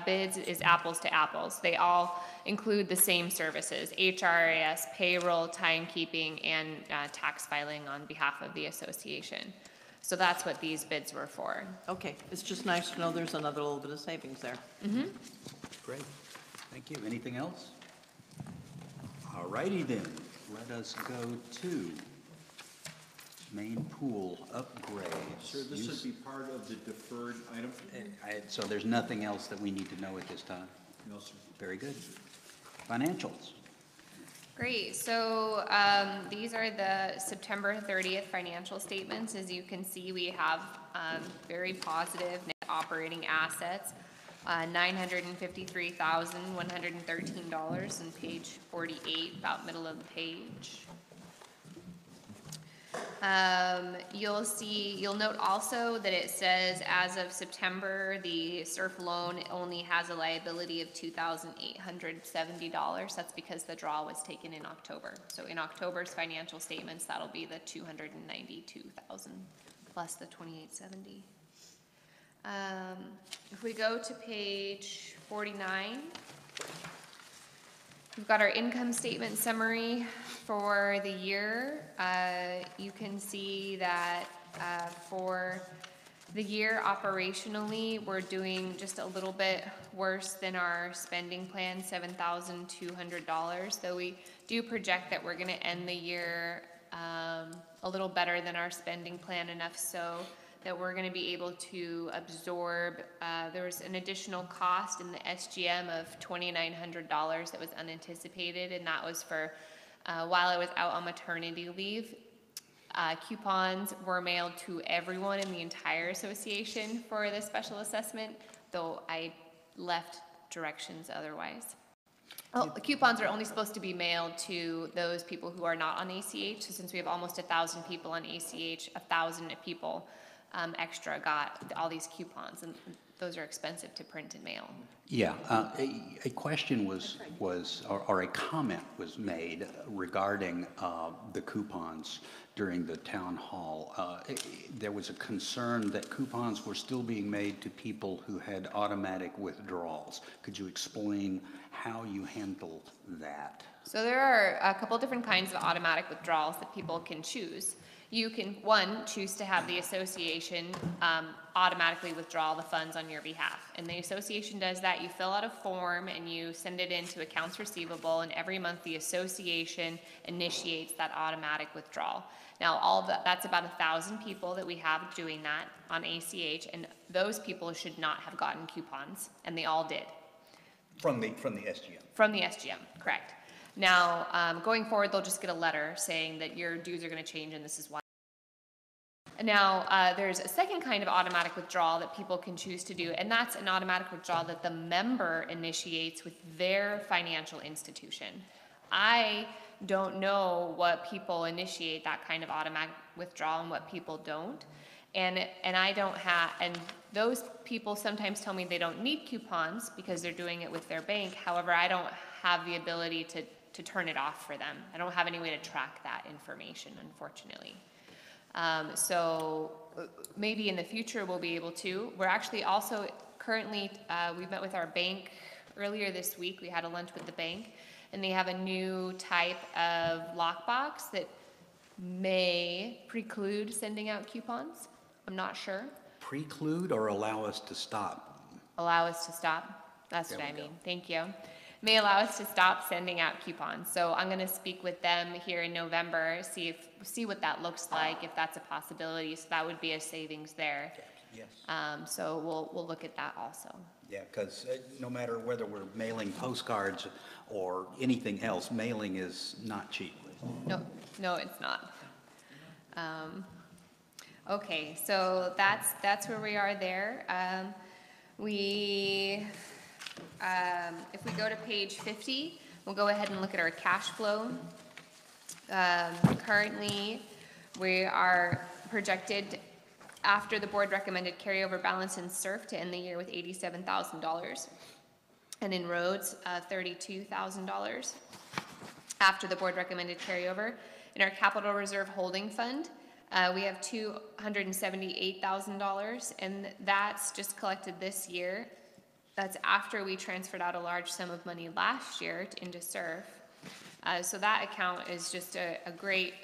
Speaker 10: bids is apples to apples. They all include the same services: HRIS, payroll, timekeeping, and tax filing on behalf of the association. So that's what these bids were for.
Speaker 4: Okay, it's just nice to know there's another little bit of savings there.
Speaker 2: Great, thank you. Anything else? All righty then, let us go to main pool upgrades.
Speaker 6: Sir, this would be part of the deferred item?
Speaker 2: So there's nothing else that we need to know at this time?
Speaker 6: No, sir.
Speaker 2: Very good. Financials.
Speaker 10: Great, so these are the September 30th financial statements. As you can see, we have very positive net operating assets, $953,113 on page 48, about middle of the page. You'll note also that it says as of September, the SURF loan only has a liability of $2,870. That's because the draw was taken in October. So in October's financial statements, that'll be the $292,000 plus the $2,870. If we go to page 49, we've got our income statement summary for the year. You can see that for the year operationally, we're doing just a little bit worse than our spending plan, $7,200, though we do project that we're going to end the year a little better than our spending plan, enough so that we're going to be able to absorb. There was an additional cost in the SGM of $2,900 that was unanticipated, and that was for while I was out on maternity leave. Coupons were mailed to everyone in the entire association for the special assessment, though I left directions otherwise. Oh, the coupons are only supposed to be mailed to those people who are not on ACH. So since we have almost 1,000 people on ACH, 1,000 people extra got all these coupons, and those are expensive to print and mail.
Speaker 2: Yeah, a question was or a comment was made regarding the coupons during the town hall. There was a concern that coupons were still being made to people who had automatic withdrawals. Could you explain how you handled that?
Speaker 10: So there are a couple different kinds of automatic withdrawals that people can choose. You can, one, choose to have the association automatically withdraw the funds on your behalf. And the association does that. You fill out a form and you send it into accounts receivable, and every month the association initiates that automatic withdrawal. Now, all of that's about 1,000 people that we have doing that on ACH, and those people should not have gotten coupons, and they all did.
Speaker 2: From the SGM?
Speaker 10: From the SGM, correct. Now, going forward, they'll just get a letter saying that your dues are going to change and this is why. Now, there's a second kind of automatic withdrawal that people can choose to do, and that's an automatic withdrawal that the member initiates with their financial institution. I don't know what people initiate that kind of automatic withdrawal and what people don't. And I don't have, and those people sometimes tell me they don't need coupons because they're doing it with their bank. However, I don't have the ability to turn it off for them. I don't have any way to track that information, unfortunately. So maybe in the future we'll be able to. We're actually also currently, we met with our bank earlier this week. We had a lunch with the bank, and they have a new type of lockbox that may preclude sending out coupons. I'm not sure.
Speaker 2: Preclude or allow us to stop?
Speaker 10: Allow us to stop. That's what I mean. Thank you. May allow us to stop sending out coupons. So I'm going to speak with them here in November, see what that looks like, if that's a possibility. So that would be a savings there.
Speaker 2: Yes.
Speaker 10: So we'll look at that also.
Speaker 2: Yeah, because no matter whether we're mailing postcards or anything else, mailing is not cheap.
Speaker 10: No, it's not. Okay, so that's where we are there. If we go to page 50, we'll go ahead and look at our cash flow. Currently, we are projected, after the board recommended carryover balance in SURF, to end the year with $87,000. And in roads, $32,000 after the board recommended carryover. In our capital reserve holding fund, we have $278,000, and that's just collected this year. That's after we transferred out a large sum of money last year into SURF. So that account is just a great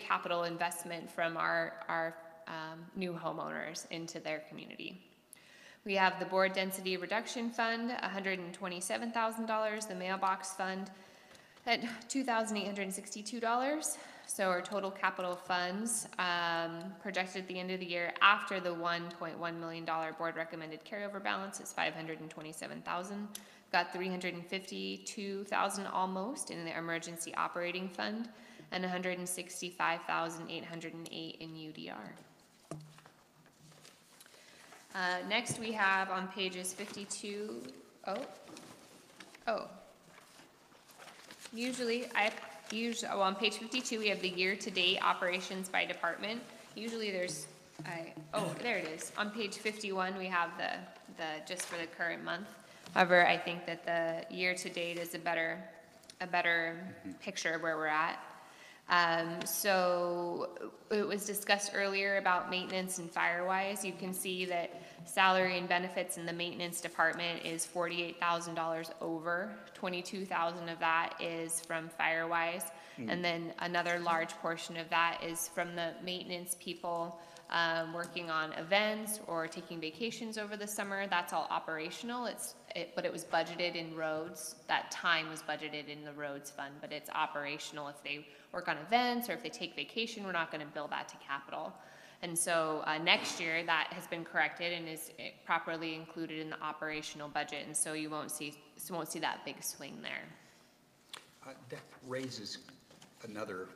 Speaker 10: capital investment from our new homeowners into their community. We have the board density reduction fund, $127,000, the mailbox fund at $2,862. So our total capital funds projected at the end of the year after the $1.1 million board recommended carryover balance is $527,000. Got $352,000 almost in the emergency operating fund and $165,808 in UDR. Next we have on pages 52, on page 52, we have the year-to-date operations by department. Usually there's, there it is. On page 51, we have the just for the current month. However, I think that the year-to-date is a better picture of where we're at. So it was discussed earlier about maintenance and Firewise. You can see that salary and benefits in the maintenance department is $48,000 over. $22,000 of that is from Firewise. And then another large portion of that is from the maintenance people working on events or taking vacations over the summer. That's all operational. But it was budgeted in roads. That time was budgeted in the roads fund, but it's operational. If they work on events or if they take vacation, we're not going to bill that to capital. And so next year that has been corrected and is properly included in the operational budget. And so you won't see that big swing there.
Speaker 2: That raises another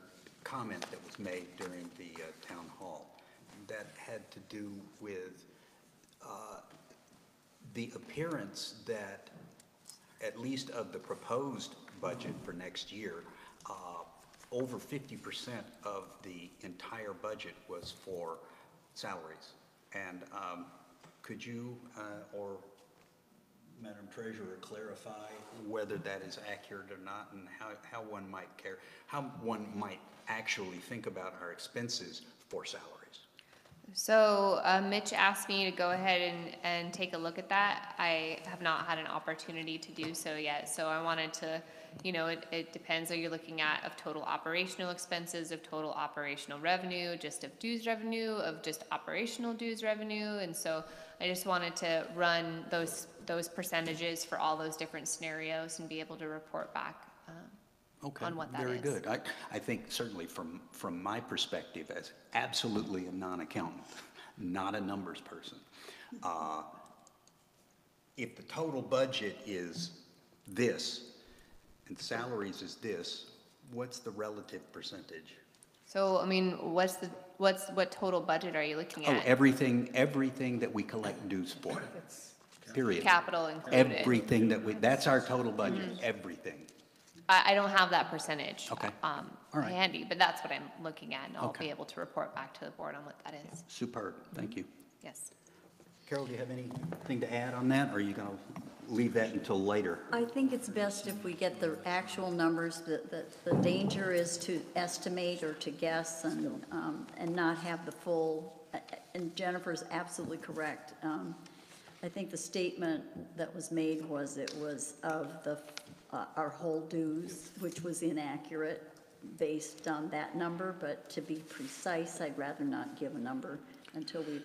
Speaker 2: comment that was made during the town hall that had to do with the appearance that, at least of the proposed budget for next year, over 50% of the entire budget was for salaries. And could you or Madam Treasurer clarify whether that is accurate or not, and how one might actually think about our expenses for salaries?
Speaker 10: So Mitch asked me to go ahead and take a look at that. I have not had an opportunity to do so yet. So I wanted to, it depends. Are you looking at of total operational expenses, of total operational revenue, just of dues revenue, of just operational dues revenue? And so I just wanted to run those percentages for all those different scenarios and be able to report back on what that is.
Speaker 2: Very good. I think certainly from my perspective as absolutely a non-accountant, not a numbers person, if the total budget is this and salaries is this, what's the relative percentage?
Speaker 10: So, I mean, what total budget are you looking at?
Speaker 2: Everything that we collect dues for, period.
Speaker 10: Capital included.
Speaker 2: Everything that's our total budget, everything.
Speaker 10: I don't have that percentage
Speaker 2: Okay. All right.
Speaker 10: handy, but that's what I'm looking at, and I'll
Speaker 2: Okay.
Speaker 10: be able to report back to the board on what that is.
Speaker 2: Superb, thank you.
Speaker 10: Yes.
Speaker 2: Carol, do you have anything to add on that, or are you going to leave that until later?
Speaker 3: I think it's best if we get the actual numbers. The danger is to estimate or to guess and not have the full, and Jennifer's absolutely correct. I think the statement that was made was it was of our whole dues, which was inaccurate based on that number, but to be precise, I'd rather not give a number until we've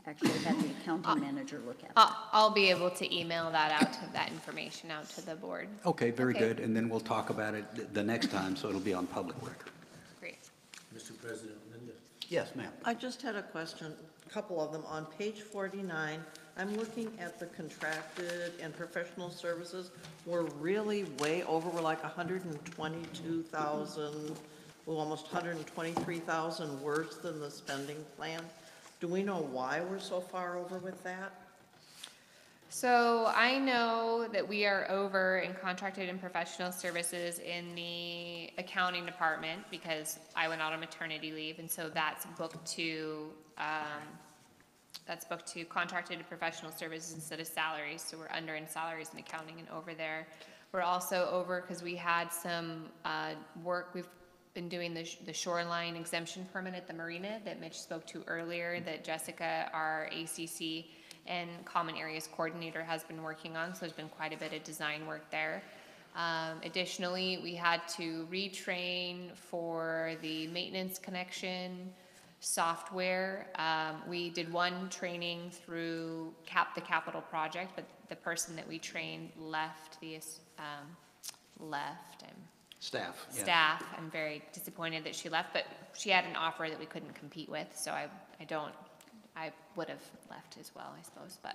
Speaker 3: actually had the accounting manager look at it.
Speaker 10: I'll be able to email that information out to the board.
Speaker 2: Okay, very good, and then we'll talk about it the next time, so it'll be on public record.
Speaker 10: Great.
Speaker 11: Mr. President, Linda.
Speaker 2: Yes, ma'am.
Speaker 4: I just had a question. couple of them. On page 49, I'm looking at the contracted and professional services. We're really way over. We're like 122,000, well, almost 123,000 worse than the spending plan. Do we know why we're so far over with that?
Speaker 10: So I know that we are over in contracted and professional services in the accounting department because I went out on maternity leave, and so that's booked to contracted and professional services instead of salaries. So we're under in salaries and accounting and over there. We're also over because we had some work. We've been doing the shoreline exemption permit at the marina that Mitch spoke to earlier, that Jessica, our ACC and Common Areas Coordinator, has been working on, so there's been quite a bit of design work there. Additionally, we had to retrain for the maintenance connection software. We did one training through the capital project, but the person that we trained left.
Speaker 2: Staff, yeah.
Speaker 10: Staff. I'm very disappointed that she left, but she had an offer that we couldn't compete with, so I would have left as well, I suppose, but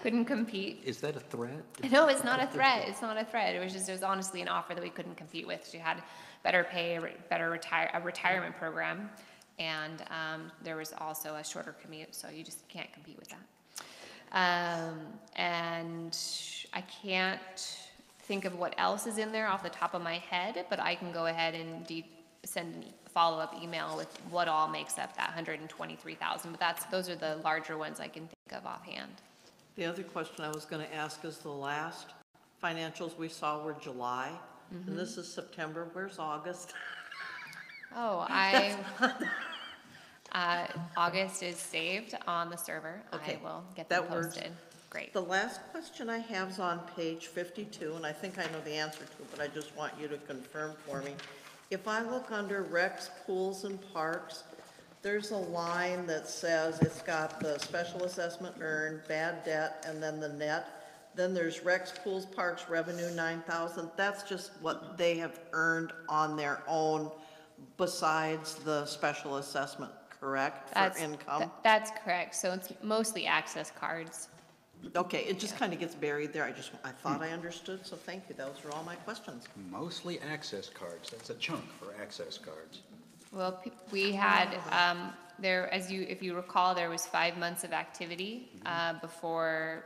Speaker 10: couldn't compete.
Speaker 2: Is that a threat?
Speaker 10: No, it's not a threat. It's not a threat. It was honestly an offer that we couldn't compete with. She had better pay, a retirement program, and there was also a shorter commute, so you just can't compete with that. And I can't think of what else is in there off the top of my head, but I can go ahead and send a follow-up email with what all makes up that 123,000, but those are the larger ones I can think of offhand.
Speaker 4: The other question I was going to ask is the last financials we saw were July, and this is September. Where's August?
Speaker 10: Oh, August is saved on the server.
Speaker 4: Okay,
Speaker 10: I will get them
Speaker 4: that works.
Speaker 10: posted. Great.
Speaker 4: The last question I have is on page 52, and I think I know the answer to it, but I just want you to confirm for me. If I look under Recs, Pools, and Parks, there's a line that says it's got the special assessment earned, bad debt, and then the net. Then there's Recs, Pools, Parks, revenue 9,000. That's just what they have earned on their own besides the special assessment, correct, for income?
Speaker 10: That's correct. So it's mostly access cards.
Speaker 4: Okay, it just kind of gets buried there. I thought I understood, so thank you. Those were all my questions.
Speaker 2: Mostly access cards. That's a chunk for access cards.
Speaker 10: Well, we had, if you recall, there was 5 months of activity before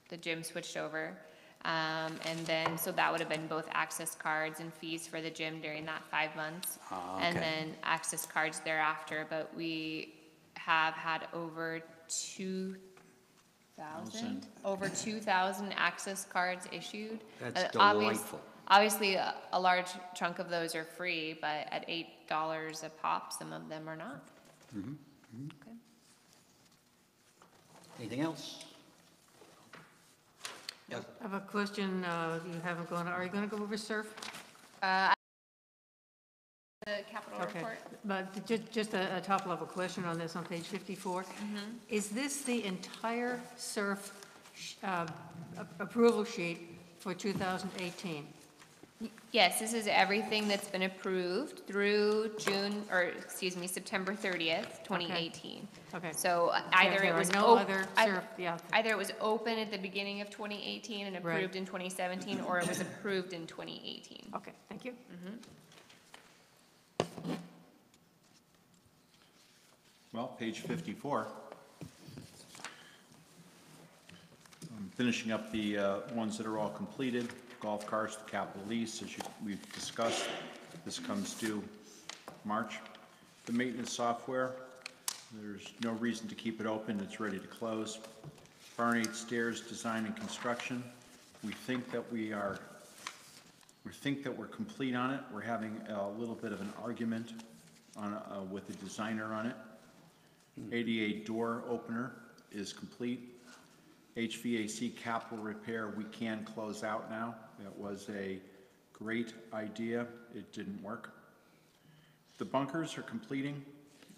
Speaker 10: the gym switched over. And then, so that would have been both access cards and fees for the gym during that 5 months.
Speaker 2: Okay.
Speaker 10: And then access cards thereafter, but we have had over 2,000 access cards issued.
Speaker 2: That's delightful.
Speaker 10: Obviously, a large chunk of those are free, but at $8 a pop, some of them are not. Okay.
Speaker 2: Anything else?
Speaker 5: I have a question, you haven't gone, are you going to go over SURF?
Speaker 10: The capital
Speaker 5: Okay,
Speaker 10: report.
Speaker 5: but just a top-level question on this on page 54. Is this the entire SURF approval sheet for 2018?
Speaker 10: Yes, this is everything that's been approved through September 30th, 2018.
Speaker 5: Okay.
Speaker 10: So either
Speaker 5: There
Speaker 10: it
Speaker 5: are
Speaker 10: was
Speaker 5: no other SURF, yeah.
Speaker 10: either it was open at the beginning of 2018 and
Speaker 5: Right.
Speaker 10: approved in 2017, or it was approved in 2018.
Speaker 5: Okay, thank you.
Speaker 6: Well, page 54. I'm finishing up the ones that are all completed. Golf carts, the capital lease, as we've discussed, this comes due March. The maintenance software, there's no reason to keep it open, it's ready to close. Barn 8 stairs, design and construction, we think that we're complete on it. We're having a little bit of an argument on with the designer on it. ADA door opener is complete. HVAC capital repair, we can close out now. That was a great idea. It didn't work. The bunkers are completing.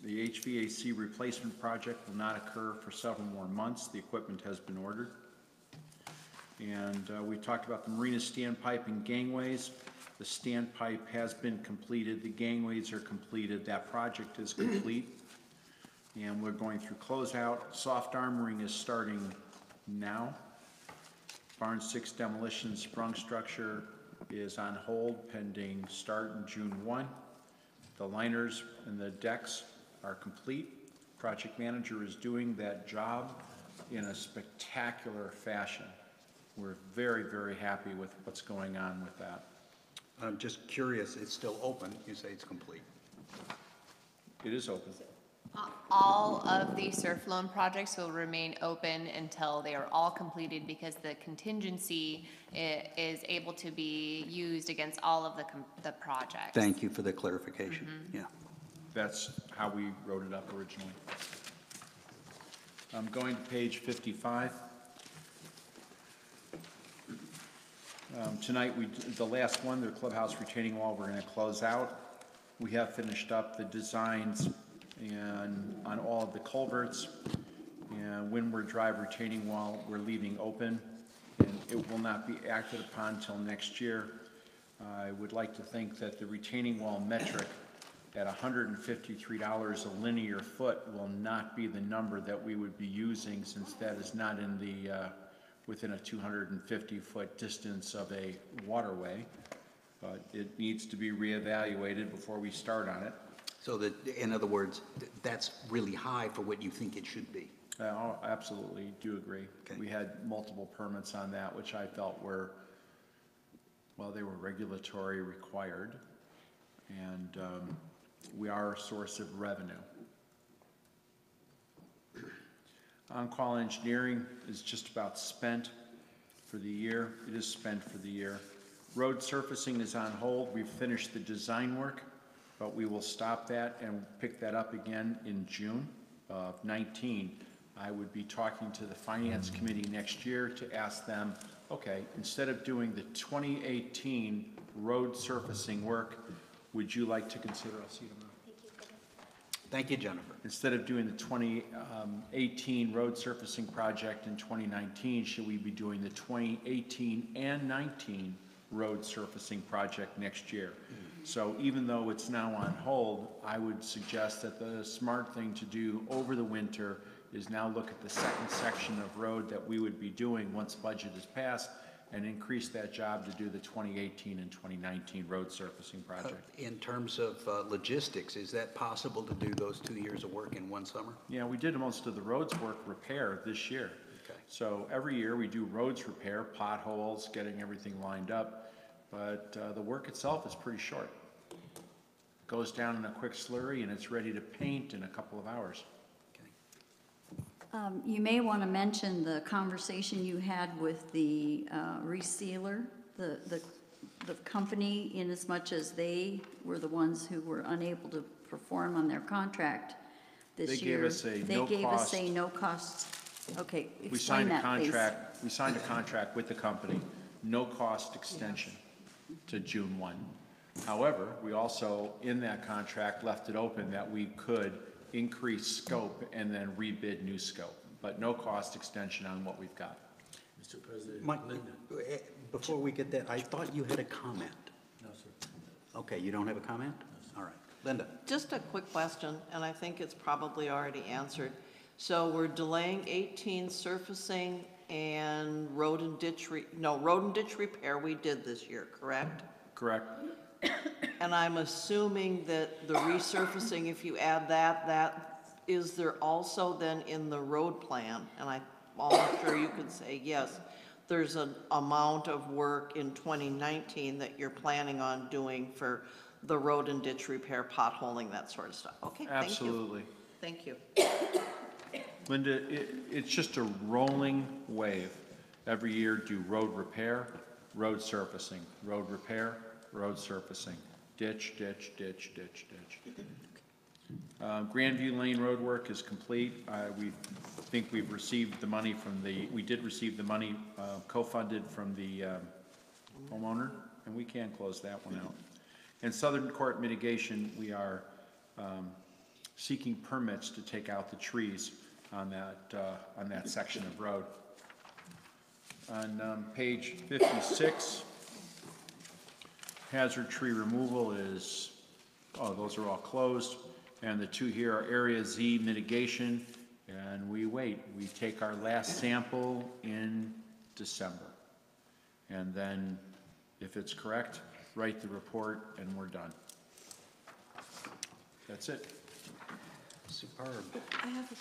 Speaker 6: The HVAC replacement project will not occur for several more months. The equipment has been ordered. And we talked about the marina standpipe and gangways. The standpipe has been completed. The gangways are completed. That project is complete. and we're going through closeout. Soft armoring is starting now. Barn 6 demolition sprung structure is on hold pending start in June 1. The liners and the decks are complete. Project manager is doing that job in a spectacular fashion. We're very, very happy with what's going on with that.
Speaker 2: I'm just curious, it's still open, you say it's complete.
Speaker 6: It is open.
Speaker 10: All of the surf loan projects will remain open until they are all completed because the contingency is able to be used against all of the projects.
Speaker 2: Thank you for the clarification, yeah.
Speaker 6: That's how we wrote it up originally. I'm going to page 55. Tonight, the last one, the clubhouse retaining wall, we're going to close out. We have finished up the designs and on all of the culverts, and Windward Drive retaining wall we're leaving open, and it will not be acted upon until next year. I would like to think that the retaining wall metric at $153 a linear foot will not be the number that we would be using, since that is not in the within a 250-foot distance of a waterway, but it needs to be reevaluated before we start on it.
Speaker 2: So that, in other words, that's really high for what you think it should be.
Speaker 6: I absolutely do agree.
Speaker 2: Okay.
Speaker 6: We had multiple permits on that, which I felt were, well, they were regulatory required, and we are a source of revenue. On-call engineering is just about spent for the year. It is spent for the year. Road surfacing is on hold. We've finished the design work, but we will stop that and pick that up again in June of 19. I would be talking to the Finance Committee next year to ask them, okay, instead of doing the 2018 road surfacing work, would you like to consider, I'll see you tomorrow.
Speaker 2: Thank you, Jennifer.
Speaker 6: Instead of doing the 2018 road surfacing project in 2019, should we be doing the 2018 and 19 road surfacing project next year? So even though it's now on hold, I would suggest that the smart thing to do over the winter is now look at the second section of road that we would be doing once budget is passed, and increase that job to do the 2018 and 2019 road surfacing project.
Speaker 2: In terms of logistics, is that possible to do those 2 years of work in one summer?
Speaker 6: Yeah, we did most of the roads work repair this year.
Speaker 2: Okay.
Speaker 6: So every year we do roads repair, potholes, getting everything lined up, but the work itself is pretty short. Goes down in a quick slurry and it's ready to paint in a couple of hours.
Speaker 3: You may want to mention the conversation you had with the resealer, the company, in as much as they were the ones who were unable to perform on their contract this year.
Speaker 6: They gave us a
Speaker 3: no cost. Okay,
Speaker 6: We signed
Speaker 3: explain
Speaker 6: a
Speaker 3: that, please.
Speaker 6: contract. We signed a contract with the company, no cost extension to June 1. However, we also, in that contract, left it open that we could increase scope and then rebid new scope, but no cost extension on what we've got.
Speaker 11: Mr. President,
Speaker 2: Mike,
Speaker 11: Linda.
Speaker 2: before we get that, I thought you had a comment.
Speaker 11: No, sir.
Speaker 2: Okay, you don't have a comment? All right. Linda?
Speaker 4: Just a quick question, and I think it's probably already answered. So we're delaying 18 surfacing and road and ditch repair we did this year, correct?
Speaker 6: Correct?
Speaker 4: And I'm assuming that the resurfacing, if you add that is there also then in the road plan? And I'm almost sure you could say yes. There's an amount of work in 2019 that you're planning on doing for the road and ditch repair, potholing, that sort of stuff. Okay, thank you.
Speaker 6: Absolutely.
Speaker 4: Thank you.
Speaker 6: Linda, it's just a rolling wave. Every year do road repair, road surfacing, road repair, road surfacing, ditch, ditch, ditch, ditch, ditch. Grandview Lane road work is complete. We think we've received the money from we did receive the money co-funded from the homeowner, and we can close that one out. And Southern Court mitigation, we are seeking permits to take out the trees on that section of road. On page 56, hazard tree removal is, those are all closed. And the two here are Area Z mitigation, and we wait. We take our last sample in December. And then, if it's correct, write the report, and we're done. That's it.
Speaker 2: Superb.
Speaker 4: I have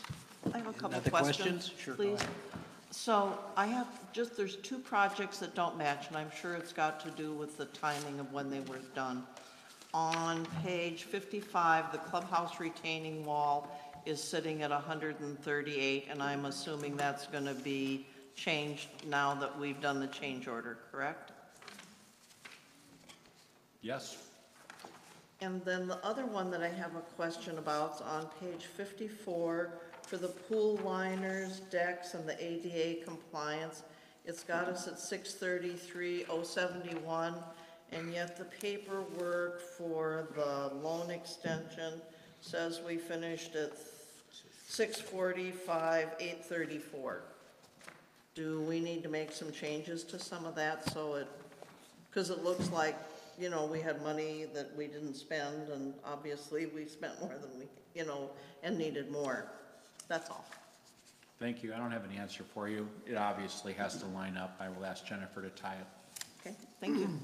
Speaker 4: a couple
Speaker 2: Other
Speaker 4: questions,
Speaker 2: questions? Sure, go
Speaker 4: please.
Speaker 2: ahead.
Speaker 4: So I have there's two projects that don't match, and I'm sure it's got to do with the timing of when they were done. On page 55, the clubhouse retaining wall is sitting at 138, and I'm assuming that's going to be changed now that we've done the change order, correct?
Speaker 6: Yes?
Speaker 4: And then the other one that I have a question about is on page 54, for the pool liners, decks, and the ADA compliance. It's got us at 633,071, and yet the paperwork for the loan extension says we finished at 645,834. Do we need to make some changes to some of that so because it looks like, you know, we had money that we didn't spend, and obviously we spent more than we, and needed more. That's all.
Speaker 6: Thank you. I don't have an answer for you. It obviously has to line up. I will ask Jennifer to tie it.
Speaker 4: Okay, thank you.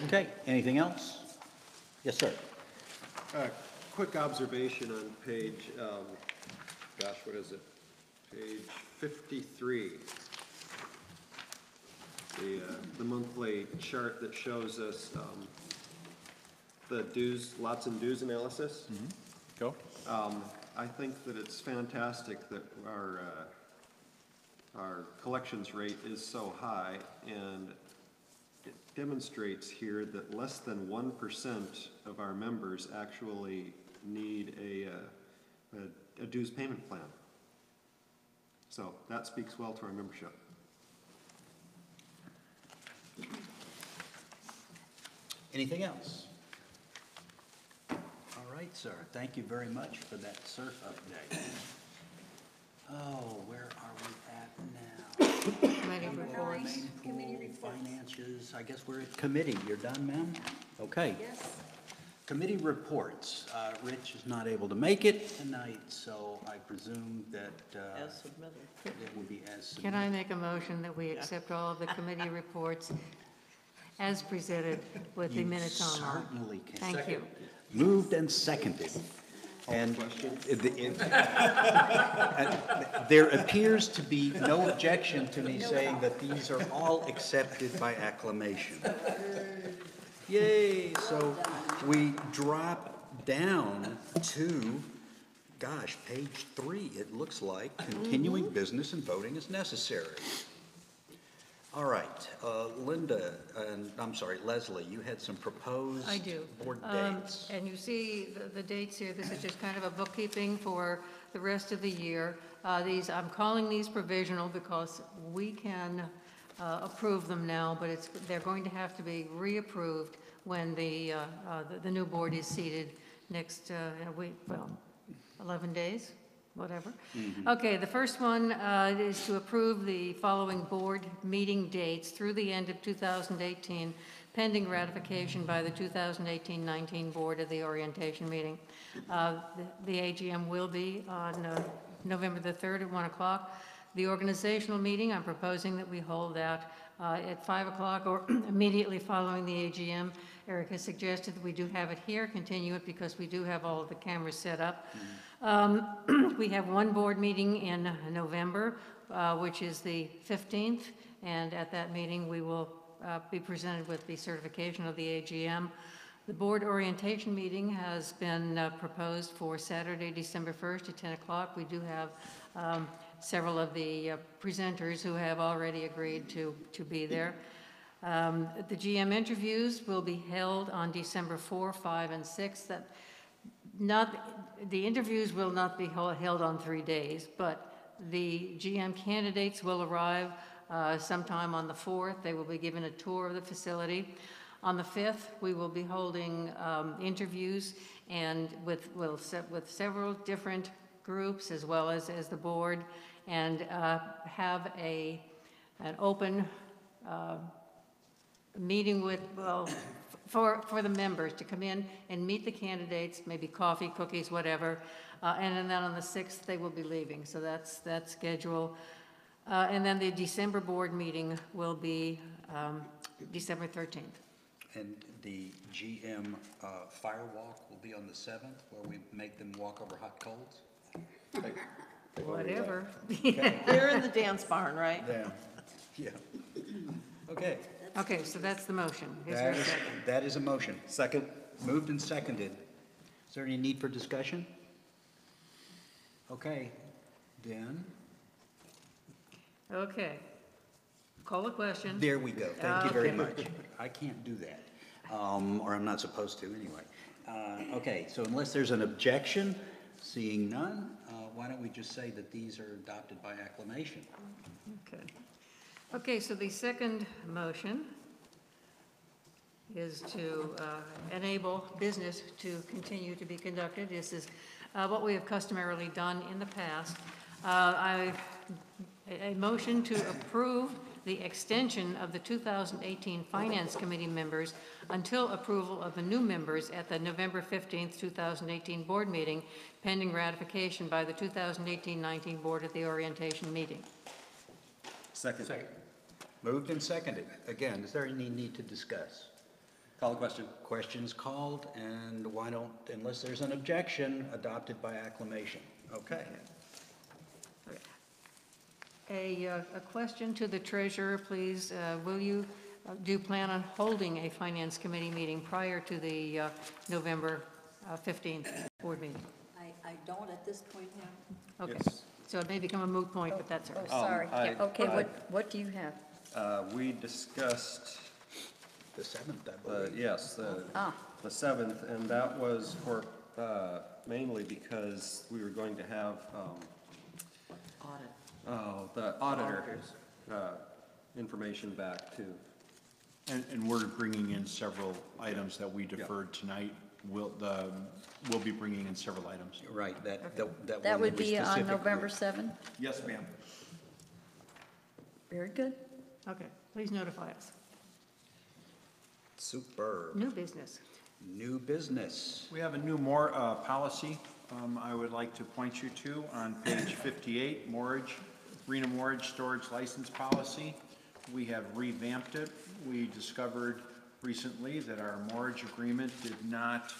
Speaker 2: Okay, anything else? Yes, sir.
Speaker 1: Quick observation on page, what is it? Page 53. The monthly chart that shows us the dues, lots and dues analysis.
Speaker 6: Go.
Speaker 1: I think that it's fantastic that our collections rate is so high, and it demonstrates here that less than 1% of our members actually need a dues payment plan. So that speaks well to our membership.
Speaker 2: Anything else? All right, sir. Thank you very much for that SURF update. Oh, where are we at now?
Speaker 5: Committee reports.
Speaker 2: Committee finances. I guess we're at committee. You're done, ma'am? Okay.
Speaker 3: Yes.
Speaker 2: Committee reports. Rich is not able to make it tonight, so I presume that
Speaker 4: As submitted.
Speaker 2: it will be as submitted.
Speaker 5: Can I make a motion that we accept all of the committee reports as presented with the
Speaker 2: You
Speaker 5: minutes on?
Speaker 2: certainly can.
Speaker 5: Thank you.
Speaker 2: Moved and seconded. And there appears to be no objection to me saying that these are all accepted by acclamation. Yay! So we drop down to, gosh, page 3, it looks like, continuing business and voting is necessary. All right, Linda, and I'm sorry, Leslie, you had some proposed
Speaker 5: I do.
Speaker 2: board dates.
Speaker 5: And you see the dates here. This is just kind of a bookkeeping for the rest of the year. I'm calling these provisional because we can approve them now, but they're going to have to be reapproved when the new board is seated next week, 11 days, whatever. Okay, the first one is to approve the following board meeting dates through the end of 2018, pending ratification by the 2018-19 board of the orientation meeting. The AGM will be on November the 3rd at 1 o'clock. The organizational meeting, I'm proposing that we hold that at 5 o'clock or immediately following the AGM. Eric has suggested that we do have it here, continue it because we do have all of the cameras set up. We have one board meeting in November, which is the 15th, and at that meeting we will be presented with the certification of the AGM. The board orientation meeting has been proposed for Saturday, December 1st at 10 o'clock. We do have several of the presenters who have already agreed to be there. The GM interviews will be held on December 4, 5, and 6. The interviews will not be held on 3 days, but the GM candidates will arrive sometime on the 4th. They will be given a tour of the facility. On the 5th, we will be holding interviews and with several different groups as well as the board, and have an open meeting with, for the members to come in and meet the candidates, maybe coffee, cookies, whatever. And then on the 6th, they will be leaving. So that's schedule. And then the December board meeting will be December 13th.
Speaker 2: And the GM fire walk will be on the 7th, where we make them walk over hot coals?
Speaker 5: Whatever.
Speaker 4: They're in the dance barn, right?
Speaker 2: Yeah. Okay.
Speaker 5: Okay, so that's the motion. Is there a second?
Speaker 2: That is a motion.
Speaker 1: Second?
Speaker 2: Moved and seconded. Is there any need for discussion? Okay, then,
Speaker 5: Okay. Call the question.
Speaker 2: there we go. Thank you very
Speaker 5: Okay.
Speaker 2: much. I can't do that, or I'm not supposed to anyway. Okay, so unless there's an objection, seeing none, why don't we just say that these are adopted by acclamation?
Speaker 5: Okay. Okay, so the second motion is to enable business to continue to be conducted. This is what we have customarily done in the past. A motion to approve the extension of the 2018 Finance Committee members until approval of the new members at the November 15th, 2018 board meeting, pending ratification by the 2018-19 board at the orientation meeting.
Speaker 1: Second.
Speaker 2: Moved and seconded. Again, is there any need to discuss?
Speaker 1: Call the question.
Speaker 2: Questions called, and why don't, unless there's an objection, adopted by acclamation. Okay.
Speaker 5: A question to the treasurer, please. Do you plan on holding a finance committee meeting prior to the November 15th board meeting?
Speaker 3: I don't at this point have.
Speaker 5: Okay,
Speaker 1: Yes.
Speaker 5: so it may become a moot point, but that's all
Speaker 3: Oh,
Speaker 5: right.
Speaker 3: sorry.
Speaker 1: I-
Speaker 3: Okay,
Speaker 1: I-
Speaker 3: what do you have?
Speaker 1: We discussed,
Speaker 2: The 7th, I believe.
Speaker 1: yes,
Speaker 3: Ah.
Speaker 1: the 7th, and that was for, mainly because we were going to have, the auditor, information back too.
Speaker 6: And we're bringing in several items that we deferred tonight. We'll be bringing in several items.
Speaker 2: Right, that
Speaker 3: That
Speaker 2: one
Speaker 3: would
Speaker 2: we
Speaker 3: be on
Speaker 2: specifically-
Speaker 3: November 7th?
Speaker 6: Yes, ma'am.
Speaker 3: Very good.
Speaker 5: Okay, please notify us.
Speaker 2: Superb.
Speaker 5: New business.
Speaker 2: New business.
Speaker 6: We have a new policy I would like to point you to on page 58, marina mortgage storage license policy. We have revamped it. We discovered recently that our mortgage agreement did not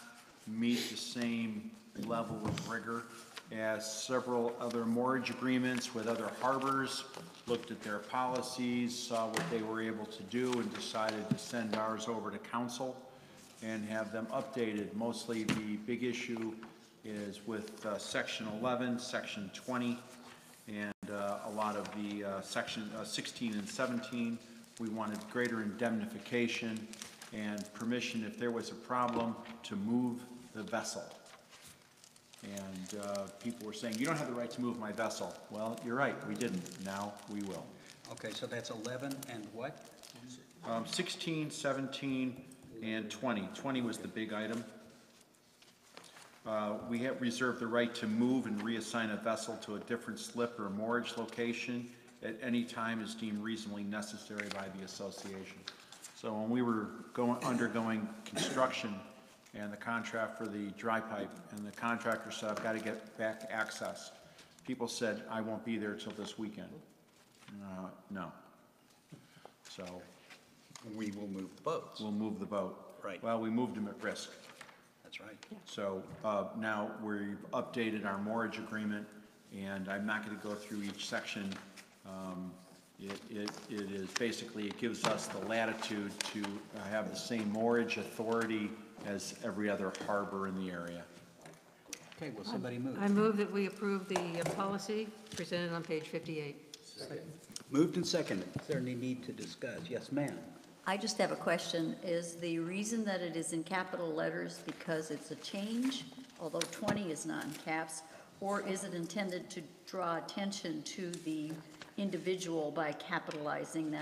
Speaker 6: meet the same level of rigor as several other mortgage agreements with other harbors, looked at their policies, saw what they were able to do, and decided to send ours over to council and have them updated. Mostly the big issue is with section 11, section 20, and a lot of the section 16 and 17. We wanted greater indemnification and permission if there was a problem to move the vessel. And people were saying, you don't have the right to move my vessel. Well, you're right, we didn't. Now we will.
Speaker 2: Okay, so that's 11 and what?
Speaker 6: 16, 17, and 20. 20 was the big item. We have reserved the right to move and reassign a vessel to a different slip or moorage location at any time as deemed reasonably necessary by the association. So when we were undergoing construction and the contract for the dry pipe, and the contractor said, I've got to get back access, people said, I won't be there till this weekend. No. So
Speaker 2: We will move the boats.
Speaker 6: we'll move the boat.
Speaker 2: Right.
Speaker 6: Well, we moved them at risk.
Speaker 2: That's right.
Speaker 6: So now we've updated our mortgage agreement, and I'm not going to go through each section. It is basically, it gives us the latitude to have the same mortgage authority as every other harbor in the area.
Speaker 2: Okay, will somebody move?
Speaker 5: I move that we approve the policy presented on page 58.
Speaker 2: Moved and seconded. Is there any need to discuss? Yes, ma'am.
Speaker 3: I just have a question. Is the reason that it is in capital letters because it's a change, although 20 is not in caps, or is it intended to draw attention to the individual by capitalizing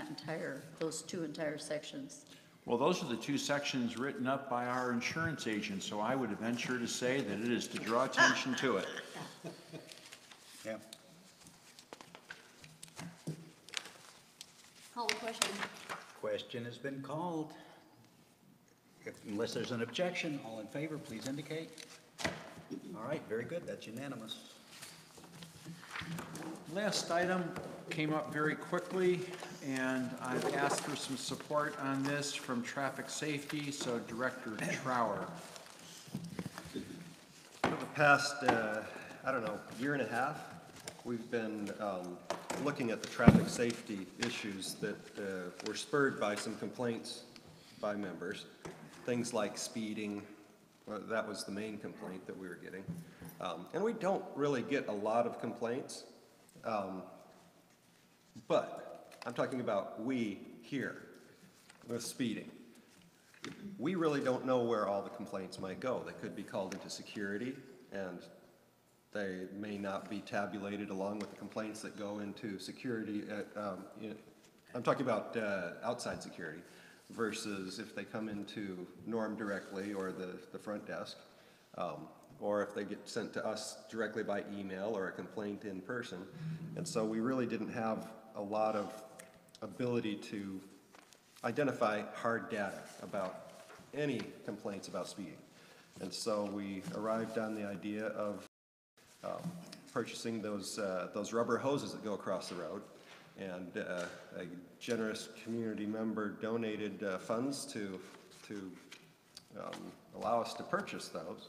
Speaker 3: those two entire sections?
Speaker 6: Well, those are the two sections written up by our insurance agent, so I would venture to say that it is to draw attention to it.
Speaker 2: Yeah.
Speaker 3: Call the question.
Speaker 2: Question has been called. Unless there's an objection, all in favor, please indicate. All right, very good, that's unanimous.
Speaker 6: Last item came up very quickly, and I've asked for some support on this from Traffic Safety, so Director Trower.
Speaker 1: For the past, I don't know, year and a half, we've been looking at the traffic safety issues that were spurred by some complaints by members. Things like speeding, well, that was the main complaint that we were getting. And we don't really get a lot of complaints, but I'm talking about we here with speeding. We really don't know where all the complaints might go. They could be called into security, and they may not be tabulated along with the complaints that go into security. I'm talking about outside security versus if they come into Norm directly or the front desk, or if they get sent to us directly by email or a complaint in person. And so we really didn't have a lot of ability to identify hard data about any complaints about speeding. And so we arrived on the idea of purchasing those rubber hoses that go across the road. And a generous community member donated funds to allow us to purchase those.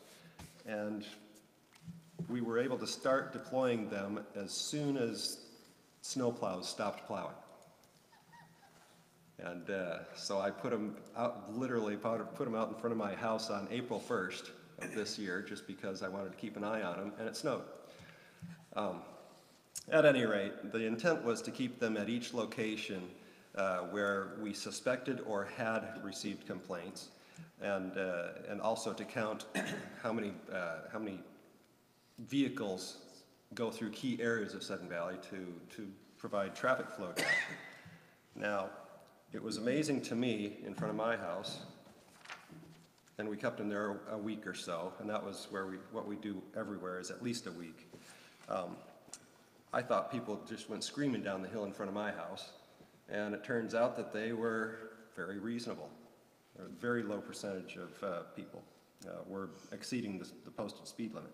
Speaker 1: And we were able to start deploying them as soon as snowplows stopped plowing. And so I put them out, literally put them out in front of my house on April 1st of this year, just because I wanted to keep an eye on them, and it snowed. At any rate, the intent was to keep them at each location where we suspected or had received complaints, and also to count how many vehicles go through key areas of Sudden Valley to provide traffic flow data. Now, it was amazing to me in front of my house, and we kept them there a week or so, and that was what we do everywhere is at least a week. I thought people just went screaming down the hill in front of my house, and it turns out that they were very reasonable. A very low percentage of people were exceeding the posted speed limit.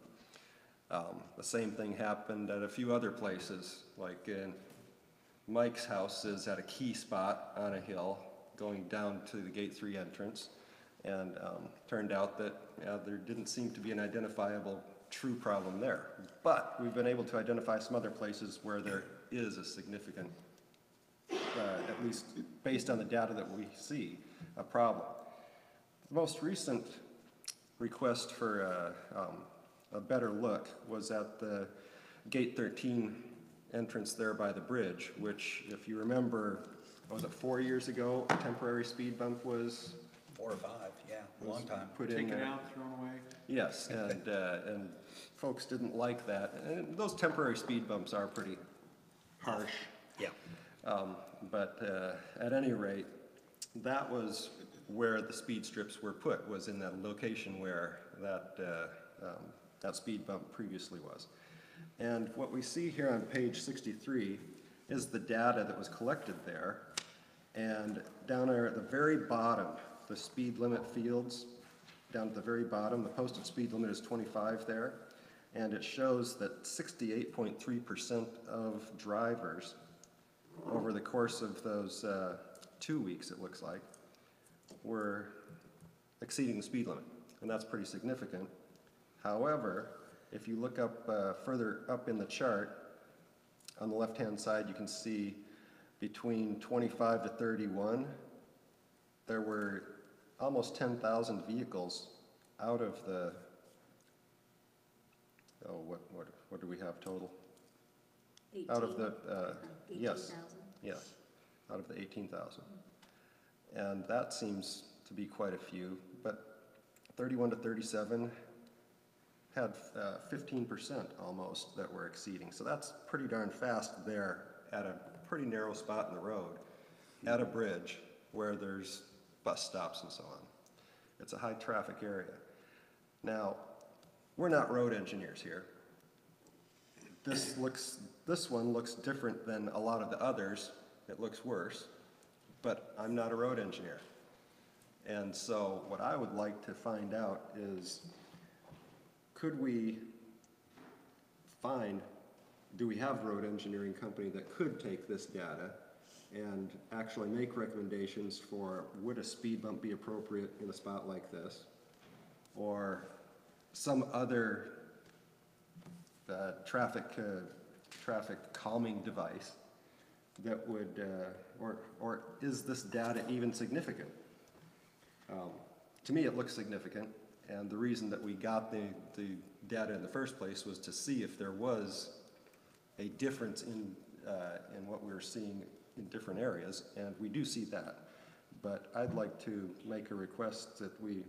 Speaker 1: The same thing happened at a few other places, like in Mike's house is at a key spot on a hill going down to the Gate 3 entrance, and turned out that there didn't seem to be an identifiable true problem there. But we've been able to identify some other places where there is a significant, at least based on the data that we see, a problem. The most recent request for a better look was at the Gate 13 entrance there by the bridge, which, if you remember, was it 4 years ago, a temporary speed bump was
Speaker 2: 4 or 5, yeah, a long time.
Speaker 1: put in
Speaker 6: Taken
Speaker 1: there.
Speaker 6: out, thrown away?
Speaker 1: Yes, and folks didn't like that. And those temporary speed bumps are pretty harsh.
Speaker 2: Yeah.
Speaker 1: But at any rate, that was where the speed strips were put, was in that location where that speed bump previously was. And what we see here on page 63 is the data that was collected there. And down there at the very bottom, the speed limit fields, down at the very bottom, the posted speed limit is 25 there. And it shows that 68.3% of drivers over the course of those 2 weeks, it looks like, were exceeding the speed limit. And that's pretty significant. However, if you look up further up in the chart, on the left-hand side, you can see between 25 to 31, there were almost 10,000 vehicles out of the, what do we have total?
Speaker 12: 18.
Speaker 1: Out of the, yes,
Speaker 12: 18,000.
Speaker 1: yes, out of the 18,000. And that seems to be quite a few, but 31 to 37 had 15% almost that were exceeding. So that's pretty darn fast there at a pretty narrow spot in the road, at a bridge where there's bus stops and so on. It's a high traffic area. Now, we're not road engineers here. This one looks different than a lot of the others. It looks worse, but I'm not a road engineer. And so what I would like to find out is, could we find, do we have a road engineering company that could take this data and actually make recommendations for, would a speed bump be appropriate in a spot like this? Or some other traffic calming device that would, or is this data even significant? To me, it looks significant, and the reason that we got the data in the first place was to see if there was a difference in what we were seeing in different areas, and we do see that. But I'd like to make a request that we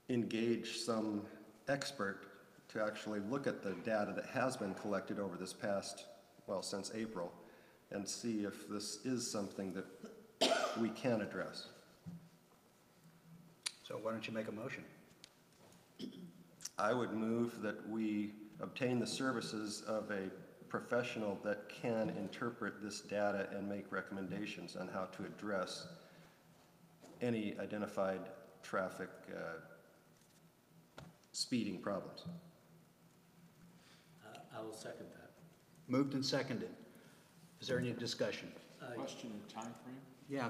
Speaker 1: engage some expert to actually look at the data that has been collected over this past, well, since April, and see if this is something that we can address.
Speaker 2: So why don't you make a motion?
Speaker 1: I would move that we obtain the services of a professional that can interpret this data and make recommendations on how to address any identified traffic speeding problems.
Speaker 11: I will second that.
Speaker 2: Moved and seconded. Is there any discussion?
Speaker 6: Question and time frame?
Speaker 2: Yeah,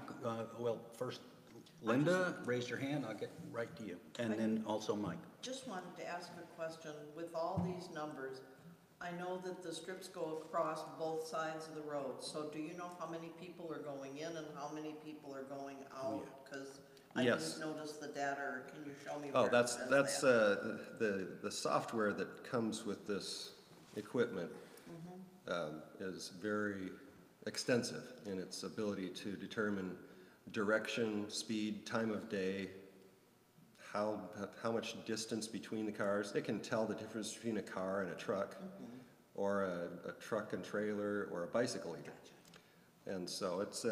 Speaker 2: well, first, Linda, raise your hand, I'll get right to you. And then also Mike.
Speaker 4: Just wanted to ask a question. With all these numbers, I know that the strips go across both sides of the road. So do you know how many people are going in and how many people are going out? Because I
Speaker 1: Yes.
Speaker 4: didn't notice the data, or can you show me
Speaker 1: Oh,
Speaker 4: where it
Speaker 1: that's
Speaker 4: says that?
Speaker 1: the software that comes with this equipment is very extensive in its ability to determine direction, speed, time of day, how much distance between the cars. It can tell the difference between a car and a truck, or a truck and trailer, or a bicycle even. And so it's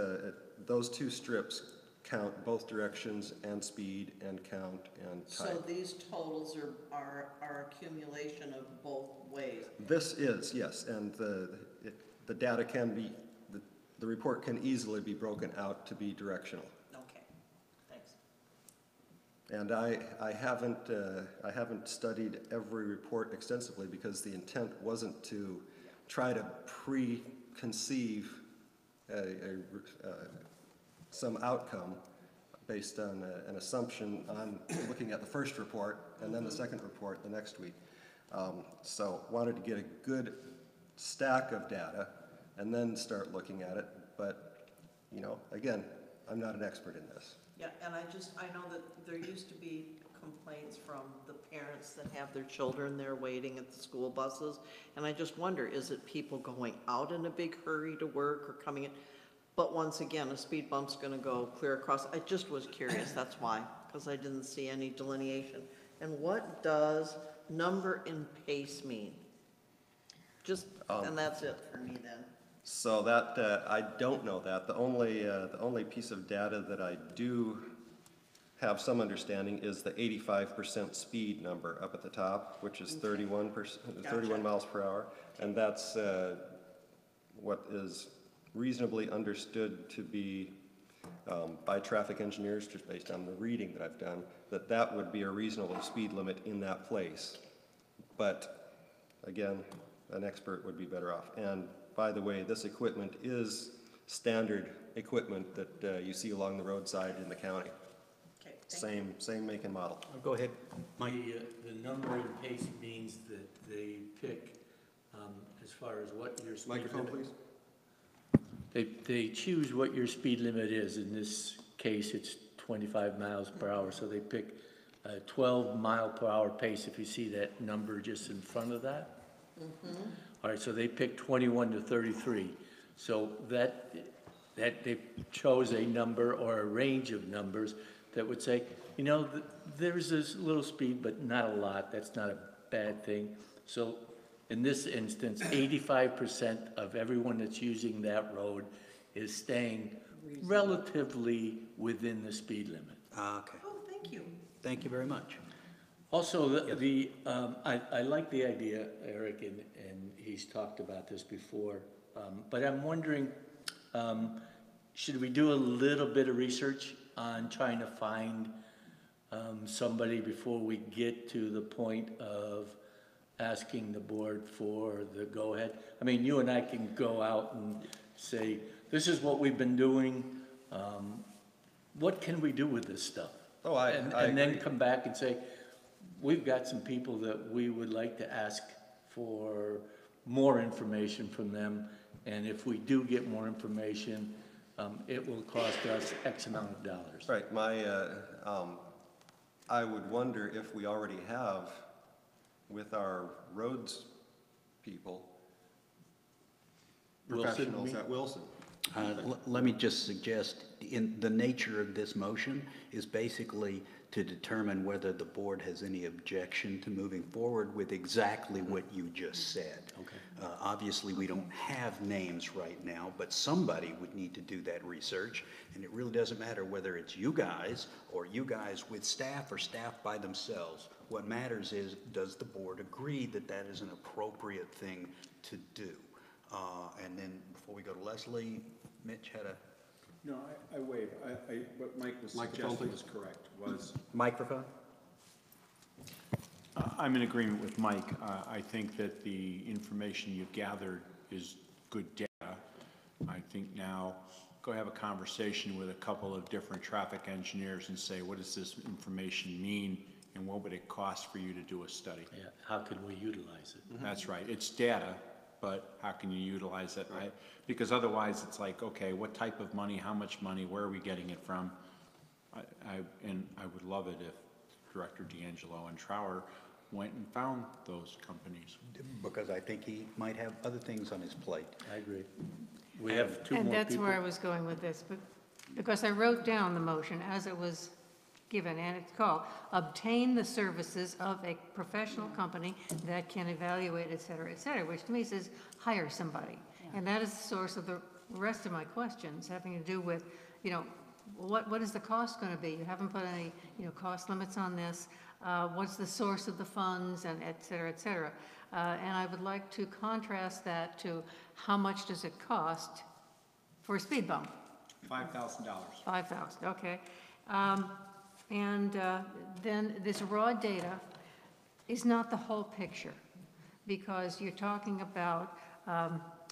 Speaker 1: those two strips count both directions and speed and count and type.
Speaker 4: So these totals are accumulation of both ways?
Speaker 1: This is, yes, and the data can be, the report can easily be broken out to be directional.
Speaker 4: Okay, thanks.
Speaker 1: And I haven't studied every report extensively because the intent wasn't to try to preconceive some outcome based on an assumption on looking at the first report and then the second report the next week. So wanted to get a good stack of data and then start looking at it. But, you know, again, I'm not an expert in this.
Speaker 4: Yeah, and I know that there used to be complaints from the parents that have their children there waiting at the school buses. And I just wonder, is it people going out in a big hurry to work or coming in? But once again, a speed bump's gonna go clear across. I just was curious, that's why, because I didn't see any delineation. And what does number and pace mean? Just, and that's it for me then.
Speaker 1: So that, I don't know that. The only piece of data that I do have some understanding is the 85% speed number up at the top, which is 31%, 31 miles per hour. And that's what is reasonably understood to be by traffic engineers, just based on the reading that I've done, that would be a reasonable speed limit in that place. But again, an expert would be better off. And by the way, this equipment is standard equipment that you see along the roadside in the county.
Speaker 4: Okay,
Speaker 1: Same make and model.
Speaker 2: Go ahead, Mike.
Speaker 11: The number and pace means that they pick, as far as what your speed limit.
Speaker 1: Microphone, please.
Speaker 11: They choose what your speed limit is. In this case, it's 25 miles per hour, so they pick a 12 mile per hour pace, if you see that number just in front of that. All right, so they picked 21 to 33. So that they chose a number or a range of numbers that would say, you know, there's this little speed, but not a lot. That's not a bad thing. So in this instance, 85% of everyone that's using that road is staying relatively within the speed limit.
Speaker 2: Okay,
Speaker 4: Oh, thank you.
Speaker 2: thank you very much.
Speaker 11: Also, I like the idea, Eric, and he's talked about this before, but I'm wondering, should we do a little bit of research on trying to find somebody before we get to the point of asking the board for the go-ahead? I mean, you and I can go out and say, this is what we've been doing. What can we do with this stuff?
Speaker 1: Oh, I
Speaker 11: And then
Speaker 1: agree.
Speaker 11: come back and say, we've got some people that we would like to ask for more information from them. And if we do get more information, it will cost us X amount of dollars.
Speaker 1: Right, I would wonder if we already have, with our roads people,
Speaker 11: Wilson,
Speaker 1: professionals
Speaker 11: me?
Speaker 1: at Wilson.
Speaker 2: Let me just suggest, in the nature of this motion is basically to determine whether the board has any objection to moving forward with exactly what you just said.
Speaker 11: Okay.
Speaker 2: Obviously, we don't have names right now, but somebody would need to do that research, and it really doesn't matter whether it's you guys or you guys with staff or staff by themselves. What matters is, does the board agree that that is an appropriate thing to do? And then before we go to Leslie, Mitch had a
Speaker 6: No, I waive. What Mike was
Speaker 1: Microphone,
Speaker 6: suggesting
Speaker 1: please.
Speaker 6: was correct, was,
Speaker 2: microphone.
Speaker 6: I'm in agreement with Mike. I think that the information you've gathered is good data. I think now, go have a conversation with a couple of different traffic engineers and say, what does this information mean? And what would it cost for you to do a study?
Speaker 11: Yeah, how can we utilize it?
Speaker 6: That's right. It's data, but how can you utilize it? Because otherwise, it's like, okay, what type of money, how much money, where are we getting it from? And I would love it if Director D'Angelo and Trower went and found those companies.
Speaker 2: Because I think he might have other things on his plate.
Speaker 11: I agree. We have two more
Speaker 5: And
Speaker 11: people.
Speaker 5: that's where I was going with this, but, because I wrote down the motion as it was given, and it's called, obtain the services of a professional company that can evaluate, et cetera, which to me says, hire somebody. And that is the source of the rest of my questions, having to do with, you know, what is the cost going to be? You haven't put any, you know, cost limits on this. What's the source of the funds, and et cetera, et cetera. And I would like to contrast that to how much does it cost for a speed bump?
Speaker 6: $5,000.
Speaker 5: 5,000, okay. Then this raw data is not the whole picture, because you're talking about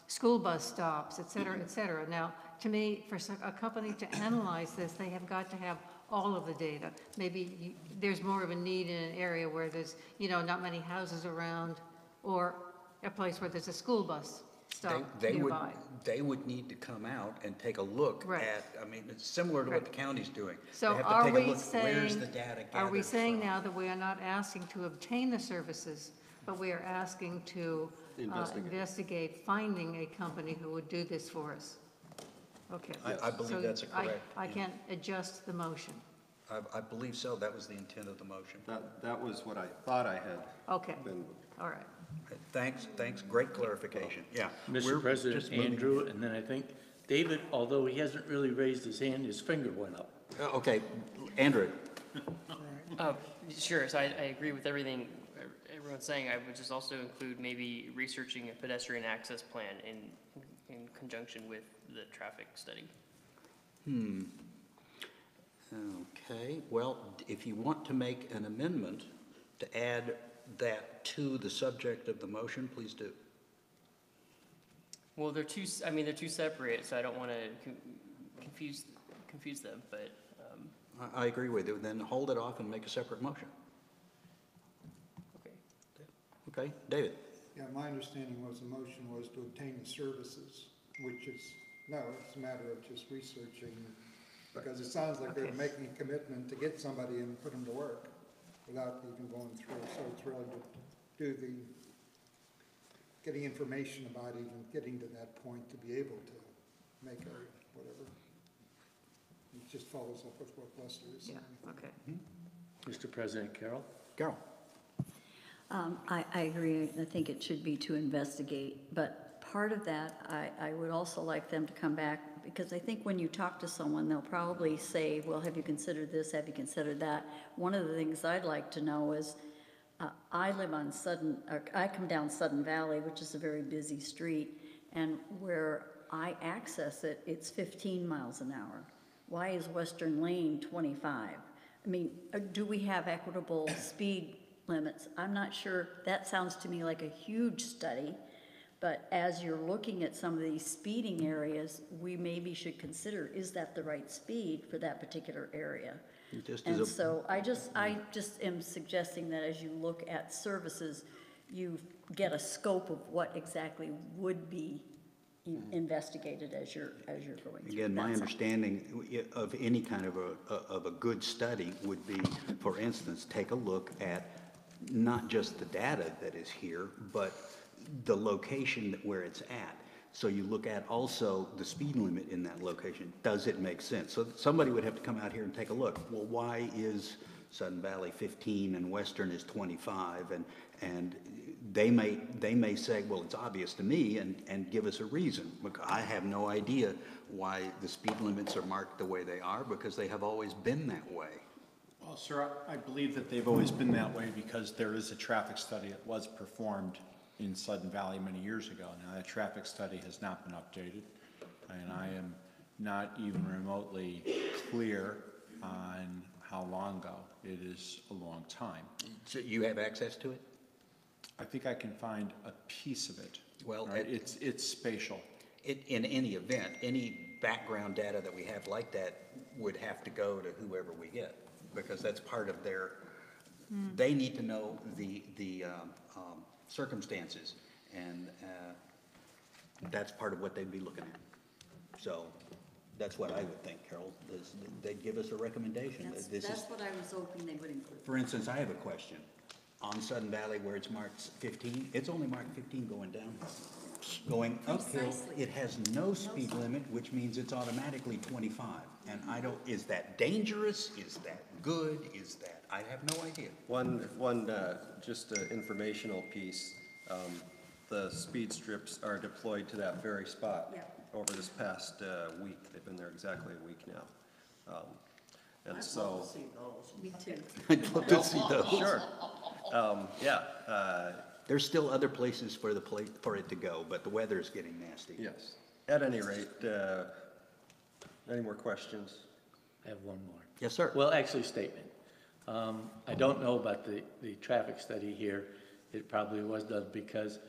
Speaker 5: school bus stops, et cetera, et cetera. Now, to me, for a company to analyze this, they have got to have all of the data. Maybe there's more of a need in an area where there's, you know, not many houses around, or a place where there's a school bus stop nearby.
Speaker 2: They would need to come out and take a look
Speaker 5: Right.
Speaker 2: at, I mean, it's similar to what the
Speaker 5: Right.
Speaker 2: county's doing.
Speaker 5: So
Speaker 2: They have to
Speaker 5: are
Speaker 2: take a
Speaker 5: we
Speaker 2: look, where's
Speaker 5: saying,
Speaker 2: the data
Speaker 5: are we
Speaker 2: gathered
Speaker 5: saying
Speaker 2: from?
Speaker 5: now that we are not asking to obtain the services, but we are asking to investigate finding a company who would do this for us? Okay.
Speaker 2: I believe
Speaker 5: So
Speaker 2: that's correct.
Speaker 5: I can adjust the motion.
Speaker 2: I believe so. That was the intent of the motion.
Speaker 1: That was what I thought I had
Speaker 5: Okay,
Speaker 1: been.
Speaker 5: all right.
Speaker 2: Thanks, great clarification. Yeah. we're
Speaker 11: Mr. President,
Speaker 2: just moving-
Speaker 11: Andrew, and then I think David, although he hasn't really raised his hand, his finger went up.
Speaker 2: Okay, Andrew.
Speaker 13: Sure, so I agree with everything everyone's saying. I would just also include maybe researching a pedestrian access plan in conjunction with the traffic study.
Speaker 2: Okay, well, if you want to make an amendment to add that to the subject of the motion, please do.
Speaker 13: Well, they're two separate, so I don't want to confuse them, but,
Speaker 2: I agree with you. Then hold it off and make a separate motion.
Speaker 13: okay.
Speaker 2: Okay, David?
Speaker 7: Yeah, my understanding was the motion was to obtain the services, which is, no, it's a matter of just researching, because it sounds like they're
Speaker 5: Okay.
Speaker 7: making a commitment to get somebody and put them to work without even going through. So it's really to do getting information about even getting to that point to be able to make a whatever. It just follows up with what Lester is saying.
Speaker 5: Yeah, okay.
Speaker 11: Mr. President, Carol?
Speaker 2: Carol?
Speaker 3: I agree. I think it should be to investigate, but part of that, I would also like them to come back, because I think when you talk to someone, they'll probably say, well, have you considered this, have you considered that? One of the things I'd like to know is, I come down Sudden Valley, which is a very busy street, and where I access it, it's 15 miles an hour. why is Western Lane 25? I mean, do we have equitable speed limits? I'm not sure. That sounds to me like a huge study. But as you're looking at some of these speeding areas, we maybe should consider, is that the right speed for that particular area? And so I just am suggesting that as you look at services, you get a scope of what exactly would be investigated as you're going through.
Speaker 2: Again, my
Speaker 3: That's all.
Speaker 2: understanding of any kind of a good study would be, for instance, take a look at not just the data that is here, but the location where it's at. So you look at also the speed limit in that location. Does it make sense? So somebody would have to come out here and take a look. Well, why is Sudden Valley 15 and Western is 25? And they may say, well, it's obvious to me, and give us a reason. Look, I have no idea why the speed limits are marked the way they are, because they have always been that way.
Speaker 6: Well, sir, I believe that they've always been that way because there is a traffic study that was performed in Sudden Valley many years ago. Now, that traffic study has not been updated, and I am not even remotely clear on how long ago. It is a long time.
Speaker 2: So you have access to it?
Speaker 6: I think I can find a piece of it.
Speaker 2: Well,
Speaker 6: Right? It's spatial.
Speaker 2: In any event, any background data that we have like that would have to go to whoever we get, because that's part of their, they need to know the circumstances, and that's part of what they'd be looking at. So that's what I would think, Carol, is they'd give us a recommendation.
Speaker 3: That's what I was hoping they would include.
Speaker 2: For instance, I have a question. On Sudden Valley where it's marked 15, it's only marked 15 going down. Going uphill,
Speaker 3: Precisely.
Speaker 2: it has no speed limit, which means it's automatically 25. And I don't, is that dangerous? Is that good? Is that, I have no idea.
Speaker 1: Just an informational piece. The speed strips are deployed to that very spot.
Speaker 3: Yeah.
Speaker 1: Over this past week. They've been there exactly a week now. And
Speaker 3: I'd
Speaker 1: so.
Speaker 3: love to see those. Me too.
Speaker 2: I'd love to see those.
Speaker 1: Sure. Yeah.
Speaker 2: There's still other places for it to go, but the weather is getting nasty.
Speaker 1: Yes. At any rate, any more questions?
Speaker 11: I have one more.
Speaker 2: Yes, sir.
Speaker 11: Well, actually, statement. I don't know about the traffic study here. It probably was done because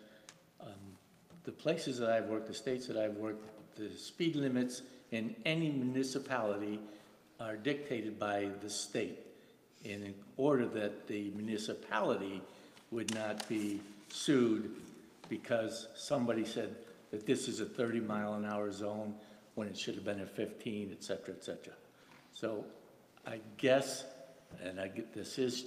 Speaker 11: the places that I've worked, the states that I've worked, the speed limits in any municipality are dictated by the state in order that the municipality would not be sued because somebody said that this is a 30-mile-an-hour zone when it should have been a 15, et cetera, et cetera. So I guess, and this is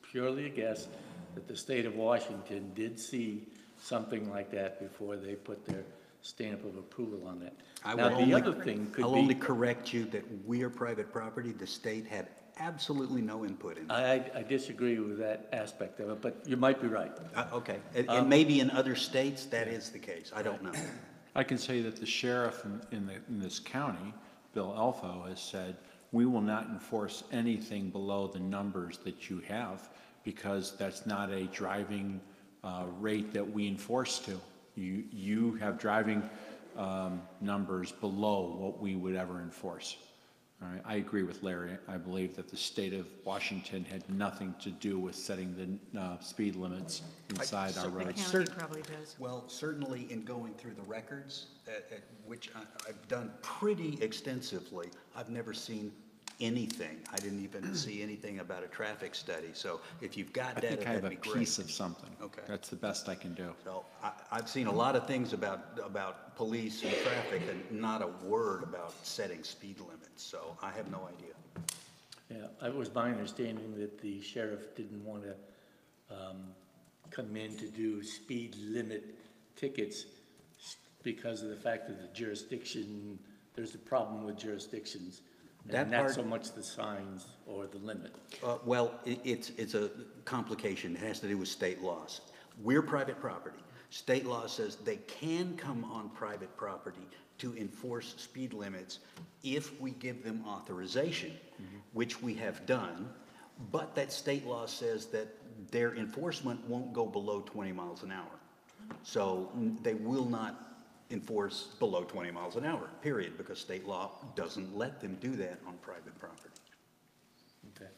Speaker 11: purely a guess, that the state of Washington did see something like that before they put their stamp of approval on that. Now, the other thing could be...
Speaker 2: I'll only correct you that we are private property. The state had absolutely no input in that.
Speaker 11: I disagree with that aspect of it, but you might be right.
Speaker 2: Okay. And maybe in other states that is the case. I don't know.
Speaker 6: I can say that the sheriff in this county, Bill Elfo, has said, we will not enforce anything below the numbers that you have because that's not a driving rate that we enforce to. You have driving numbers below what we would ever enforce. All right, I agree with Larry. I believe that the state of Washington had nothing to do with setting the speed limits inside our
Speaker 5: The
Speaker 6: roads.
Speaker 5: county probably does.
Speaker 2: Well, certainly in going through the records, which I've done pretty extensively, I've never seen anything. I didn't even see anything about a traffic study. So if you've got
Speaker 6: I
Speaker 2: data,
Speaker 6: think I have
Speaker 2: that'd
Speaker 6: a
Speaker 2: be great.
Speaker 6: piece of something.
Speaker 2: Okay.
Speaker 6: That's the best I can do.
Speaker 2: So I've seen a lot of things about police and traffic and not a word about setting speed limits. So I have no idea.
Speaker 11: Yeah, it was my understanding that the sheriff didn't want to come in to do speed limit tickets because of the fact that the jurisdiction, there's a problem with jurisdictions. And not so much the signs or the limit.
Speaker 2: Well, it's a complication. It has to do with state laws. We're private property. State law says they can come on private property to enforce speed limits if we give them authorization, which we have done, but that state law says that their enforcement won't go below 20 miles an hour. So they will not enforce below 20 miles an hour, period, because state law doesn't let them do that on private property.
Speaker 11: Okay.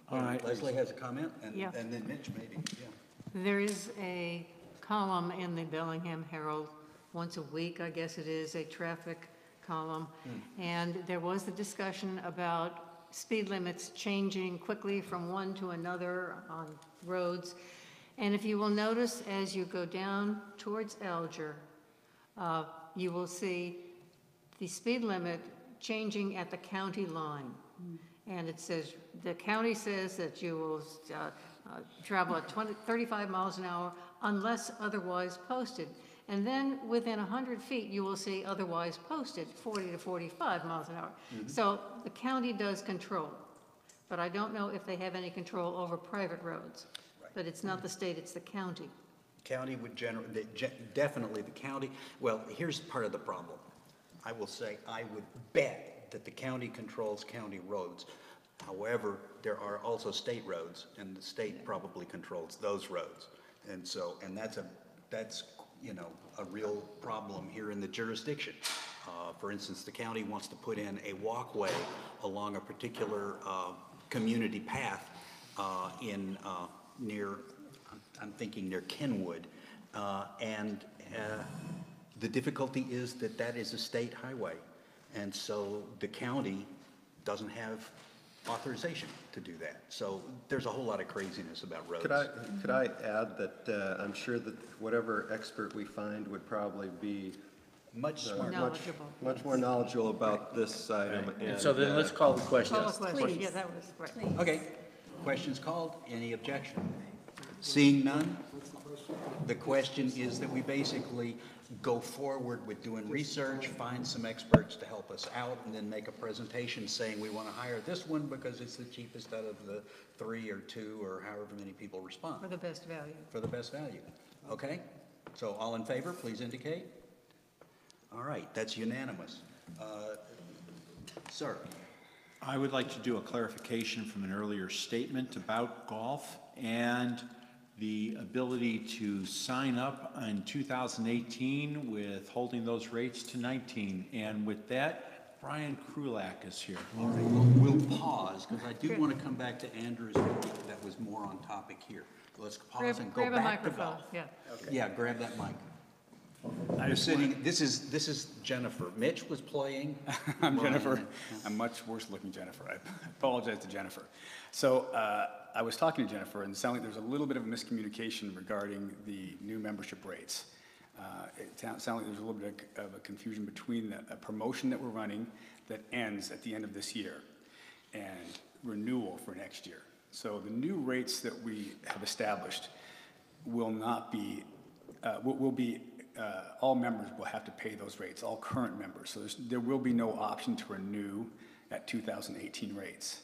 Speaker 2: All right. Leslie has a comment, and
Speaker 5: Yeah.
Speaker 2: and then Mitch maybe, yeah.
Speaker 5: There is a column in the Bellingham Herald, once a week, I guess it is, a traffic column. And there was the discussion about speed limits changing quickly from one to another on roads. And if you will notice, as you go down towards Alger, you will see the speed limit changing at the county line. And it says, the county says that you will travel at 35 miles an hour unless otherwise posted. And then within 100 feet, you will see otherwise posted, 40 to 45 miles an hour. So the county does control, but I don't know if they have any control over private roads. But it's not the state, it's the county.
Speaker 2: County would definitely the county, well, here's part of the problem. I will say, I would bet that the county controls county roads. However, there are also state roads, and the state probably controls those roads. And so, and that's you know, a real problem here in the jurisdiction. For instance, the county wants to put in a walkway along a particular community path near, I'm thinking near Kenwood, and the difficulty is that that is a state highway, and so the county doesn't have authorization to do that. So there's a whole lot of craziness about roads.
Speaker 1: Could I add that I'm sure that whatever expert we find would probably be
Speaker 2: Much smarter.
Speaker 5: Knowledgeable.
Speaker 1: much more knowledgeable about this item.
Speaker 11: And so then let's call the question.
Speaker 5: Call a question,
Speaker 3: Please.
Speaker 5: yeah, that was, right.
Speaker 2: Okay, questions called? Any objection? Seeing none? The question is that we basically go forward with doing research, find some experts to help us out, and then make a presentation saying we want to hire this one because it's the cheapest out of the 3 or 2 or however many people respond.
Speaker 5: For the best value.
Speaker 2: For the best value. Okay? So all in favor, please indicate. All right, that's unanimous. Sir?
Speaker 6: I would like to do a clarification from an earlier statement about golf and the ability to sign up in 2018 with holding those rates to 19. And with that, Brian Krulak is here.
Speaker 2: All right, we'll pause, because I do want to come back to Andrew's, that was more on topic here. Let's pause and go
Speaker 5: Grab a
Speaker 2: back to
Speaker 5: microphone,
Speaker 2: golf.
Speaker 5: yeah.
Speaker 2: Yeah, grab that mic. I'm sitting, this is Jennifer. Mitch was playing.
Speaker 14: I'm Jennifer. I'm much worse looking Jennifer. I apologize to Jennifer. So I was talking to Jennifer, and it sounded like there's a little bit of a miscommunication regarding the new membership rates. It sounded like there's a little bit of a confusion between a promotion that we're running that ends at the end of this year and renewal for next year. So the new rates that we have established will not be, will be all members will have to pay those rates, all current members. So there will be no option to renew at 2018 rates.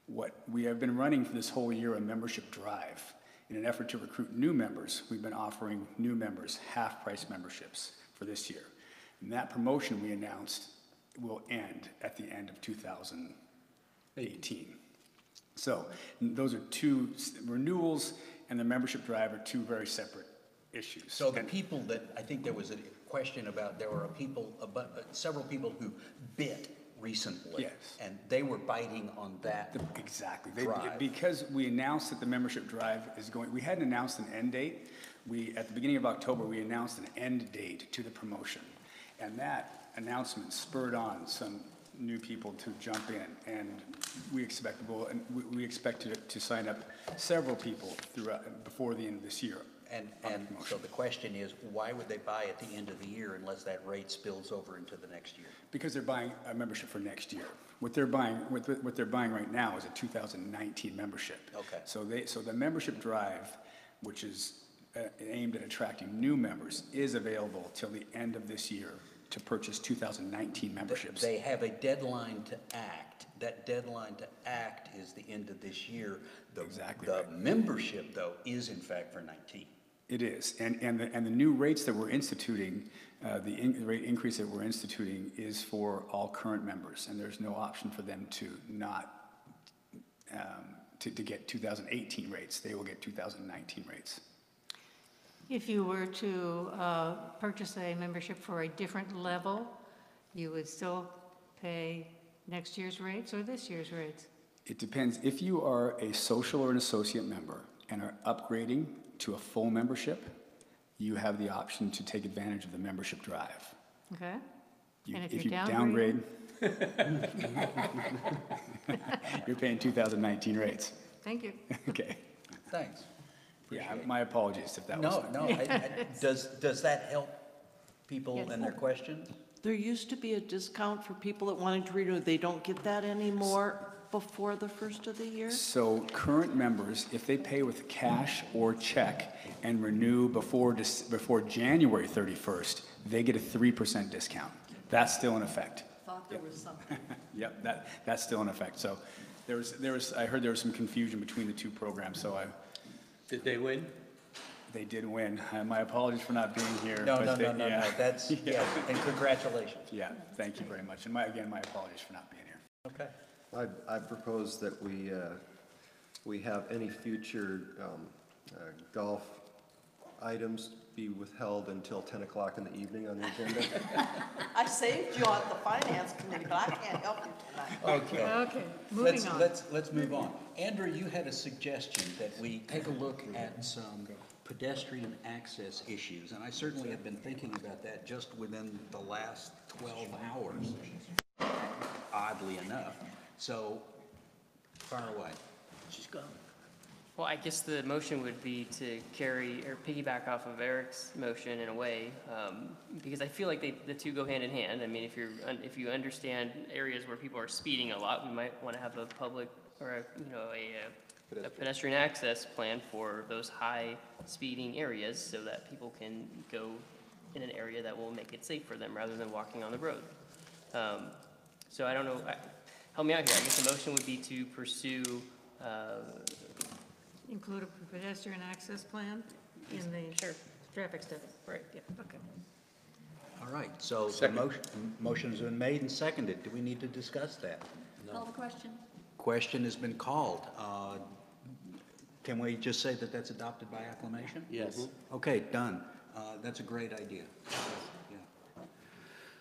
Speaker 14: What we have been running for this whole year, a membership drive. In an effort to recruit new members, we've been offering new members half-price memberships for this year. And that promotion we announced will end at the end of 2018. So those are two renewals, and the membership drive are two very separate issues.
Speaker 2: So the people that, I think there was a question about, there were people, several people who bit recently.
Speaker 14: Yes.
Speaker 2: And they were biting on that.
Speaker 14: Exactly.
Speaker 2: Drive.
Speaker 14: Because we announced that the membership drive is going, we hadn't announced an end date. At the beginning of October, we announced an end date to the promotion. And that announcement spurred on some new people to jump in. And we expect to sign up several people before the end of this year.
Speaker 2: And so the question is, why would they buy at the end of the year unless that rate spills over into the next year?
Speaker 14: Because they're buying a membership for next year. What they're buying right now is a 2019 membership.
Speaker 2: Okay.
Speaker 14: So the membership drive, which is aimed at attracting new members, is available till the end of this year to purchase 2019 memberships.
Speaker 2: They have a deadline to act. That deadline to act is the end of this year.
Speaker 14: Exactly
Speaker 2: The
Speaker 14: right.
Speaker 2: membership, though, is in fact for 19.
Speaker 14: It is, and the new rates that we're instituting, the rate increase that we're instituting is for all current members, and there's no option for them to not, to get 2018 rates. They will get 2019 rates.
Speaker 5: If you were to purchase a membership for a different level, you would still pay next year's rates or this year's rates?
Speaker 14: It depends. If you are a social or an associate member and are upgrading to a full membership, you have the option to take advantage of the membership drive.
Speaker 5: Okay?
Speaker 14: You-
Speaker 5: And if
Speaker 14: If
Speaker 5: you're
Speaker 14: you
Speaker 5: downgrading?
Speaker 14: you're paying 2019 rates.
Speaker 5: Thank you.
Speaker 14: Okay.
Speaker 2: Thanks.
Speaker 14: Yeah, my apologies if that was.
Speaker 2: No, does that help people
Speaker 5: Yes.
Speaker 2: in their questions?
Speaker 4: There used to be a discount for people that wanted to renew. They don't get that anymore before the first of the year?
Speaker 14: So current members, if they pay with cash or check and renew before January 31st, they get a 3% discount. That's still in effect.
Speaker 4: Thought there was something.
Speaker 14: Yep, that's still in effect. So I heard there was some confusion between the two programs, so
Speaker 11: Did they win?
Speaker 14: they did win. My apologies for not being here.
Speaker 2: No,
Speaker 14: but
Speaker 2: no,
Speaker 14: yeah.
Speaker 2: that's, yeah, and congratulations.
Speaker 14: Yeah, thank you very much. And again, my apologies for not being here.
Speaker 2: Okay.
Speaker 1: I propose that we have any future golf items be withheld until 10 o'clock in the evening on the agenda.
Speaker 4: I saved you on the finance committee, but I can't help you tonight.
Speaker 2: Okay.
Speaker 5: Okay, moving on.
Speaker 2: Let's move on. Andrew, you had a suggestion that we take a look at some pedestrian access issues, and I certainly have been thinking about that just within the last 12 hours, oddly enough. So, far away. She's gone.
Speaker 13: Well, I guess the motion would be to carry or piggyback off of Eric's motion in a way, because I feel like the two go hand in hand. I mean, if you understand areas where people are speeding a lot, we might want to have a public or a pedestrian access plan for those high speeding areas so that people can go in an area that will make it safe for them rather than walking on the road. So I don't know. Help me out here. I guess the motion would be to pursue.
Speaker 5: Include a pedestrian access plan in the traffic study. Right, yeah, okay.
Speaker 2: All right, so the motion's been made and seconded. Do we need to discuss that?
Speaker 3: Call the question.
Speaker 2: Question has been called. Can we just say that that's adopted by acclamation?
Speaker 11: Yes.
Speaker 2: Okay, done. That's a great idea. Yeah.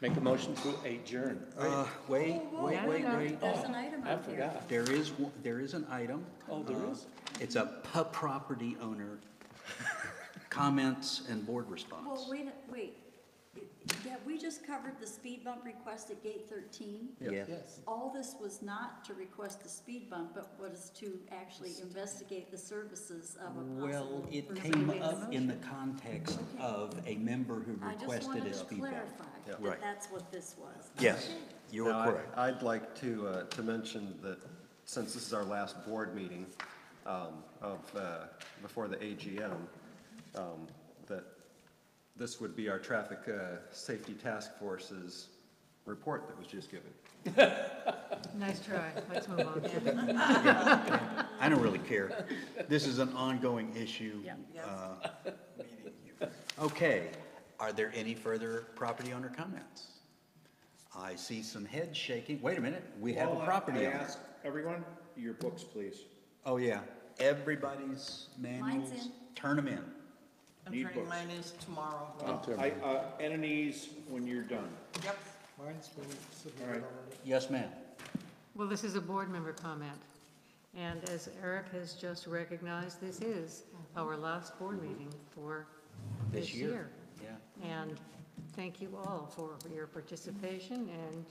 Speaker 11: Make a motion to adjourn.
Speaker 2: Wait.
Speaker 3: There's an item
Speaker 11: I
Speaker 3: out here.
Speaker 11: forgot.
Speaker 2: There is an item.
Speaker 11: Oh, there is?
Speaker 2: It's a property owner comments and board response.
Speaker 3: Well, wait. Yeah, we just covered the speed bump request at gate 13.
Speaker 2: Yes.
Speaker 3: All this was not to request the speed bump, but was to actually investigate the services of a possible.
Speaker 2: Well, it
Speaker 3: for
Speaker 2: came
Speaker 3: somebody
Speaker 2: up
Speaker 3: to
Speaker 2: in the
Speaker 3: motion.
Speaker 2: context
Speaker 3: Okay.
Speaker 2: of a member who
Speaker 3: I just
Speaker 2: requested
Speaker 3: wanted
Speaker 2: a
Speaker 3: to
Speaker 2: speed bump.
Speaker 3: clarify
Speaker 2: Right.
Speaker 3: that that's what this was.
Speaker 2: Yes, you are
Speaker 1: Now,
Speaker 2: correct.
Speaker 1: I'd like to mention that since this is our last board meeting before the AGM, that this would be our traffic safety task force's report that was just given.
Speaker 5: Nice try. Let's move on.
Speaker 2: I don't really care. This is an ongoing issue.
Speaker 3: Yeah.
Speaker 2: Okay, are there any further property owner comments? I see some heads shaking. Wait a minute, we have a property owner.
Speaker 6: everyone, your books, please.
Speaker 2: Oh, yeah, everybody's manuals,
Speaker 3: Mine's in.
Speaker 2: turn them in.
Speaker 4: I'm
Speaker 6: Need
Speaker 4: turning
Speaker 6: books.
Speaker 4: mine is tomorrow.
Speaker 6: Entities, when you're done.
Speaker 4: Yep.
Speaker 7: Mine's been submitted
Speaker 6: All right.
Speaker 7: already.
Speaker 2: Yes, ma'am.
Speaker 5: Well, this is a board member comment. And as Eric has just recognized, this is our last board meeting for this year.
Speaker 2: Yeah.
Speaker 5: And thank you all for your participation and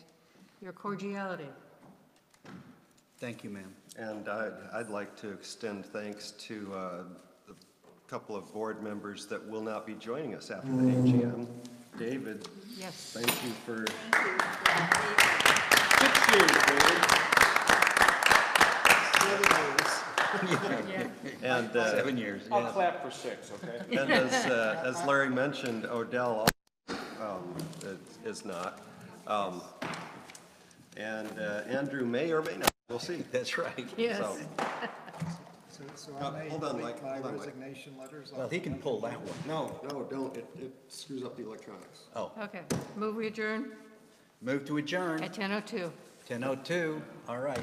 Speaker 5: your cordiality.
Speaker 2: Thank you, ma'am.
Speaker 1: And I'd like to extend thanks to the couple of board members that will not be joining us after the AGM. David,
Speaker 5: Yes.
Speaker 1: thank you for
Speaker 6: 6 years, David.
Speaker 1: and
Speaker 2: 7 years,
Speaker 6: I'll
Speaker 2: yes.
Speaker 6: clap for 6, okay?
Speaker 1: and as Larry mentioned, Odell is not. And Andrew may or may not. We'll see.
Speaker 2: That's right.
Speaker 5: Yes.
Speaker 1: So,
Speaker 7: So I may
Speaker 1: hold on,
Speaker 7: delete
Speaker 1: Mike,
Speaker 7: my
Speaker 1: hold on, Mike.
Speaker 7: resignation letters.
Speaker 2: Well, he can pull that one.
Speaker 1: no, don't. It screws up the electronics.
Speaker 2: Oh,
Speaker 5: Okay. Move we adjourn
Speaker 2: move to adjourn.
Speaker 5: at 10:02.
Speaker 2: 10:02, all right.